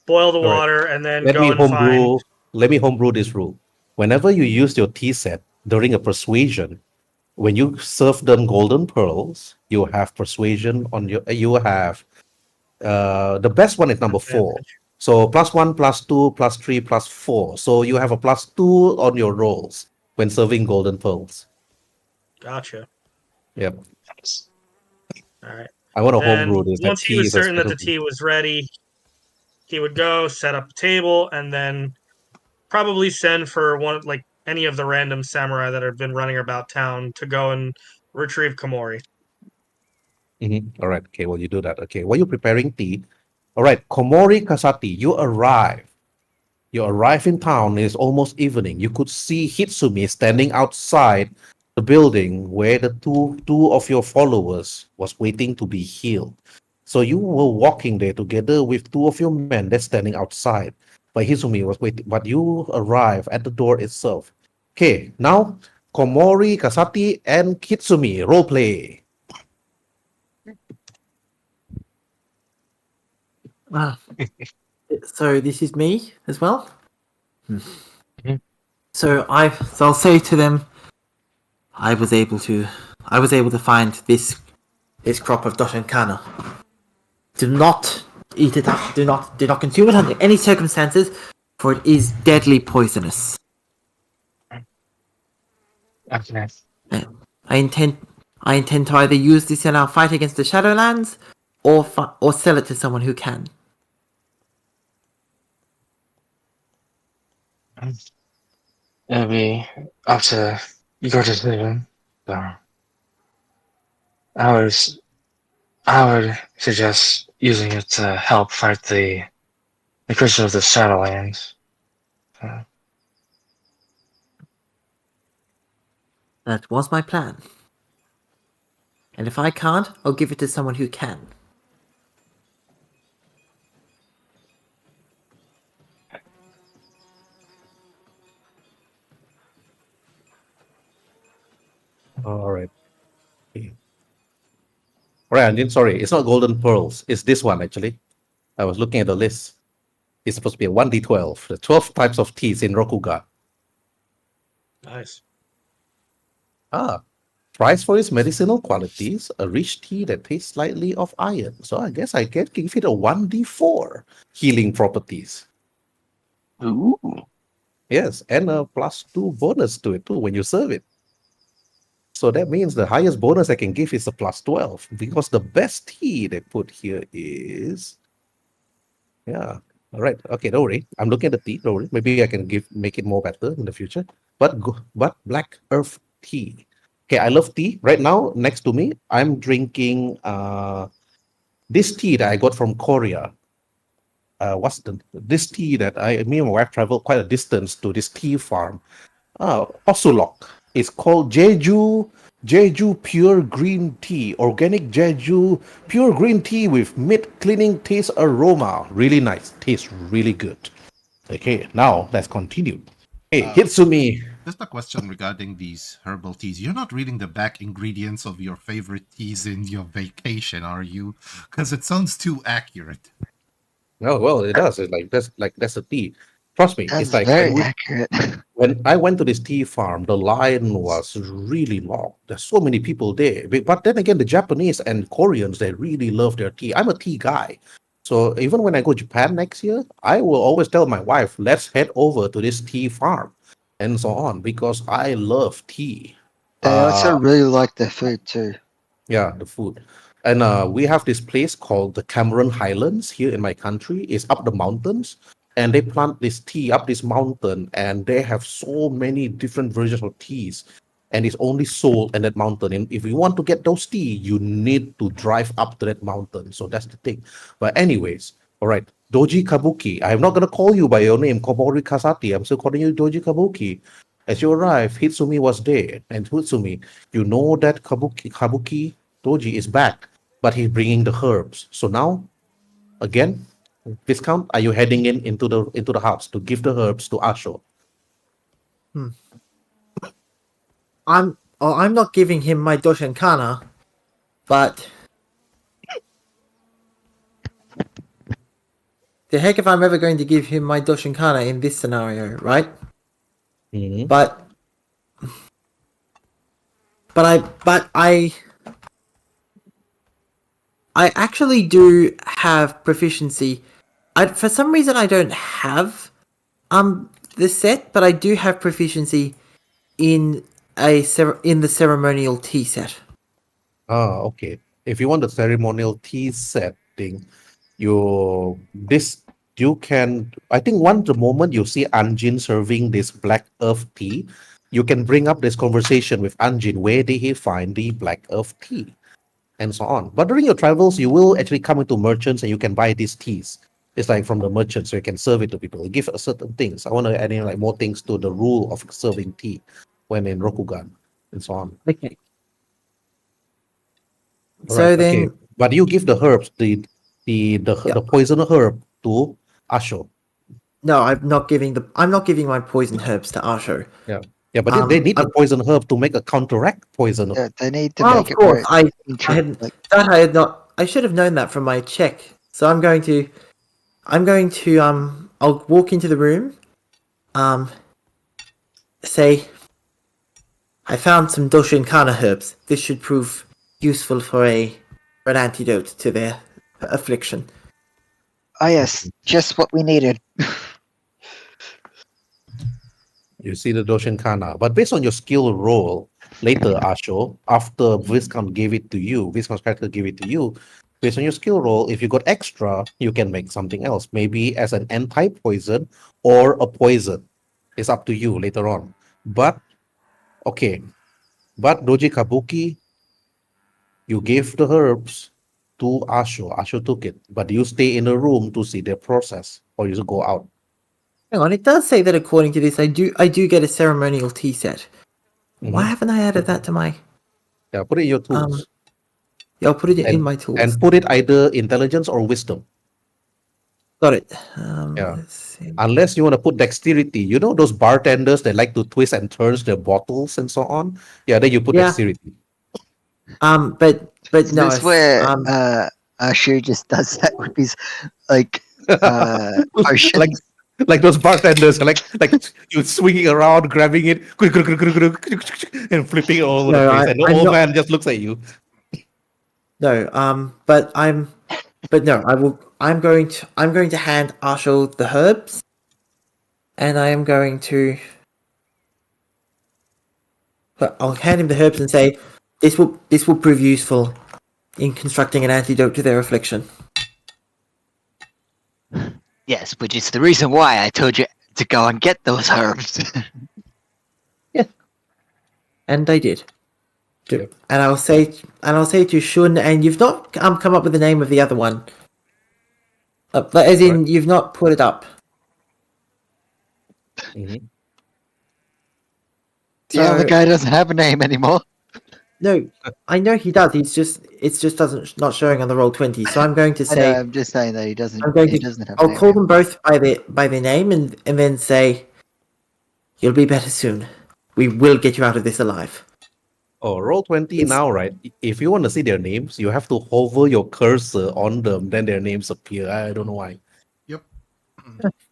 boil the All right. water, and then Let me go and find. homebrew. Let me homebrew this rule. Whenever you use your tea set during a persuasion, when you serve them golden pearls, you have persuasion on your. You have the best one is number 4. Advantage. So +1, +2, +3, +4. So you have a +2 on your rolls when serving golden pearls. Gotcha. Yep. All right. I want to Then homebrew this. That once he tea was is a certain that the specialty. tea was ready, he would go set up a table and then probably send for one like any of the random samurai that have been running about town to go and retrieve Komori. All right. Okay. Well, you do that. Okay. While you're preparing tea, all right. Komori Kasati, you arrive. You arrive in town. It's almost evening. You could see Hitsumi standing outside the building where the two of your followers was waiting to be healed. So you were walking there together with two of your men that's standing outside. But Hitsumi was waiting. But you arrive at the door itself. Okay. Now Komori, Kasati, and Hitsumi role play. Ah. So this is me as well. So I'll say to them, I was able to find this crop of Doshinkana. Do not eat it up. Do not consume it under any circumstances, for it is deadly poisonous. Okay. I intend to either use this in our fight against the Shadowlands, or sell it to someone who can. It'll be up to your decision. So I would suggest using it to help fight the creatures of the Shadowlands. So, That was my plan. And if I can't, I'll give it to someone who can. All right. Okay. All right, Anjin, sorry, it's not golden pearls. It's this one actually. I was looking at the list. It's supposed to be a 1d12. The 12 types of teas in Rokugan. Nice. Price for its medicinal qualities, a rich tea that tastes slightly of iron. So I guess I can give it a 1d4 healing properties. ooh. Yes, and a +2 bonus to it too when you serve it. So that means the highest bonus I can give is a +12 because the best tea they put here is. Yeah. All right. Okay, don't worry. I'm looking at the tea. Don't worry. Maybe I can make it more better in the future. But black earth tea. Okay, I love tea. Right now, next to me, I'm drinking this tea that I got from Korea. This tea that me and my wife traveled quite a distance to this tea farm. Osulok. It's called Jeju Pure Green Tea. Organic Jeju Pure Green Tea with mid cleaning taste aroma. Really nice. Tastes really good. Okay, now let's continue. Hey, Hitsumi. Just a question regarding these herbal teas. You're not reading the back ingredients of your favorite teas in your vacation, are you? Because it sounds too accurate. Oh well, it does. It's that's a tea. Trust me, That's it's like very accurate. when I went to this tea farm, the line was really long. There's so many people there. But then again, the Japanese and Koreans, they really love their tea. I'm a tea guy. So even when I go to Japan next year, I will always tell my wife, let's head over to this tea farm and so on because I love tea. They also Uh, really like their food too. yeah, the food. And we have this place called the Cameron Highlands here in my country. It's up the mountains. And they plant this tea up this mountain, and they have so many different versions of teas. And it's only sold in that mountain. And if you want to get those tea, you need to drive up to that mountain. So that's the thing. But anyways, all right. Doji Kabuki. I'm not gonna call you by your name, Komori Kasati. I'm still calling you Doji Kabuki. As you arrive, Hitsumi was there. And Hitsumi, you know that Kabuki Doji is back, but he's bringing the herbs. So now, again, discount. Are you heading into the house to give the herbs to Asho? I'm not giving him my Doshinkana, but the heck if I'm ever going to give him my Doshinkana in this scenario, right? Mm-hmm. But I actually do have proficiency. for some reason I don't have the set, but I do have proficiency in in the ceremonial tea set. Okay. If you want the ceremonial tea setting, you can. I think the moment you see Anjin serving this black earth tea, you can bring up this conversation with Anjin. Where did he find the black earth tea, and so on. But during your travels, you will actually come into merchants and you can buy these teas. It's like from the merchant, so you can serve it to people. You give certain things. I want to add in like more things to the rule of serving tea when in Rokugan and so on. Okay. All So right, then, okay. But you give the herbs, the poison herb to Asho. no, I'm not giving my poison herbs to Asho. Yeah. Yeah, but they need the poison herb to make a counteract poison. They need to Well, make of it course, very I had not. I should have known that from my check. So I'm going to I'll walk into the room, say, I found some Doshinkana herbs. This should prove useful for an antidote to their affliction. Oh yes, just what we needed. You see the Doshinkana. But based on your skill roll, later, Asho, after Viscount gave it to you, Viscount's character gave it to you, based on your skill roll, if you got extra, you can make something else. Maybe as an anti-poison or a poison. It's up to you later on. But, okay. But Doji Kabuki, you gave the herbs to Asho. Asho took it. But you stay in a room to see their process, or you go out. Hang on, it does say that according to this, I do get a ceremonial tea set. Why haven't I added that to my? Yeah, put it in your tools. Yeah, I'll put it in my tools. And put it either intelligence or wisdom. Got it. Yeah. Let's see. Unless you want to put dexterity. You know those bartenders that like to twist and turns their bottles and so on? Yeah, then you put dexterity. But Is no. this where Asher just does that with his potions? like those bartenders, like you swinging around, grabbing it, and flipping it all over the place, and the old man just looks at you. No, but no, I'm going to hand Asho the herbs, and I am going to. I'll hand him the herbs and say, this will prove useful in constructing an antidote to their affliction. Yes, which is the reason why I told you to go and get those herbs. Yeah, and I did. Yep. And I'll say to Shun, and you've not come up with the name of the other one. As in, you've not put it up. The other guy doesn't have a name anymore. No, I know he does. It's just not showing on the Roll20. So I'm going to say. I'm just saying that he doesn't. I'll call them both by their name and then say, "You'll be better soon. We will get you out of this alive." Oh, Roll20 now, right? If you want to see their names, you have to hover your cursor on them, then their names appear. I don't know why. Yep.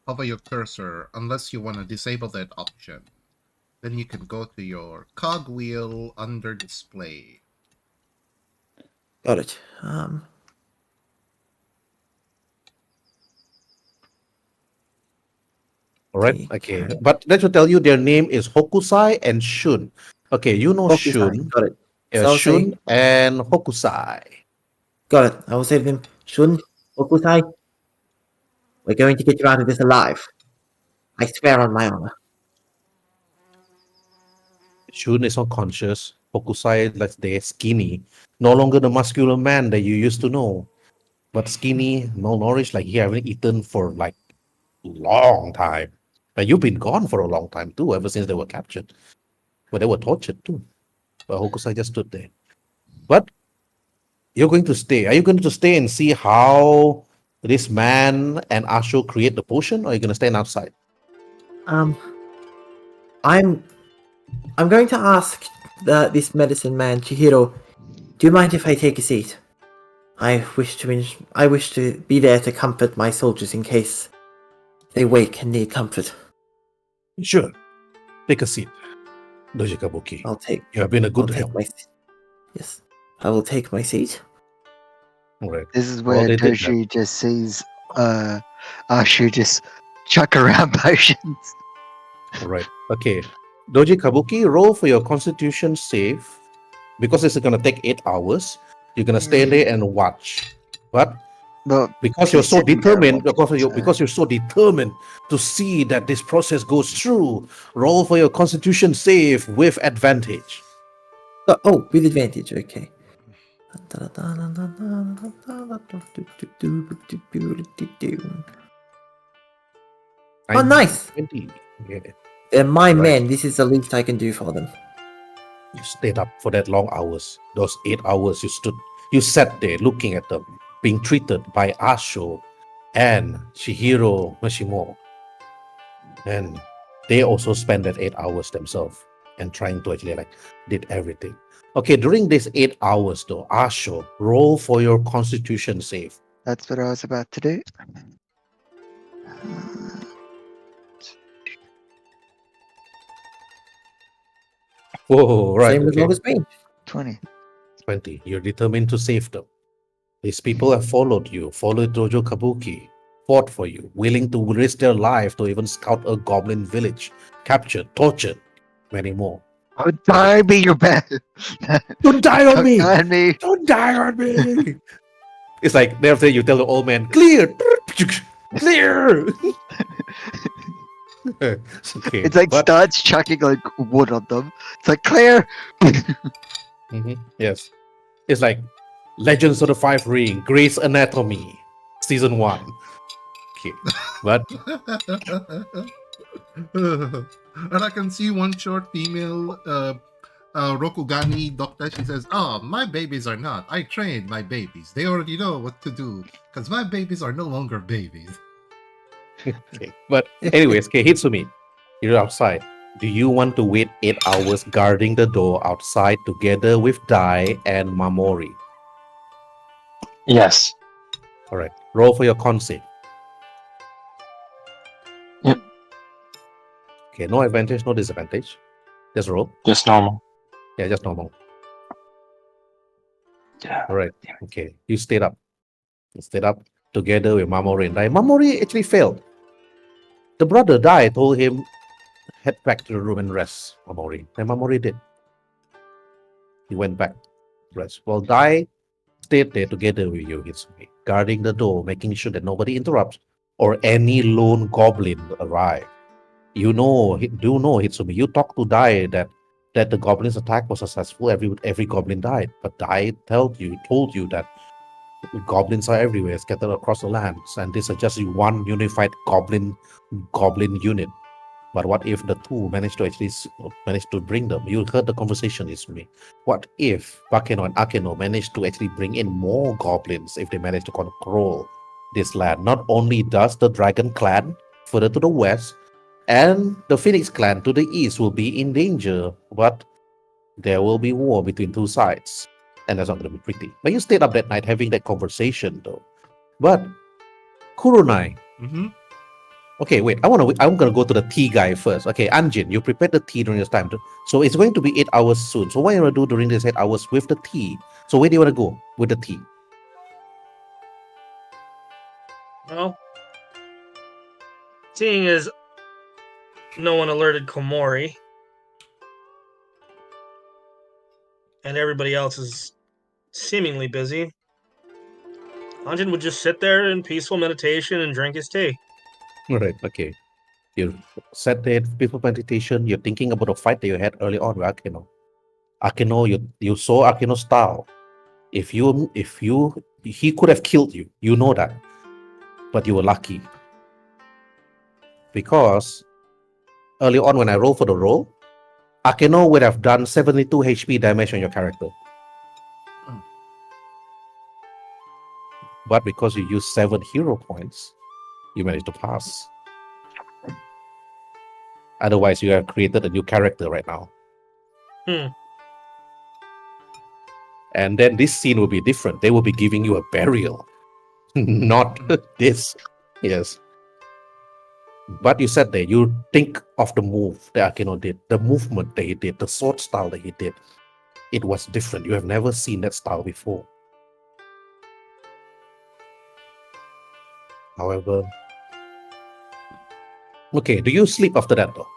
Hover your cursor, unless you want to disable that option. Then you can go to your cogwheel under display. Got it. All right. Okay. But that should tell you their name is Hokusai and Shun. Okay, you know Hokusai. Shun. Got it. Yeah, So Shun and Hokusai. Got it. I will say to them, Shun, Hokusai, we're going to get you out of this alive. I swear on my honor. Shun is unconscious. Hokusai, like they're skinny. No longer the muscular man that you used to know. But skinny, malnourished, like he haven't eaten for like long time. But you've been gone for a long time too, ever since they were captured. But they were tortured too. But Hokusai just stood there. But you're going to stay. Are you going to stay and see how this man and Asho create the potion, or are you going to stand outside? I'm going to ask this medicine man, Chihiro, do you mind if I take a seat? I wish to be there to comfort my soldiers in case they wake and need comfort. Sure. Take a seat, Doji Kabuki. You have been a good help. Yes, I will take my seat. All right. This is where Doji just sees Ashu just chuck around potions. Right. Okay. Doji Kabuki, roll for your constitution save. Because it's gonna take 8 hours, you're gonna stay there and watch. But Well, because you're she's so sitting there determined, watching, so- because you're so determined to see that this process goes through, roll for your constitution save with advantage. Oh, with advantage. Okay. Oh, nice. 20. Yeah. They're my Right. men. This is the least I can do for them. You stayed up for that long hours. Those 8 hours you sat there looking at them, being treated by Asho and Chihiro Mashimo. And they also spent that 8 hours themselves and trying to actually did everything. Okay, during these 8 hours though, Asho, roll for your constitution save. That's what I was about to do. Whoa, right. Same result Okay. as me. 20. 20. You're determined to save them. These people have followed you, followed Dojo Kabuki, fought for you, willing to risk their life to even scout a goblin village, captured, tortured, many more. Oh, die be your best. Don't die on Don't me! die on me. Don't die on me! It's like after you tell the old man, clear! Clear! Okay, It's like but, starts chucking like wood on them. It's like clear. yes. It's like Legends of the Five Ring, Grey's Anatomy, Season 1. Okay, but And I can see one short female Rokugani doctor. She says, "Oh, my babies are not. I trained my babies. They already know what to do because my babies are no longer babies." okay. But anyways, okay, Hitsumi, you're outside. Do you want to wait 8 hours guarding the door outside together with Dai and Mamori? Yes. All right. Roll for your con save. Yep. Okay, no advantage, no disadvantage. Just roll. Just normal. Yeah, just normal. Yeah. All right. Okay. You stayed up. You stayed up together with Mamori and Dai. Mamori actually failed. The brother Dai told him, head back to the room and rest, Mamori. And Mamori did. He went back to rest. Well, Dai stayed there together with you, Hitsumi, guarding the door, making sure that nobody interrupts or any lone goblin arrive. You know, do know, Hitsumi, you talked to Dai that the goblin's attack was successful. Every goblin died, but Dai told you that goblins are everywhere, scattered across the lands, and this is just one unified goblin unit. But what if the two managed to bring them? You heard the conversation, is me. What if Bakeno and Akeno managed to actually bring in more goblins if they manage to control this land? Not only does the Dragon Clan further to the west and the Phoenix Clan to the east will be in danger, but there will be war between two sides, and that's not going to be pretty. But you stayed up that night having that conversation, though. But Kurunai, Mm-hmm. okay, wait. I'm gonna go to the tea guy first. Okay, Anjin, you prepared the tea during this time. So it's going to be 8 hours soon. So what are you gonna do during these 8 hours with the tea? So where do you wanna go with the tea? Well, seeing as no one alerted Komori, and everybody else is seemingly busy, Anjin would just sit there in peaceful meditation and drink his tea. All right, okay. You sat there, peaceful meditation. You're thinking about the fight that you had early on with Akeno. Akeno, you saw Akeno's style. If he could have killed you. You know that, but you were lucky because early on when I rolled for the roll, Akeno would have done 72 HP damage on your character. But because you used 7 hero points, you managed to pass. Otherwise, you have created a new character right now. And then this scene will be different. They will be giving you a burial, not this. Yes. But you said there, you think of the move that Akeno did, the movement that he did, the sword style that he did. It was different. You have never seen that style before. However, okay, do you sleep after that though?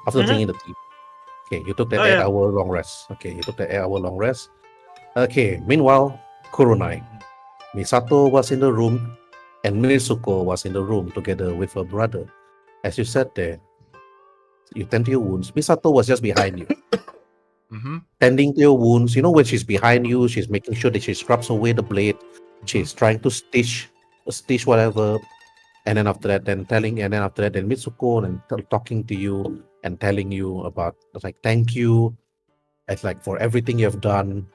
After Mhm. drinking the tea? Okay, you took the Oh, yeah. 8-hour long rest. Okay, you took the 8-hour long rest. Okay, meanwhile, Kurunai, Misato was in the room and Mitsuko was in the room together with her brother. As you sat there, you tend to your wounds. Misato was just behind you, Mm-hmm. tending to your wounds. You know, when she's behind you, she's making sure that she scrubs away the blade. She's trying to stitch whatever. And then after that, then Mitsuko and talking to you and telling you about like thank you. It's like for everything you have done.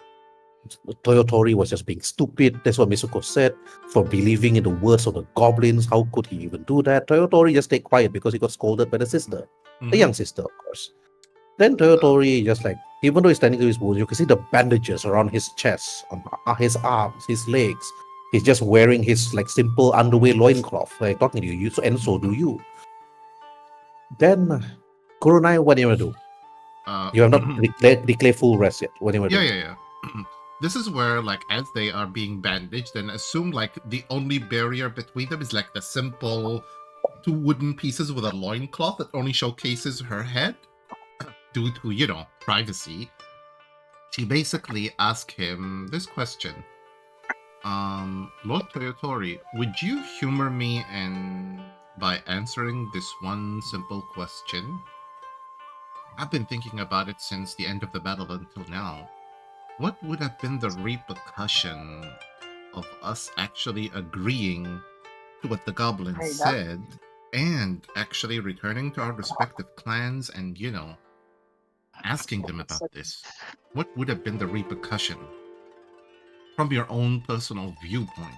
Toyotori was just being stupid. That's what Mitsuko said for believing in the words of the goblins. How could he even do that? Toyotori just stayed quiet because he got scolded by the sister, the young sister, of course. Then Toyotori just like, even though he's standing to his wounds, you can see the bandages around his chest, on his arms, his legs. He's just wearing his like simple underwear loincloth, like talking to you, and so do you. Then, Kurunai, what do you want to do? You have not declared full rest yet. What do you want to do? Yeah. This is where, like, as they are being bandaged, then assume like the only barrier between them is like the simple two wooden pieces with a loincloth that only showcases her head due to, privacy. She basically asked him this question. Lord Toyotori, would you humor me by answering this one simple question? I've been thinking about it since the end of the battle until now. What would have been the repercussion of us actually agreeing to what the goblins said and actually returning to our respective clans and, asking them about this? What would have been the repercussion from your own personal viewpoint?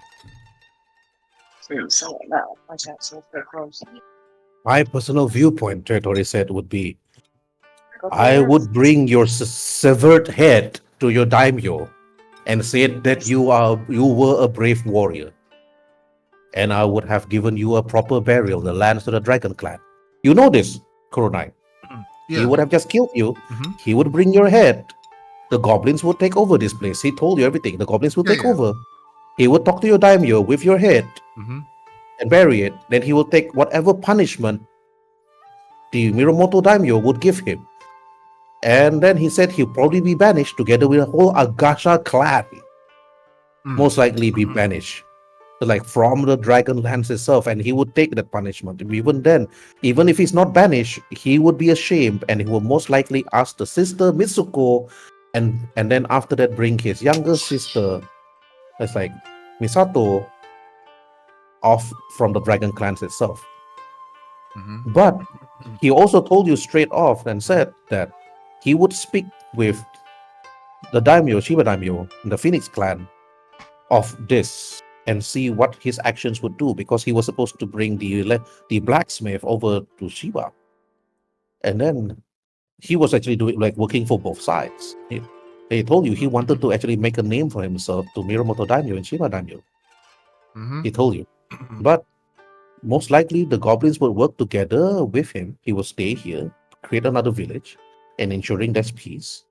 My personal viewpoint, Toyotori said, would be I would bring your severed head to your daimyo and said that you were a brave warrior, and I would have given you a proper burial, the lands to the dragon clan. You know this, Kurunai. He Yeah. would have just killed you. Mhm. He would bring your head. The goblins would take over this place. He told you everything. The goblins would take Yeah. over. He would talk to your daimyo with your head Mhm. and bury it. Then he will take whatever punishment the Miromoto daimyo would give him. And then he said he'll probably be banished together with the whole Agasha clan. Most likely be banished, like from the Dragonlands itself, and he would take that punishment. Even then, even if he's not banished, he would be ashamed, and he will most likely ask the sister Mitsuko, and then after that bring his younger sister, that's like Misato, off from the Dragon clans itself. Mhm. But he also told you straight off and said that he would speak with the daimyo, Shiba daimyo, the Phoenix clan, of this and see what his actions would do, because he was supposed to bring the blacksmith over to Shiba, and then he was actually doing like working for both sides. He told you he wanted to actually make a name for himself to Miromoto daimyo and Shiba daimyo. He told you, but most likely the goblins will work together with him. He will stay here, create another village, and ensuring there's peace.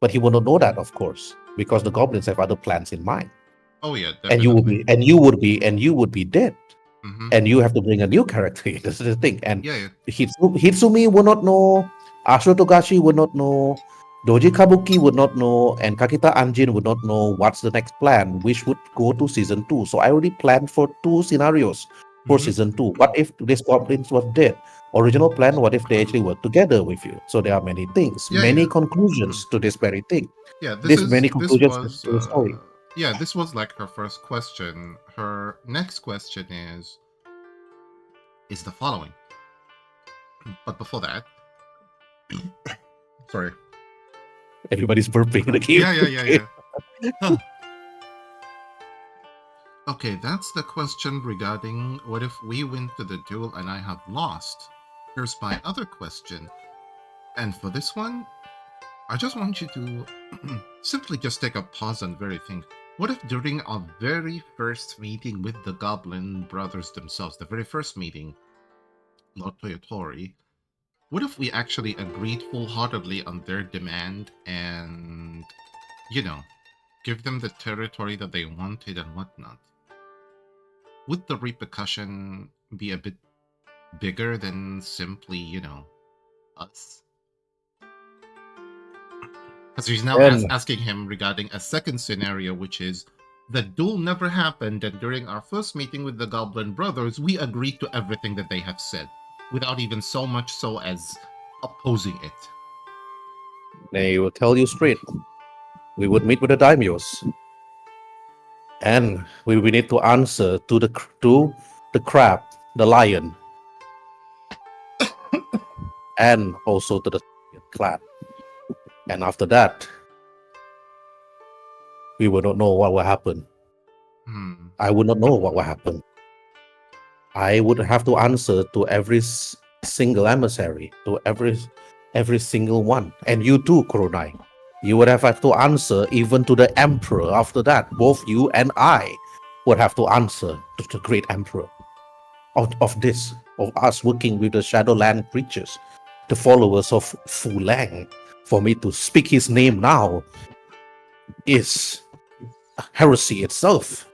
But he will not know that, of course, because the goblins have other plans in mind. Oh yeah, And you would definitely. be, you would be dead. And you have to bring a new character. This is the thing. And Yeah. Hitsumi would not know, Ashura Togashi would not know, Doji Kabuki would not know, and Kakita Anjin would not know what's the next plan, which would go to season 2. So I already planned for 2 scenarios for season 2. What if this goblins was dead? Original plan, what if they actually work together with you? So there are many things, many conclusions to this very thing. Yeah, Many conclusions to the story. This was like her first question. Her next question is the following. But before that, sorry. Everybody's burping in the game. Yeah. Okay, that's the question regarding what if we win to the duel and I have lost. Here's my other question. And for this one, I just want you to simply just take a pause and very think. What if during our very first meeting with the Goblin Brothers themselves, the very first meeting, Lord Toyotori, what if we actually agreed full-heartedly on their demand and, give them the territory that they wanted and whatnot? would the repercussion be a bit bigger than simply, us? Because he's now And asking him regarding a second scenario, which is the duel never happened, and during our first meeting with the Goblin Brothers, we agreed to everything that they have said, without even so much so as opposing it. they will tell you straight. We would meet with the daimyos, and we need to answer to the crab, the lion, and also to the clan. And after that, we will not know what will happen. Hmm. I would not know what will happen. I would have to answer to every single emissary, to every single one, and you too, Kuronai. You would have to answer even to the emperor. After that, both you and I would have to answer to the great emperor of us working with the Shadowland creatures, the followers of Fu Lang. For me to speak his name now is heresy itself.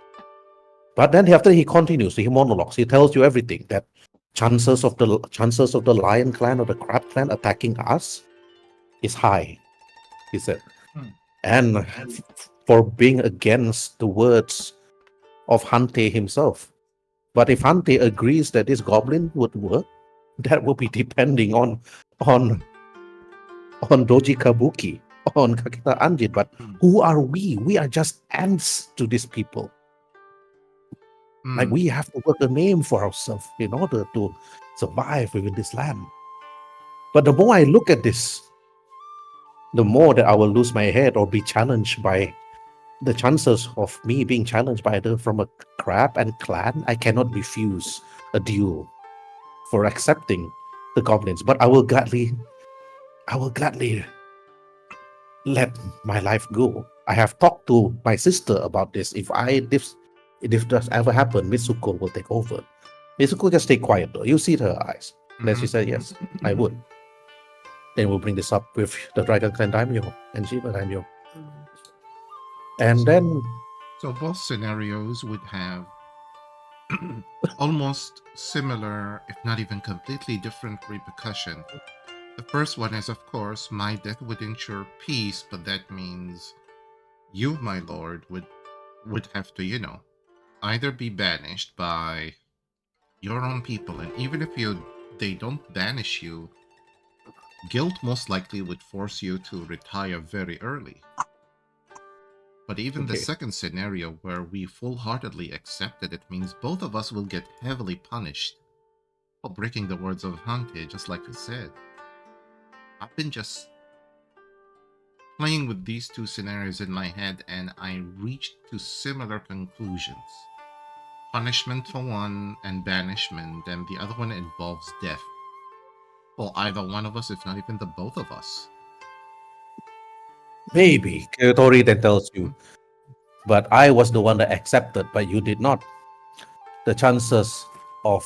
But then after he continues, he monologues, he tells you everything that chances of the Lion Clan or the Crab Clan attacking us is high, he said. And for being against the words of Hante himself. But if Hante agrees that this goblin would work, that will be depending on Doji Kabuki, on Kakita Anjin. But who are we? We are just ants to these people. Like, we have to work a name for ourselves in order to survive within this land. But the more I look at this, the more that I will lose my head or be challenged by the chances of me being challenged by from a crab and clan. I cannot refuse a duel for accepting the goblins, but I will gladly let my life go. I have talked to my sister about this. If this does ever happen, Mitsuko will take over. Mitsuko, just stay quiet though. You see her eyes. Then she said, yes, I would. Then we'll bring this up with the Dragon Clan Daimyo and Shiba Daimyo. And then So both scenarios would have almost similar, if not even completely different repercussion. The first one is, of course, my death would ensure peace, but that means you, my lord, would have to, either be banished by your own people, and even if they don't banish you, guilt most likely would force you to retire very early. But even the second scenario, where we full-heartedly accept it means both of us will get heavily punished for breaking the words of Hante, just like you said. I've been just playing with these two scenarios in my head, and I reached to similar conclusions. Punishment for one and banishment, and the other one involves death. For either one of us, if not even the both of us. maybe Kyotori then tells you, but I was the one that accepted, but you did not. The chances of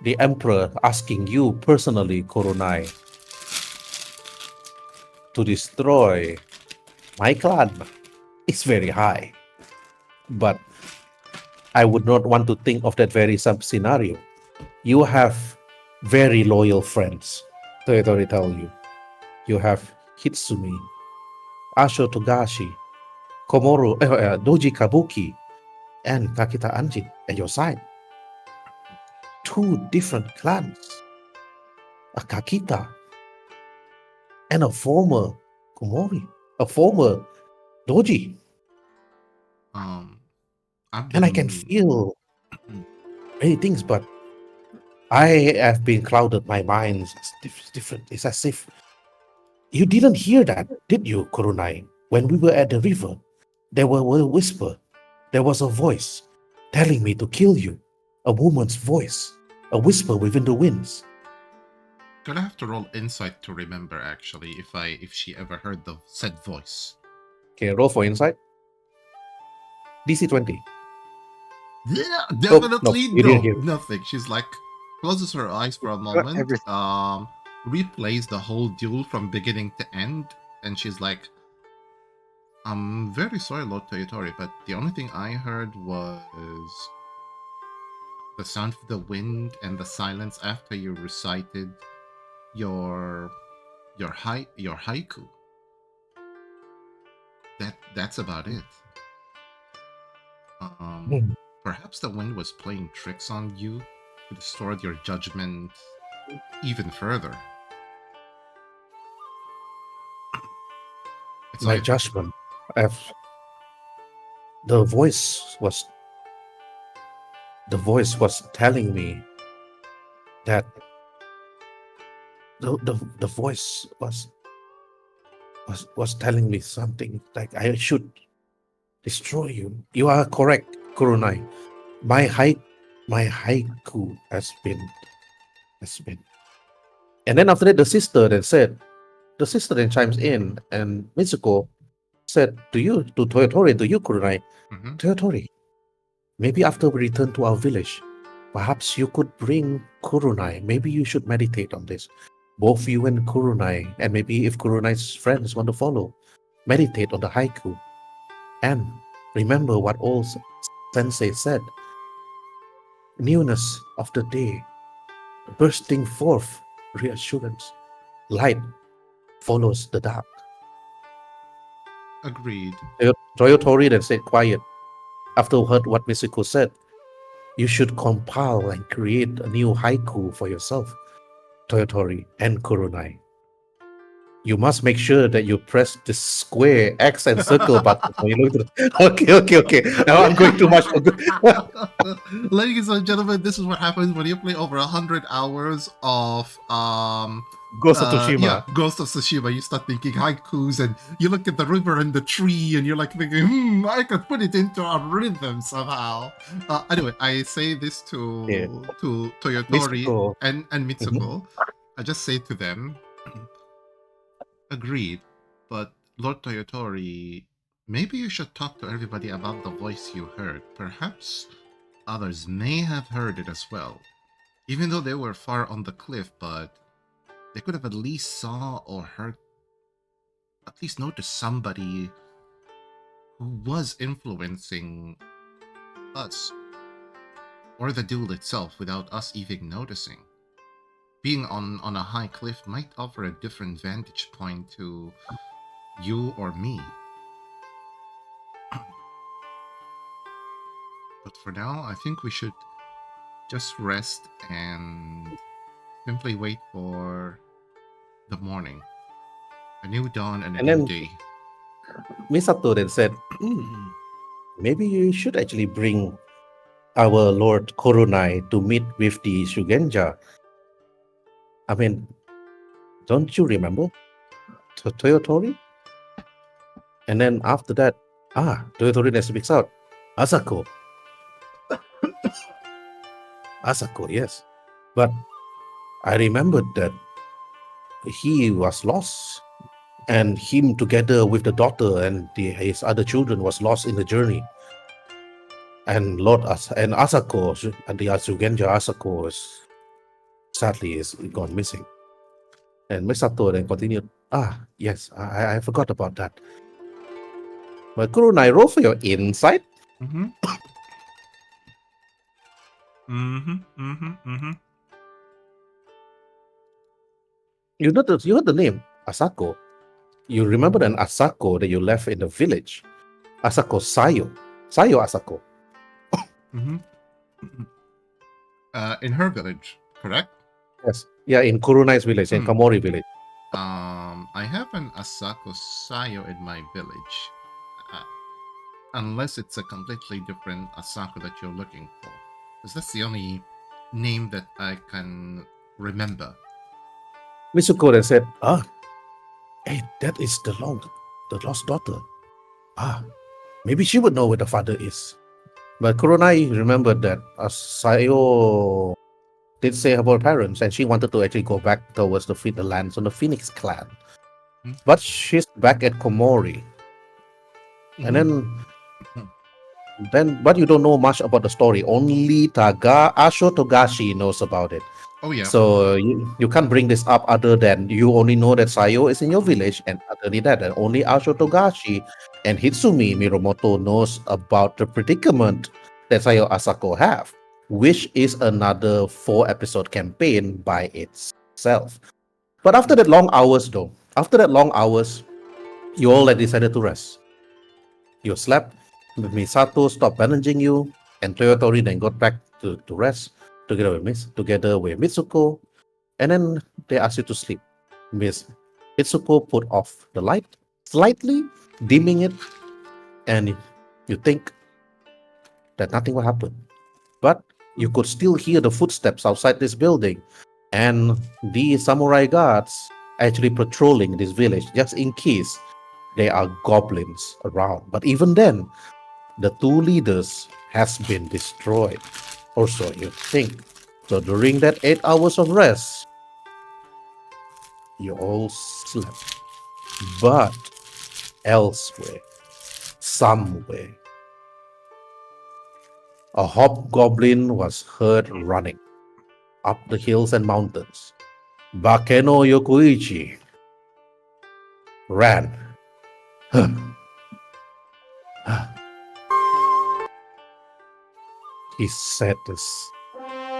the emperor asking you personally, Korunai, to destroy my clan is very high. But I would not want to think of that very sub scenario. You have very loyal friends. Toyotori tell you. You have Hitsumi, Asho Togashi, Komoro, Doji Kabuki, and Takita Anjin at your side. Two different clans. A Kakita and a former Komori, a former Doji. And I can feel many things, but I have been clouded. My mind is different. It's as if you didn't hear that, did you, Kurunai? When we were at the river, there was a whisper. There was a voice telling me to kill you. A woman's voice, a whisper within the winds. Gonna have to roll insight to remember, actually, if she ever heard the said voice. Okay, roll for insight. DC 20. Yeah, definitely you didn't hear. nothing. She's like, closes her eyes for a moment, everything. replays the whole duel from beginning to end, and she's like, I'm very sorry, Lord Toyotori, but the only thing I heard was the sound of the wind and the silence after you recited your your haiku. That's about it. Um, Hmm. Perhaps the wind was playing tricks on you to distort your judgment even further. It's My like judgment. If the voice was the voice was telling me that the voice was telling me something like I should destroy you. You are correct, Kurunai. My hai my haiku has been. And then after that, the sister then chimes in, and Mitsuko said to Toyotori, to you, Kurunai, mhm. Toyotori, maybe after we return to our village, perhaps you could bring Kurunai. Maybe you should meditate on this. Both you and Kurunai, and maybe if Kurunai's friends want to follow, meditate on the haiku. And remember what old sensei said, newness of the day, bursting forth reassurance. Light follows the dark. Agreed. Toyotori then said quiet. After heard what Mitsuko said, you should compile and create a new haiku for yourself, Toyotori and Kurunai. You must make sure that you press the square, X, and circle button when you look at the. Okay. Now I'm going too much for good. Ladies and gentlemen, this is what happens when you play over 100 hours of Ghost of yeah, Tsushima. Ghost of Tsushima. You start thinking haikus, and you look at the river and the tree, and you're like thinking, I could put it into a rhythm somehow. Anyway, I say this Yeah. to Toyotori Mitsuko. and Mhm. Mitsuko. I just say to them, agreed, but Lord Toyotori, maybe you should talk to everybody about the voice you heard. Perhaps others may have heard it as well, even though they were far on the cliff, but they could have at least saw or heard, at least noticed somebody who was influencing us, or the duel itself without us even noticing. Being on a high cliff might offer a different vantage point to you or me. But for now, I think we should just rest and simply wait for the morning. A new dawn and a And new then day. Misato then said, maybe you should actually bring our Lord Korunai to meet with the Shugenja. I mean, don't you remember Toyotori? And then after that, Toyotori then speaks out. Asako. Asako, yes. But I remembered that he was lost, and him together with the daughter and his other children was lost in the journey. And and Asako and the Atsugenja Asako is gone missing. And Misato then continued, yes, I forgot about that. But Kurunai, roll for your insight. Mm-hmm. Mm-hmm. Mm-hmm. Mm-hmm. You heard the name Asako. You remember an Asako that you left in the village. Asako Sayo. Sayo Asako. Mm-hmm. In her village, correct? Yes. Yeah, in Kurunai's village, in Hmm. Kamori village. I have an Asako Sayo in my village. Uh, unless it's a completely different Asako that you're looking for. Because that's the only name that I can remember. Mitsuko then said, hey, that is the lost daughter. Maybe she would know where the father is. But Kurunai remembered that Sayo did say about her parents, and she wanted to actually go back towards the lands on the Phoenix clan. But she's back at Komori. And then but you don't know much about the story. Only Asho Togashi knows about it. Oh yeah. So you can't bring this up other than you only know that Sayo is in your village, and other than that, and only Asho Togashi and Hitsumi Miromoto knows about the predicament that Sayo Asako have. which is another 4 episode campaign by itself. But after that long hours, though, you all had decided to rest. You slept, Misato stopped managing you, and Toyotori then got back to rest together with Mitsuko, and then they asked you to sleep. Miss Mitsuko put off the light, slightly dimming it, and you think that nothing will happen. But you could still hear the footsteps outside this building, and the samurai guards actually patrolling this village just in case there are goblins around. But even then, the 2 leaders has been destroyed, or so you think. So during that 8 hours of rest, you all slept. But elsewhere, somewhere, a hobgoblin was heard running up the hills and mountains. Bakeno Yokoichi ran. He said this.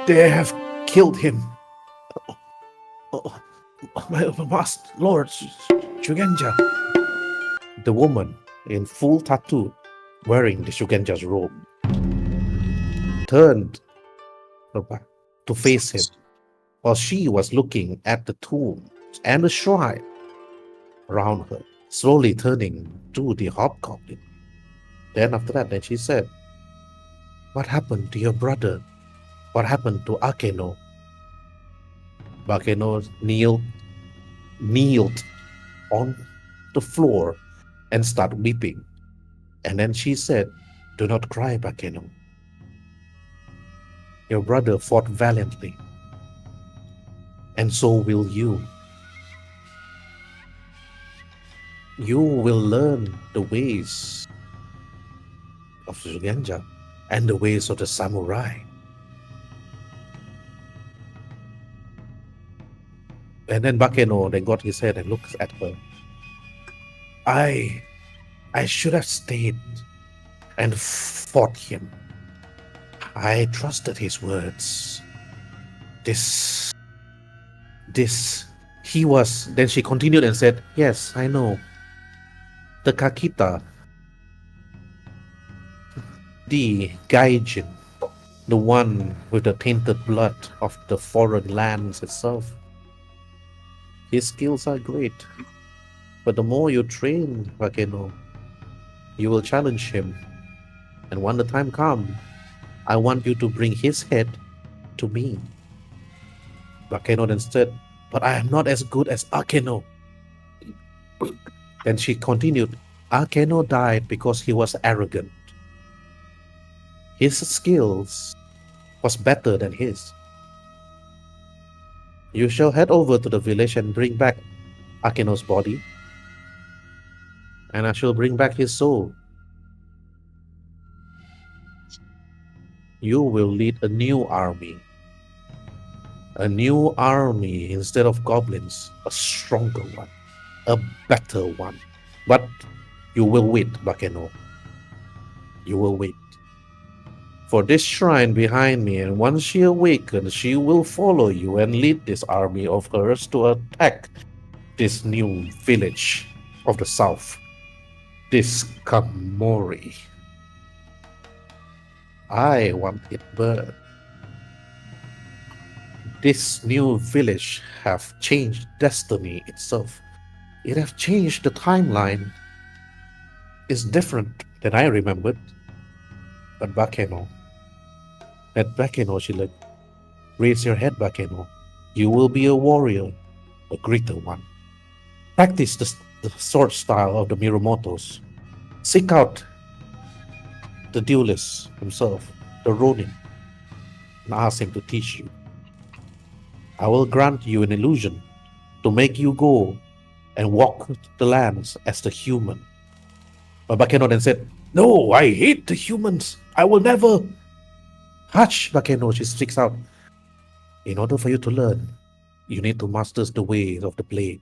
They have killed him. Oh, my master, Lord Shugenja. The woman in full tattoo, wearing the Shugenja's robe, turned her back to face him while she was looking at the tombs and the shrine around her, slowly turning to the hobgoblin. Then after that, then she said, "What happened to your brother? What happened to Akeno?" Bakeno kneeled on the floor and started weeping. And then she said, "Do not cry, Bakeno. Your brother fought valiantly, and so will you. You will learn the ways of Shugenja and the ways of the samurai." And then Bakeno then got his head and looked at her. I should have stayed and fought him. I trusted his words. He was. Then she continued and said, "Yes, I know. The Kakita, the Gaijin, the one with the tainted blood of the foreign lands itself. His skills are great, but the more you train Bakeno, you will challenge him. And when the time comes, I want you to bring his head to me." Bakeno then said, "But I am not as good as Akeno." Then she continued, "Akeno died because he was arrogant. His skills was better than his. You shall head over to the village and bring back Akeno's body, and I shall bring back his soul. You will lead a new army. A new army instead of goblins, a stronger one, a better one. But you will wait, Bakeno. You will wait for this shrine behind me, and once she awakens, she will follow you and lead this army of hers to attack this new village of the south, this Kamori. I want it burned. This new village have changed destiny itself. It have changed the timeline. It's different than I remembered. But Bakeno, she like, raise your head, Bakeno. You will be a warrior, a greater one. Practice the sword style of the Mirumotos. Seek out the duelist himself, the Ronin, and ask him to teach you. I will grant you an illusion to make you go and walk the lands as the human." But Bakeno then said, "No, I hate the humans. I will never." "Hush, Bakeno," she speaks out. "In order for you to learn, you need to master the ways of the blade.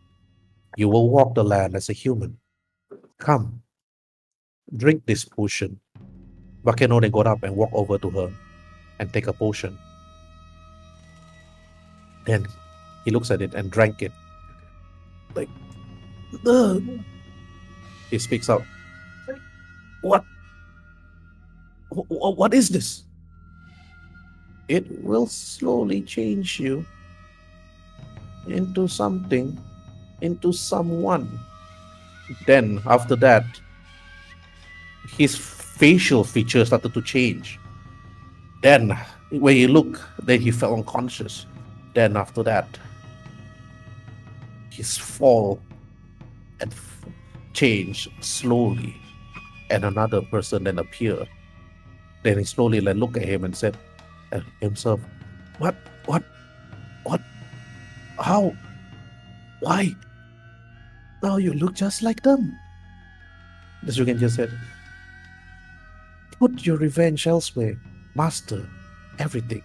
You will walk the land as a human. Come, drink this potion." Bakeno then got up and walked over to her. and take a potion. Then he looks at it and drank it. Like, "Ugh." He speaks out. What? What is this? It will slowly change you into something, into someone. Then, after that, his facial features started to change. Then, when he looked, then he fell unconscious. Then, after that, his fall and change slowly, and another person then appeared. Then he slowly looked at him and said himself, what, what, how, why? Now you look just like them. The Rokugan just said, put your revenge elsewhere, master everything.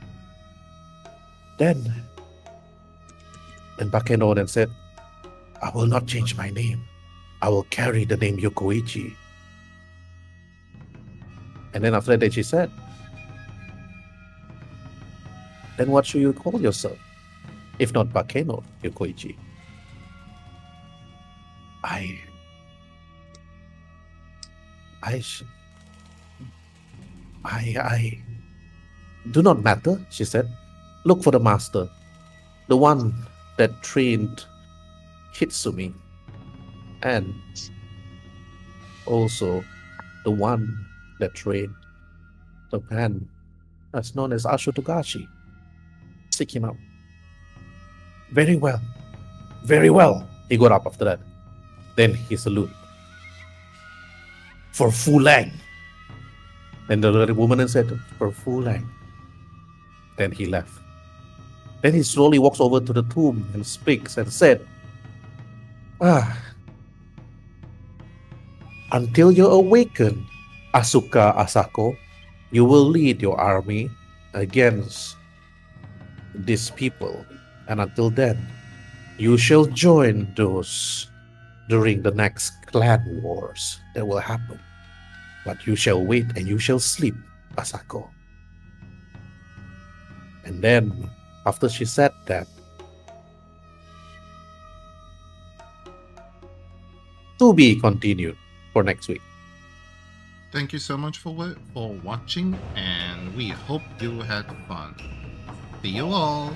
Then Bakeno then said, I will not change my name. I will carry the name Yokoichi. And then after that she said, then what should you call yourself? If not Bakeno, Yokoichi. I do not matter, she said. Look for the master, the one that trained Hitsumi, and also the one that trained the man that's known as Ashotogashi. Seek him out. Very well. Very well. He got up after that. Then he saluted. For Fu Lang. And the little woman said, for Fu Lang. Then he left. Then he slowly walks over to the tomb and speaks and said, until you awaken, Asuka Asako, you will lead your army against these people. And until then, you shall join those during the next clan wars that will happen. But you shall wait and you shall sleep, Asako. And then, after she said that, to be continued for next week. Thank you so much for watching, and we hope you had fun. See you all!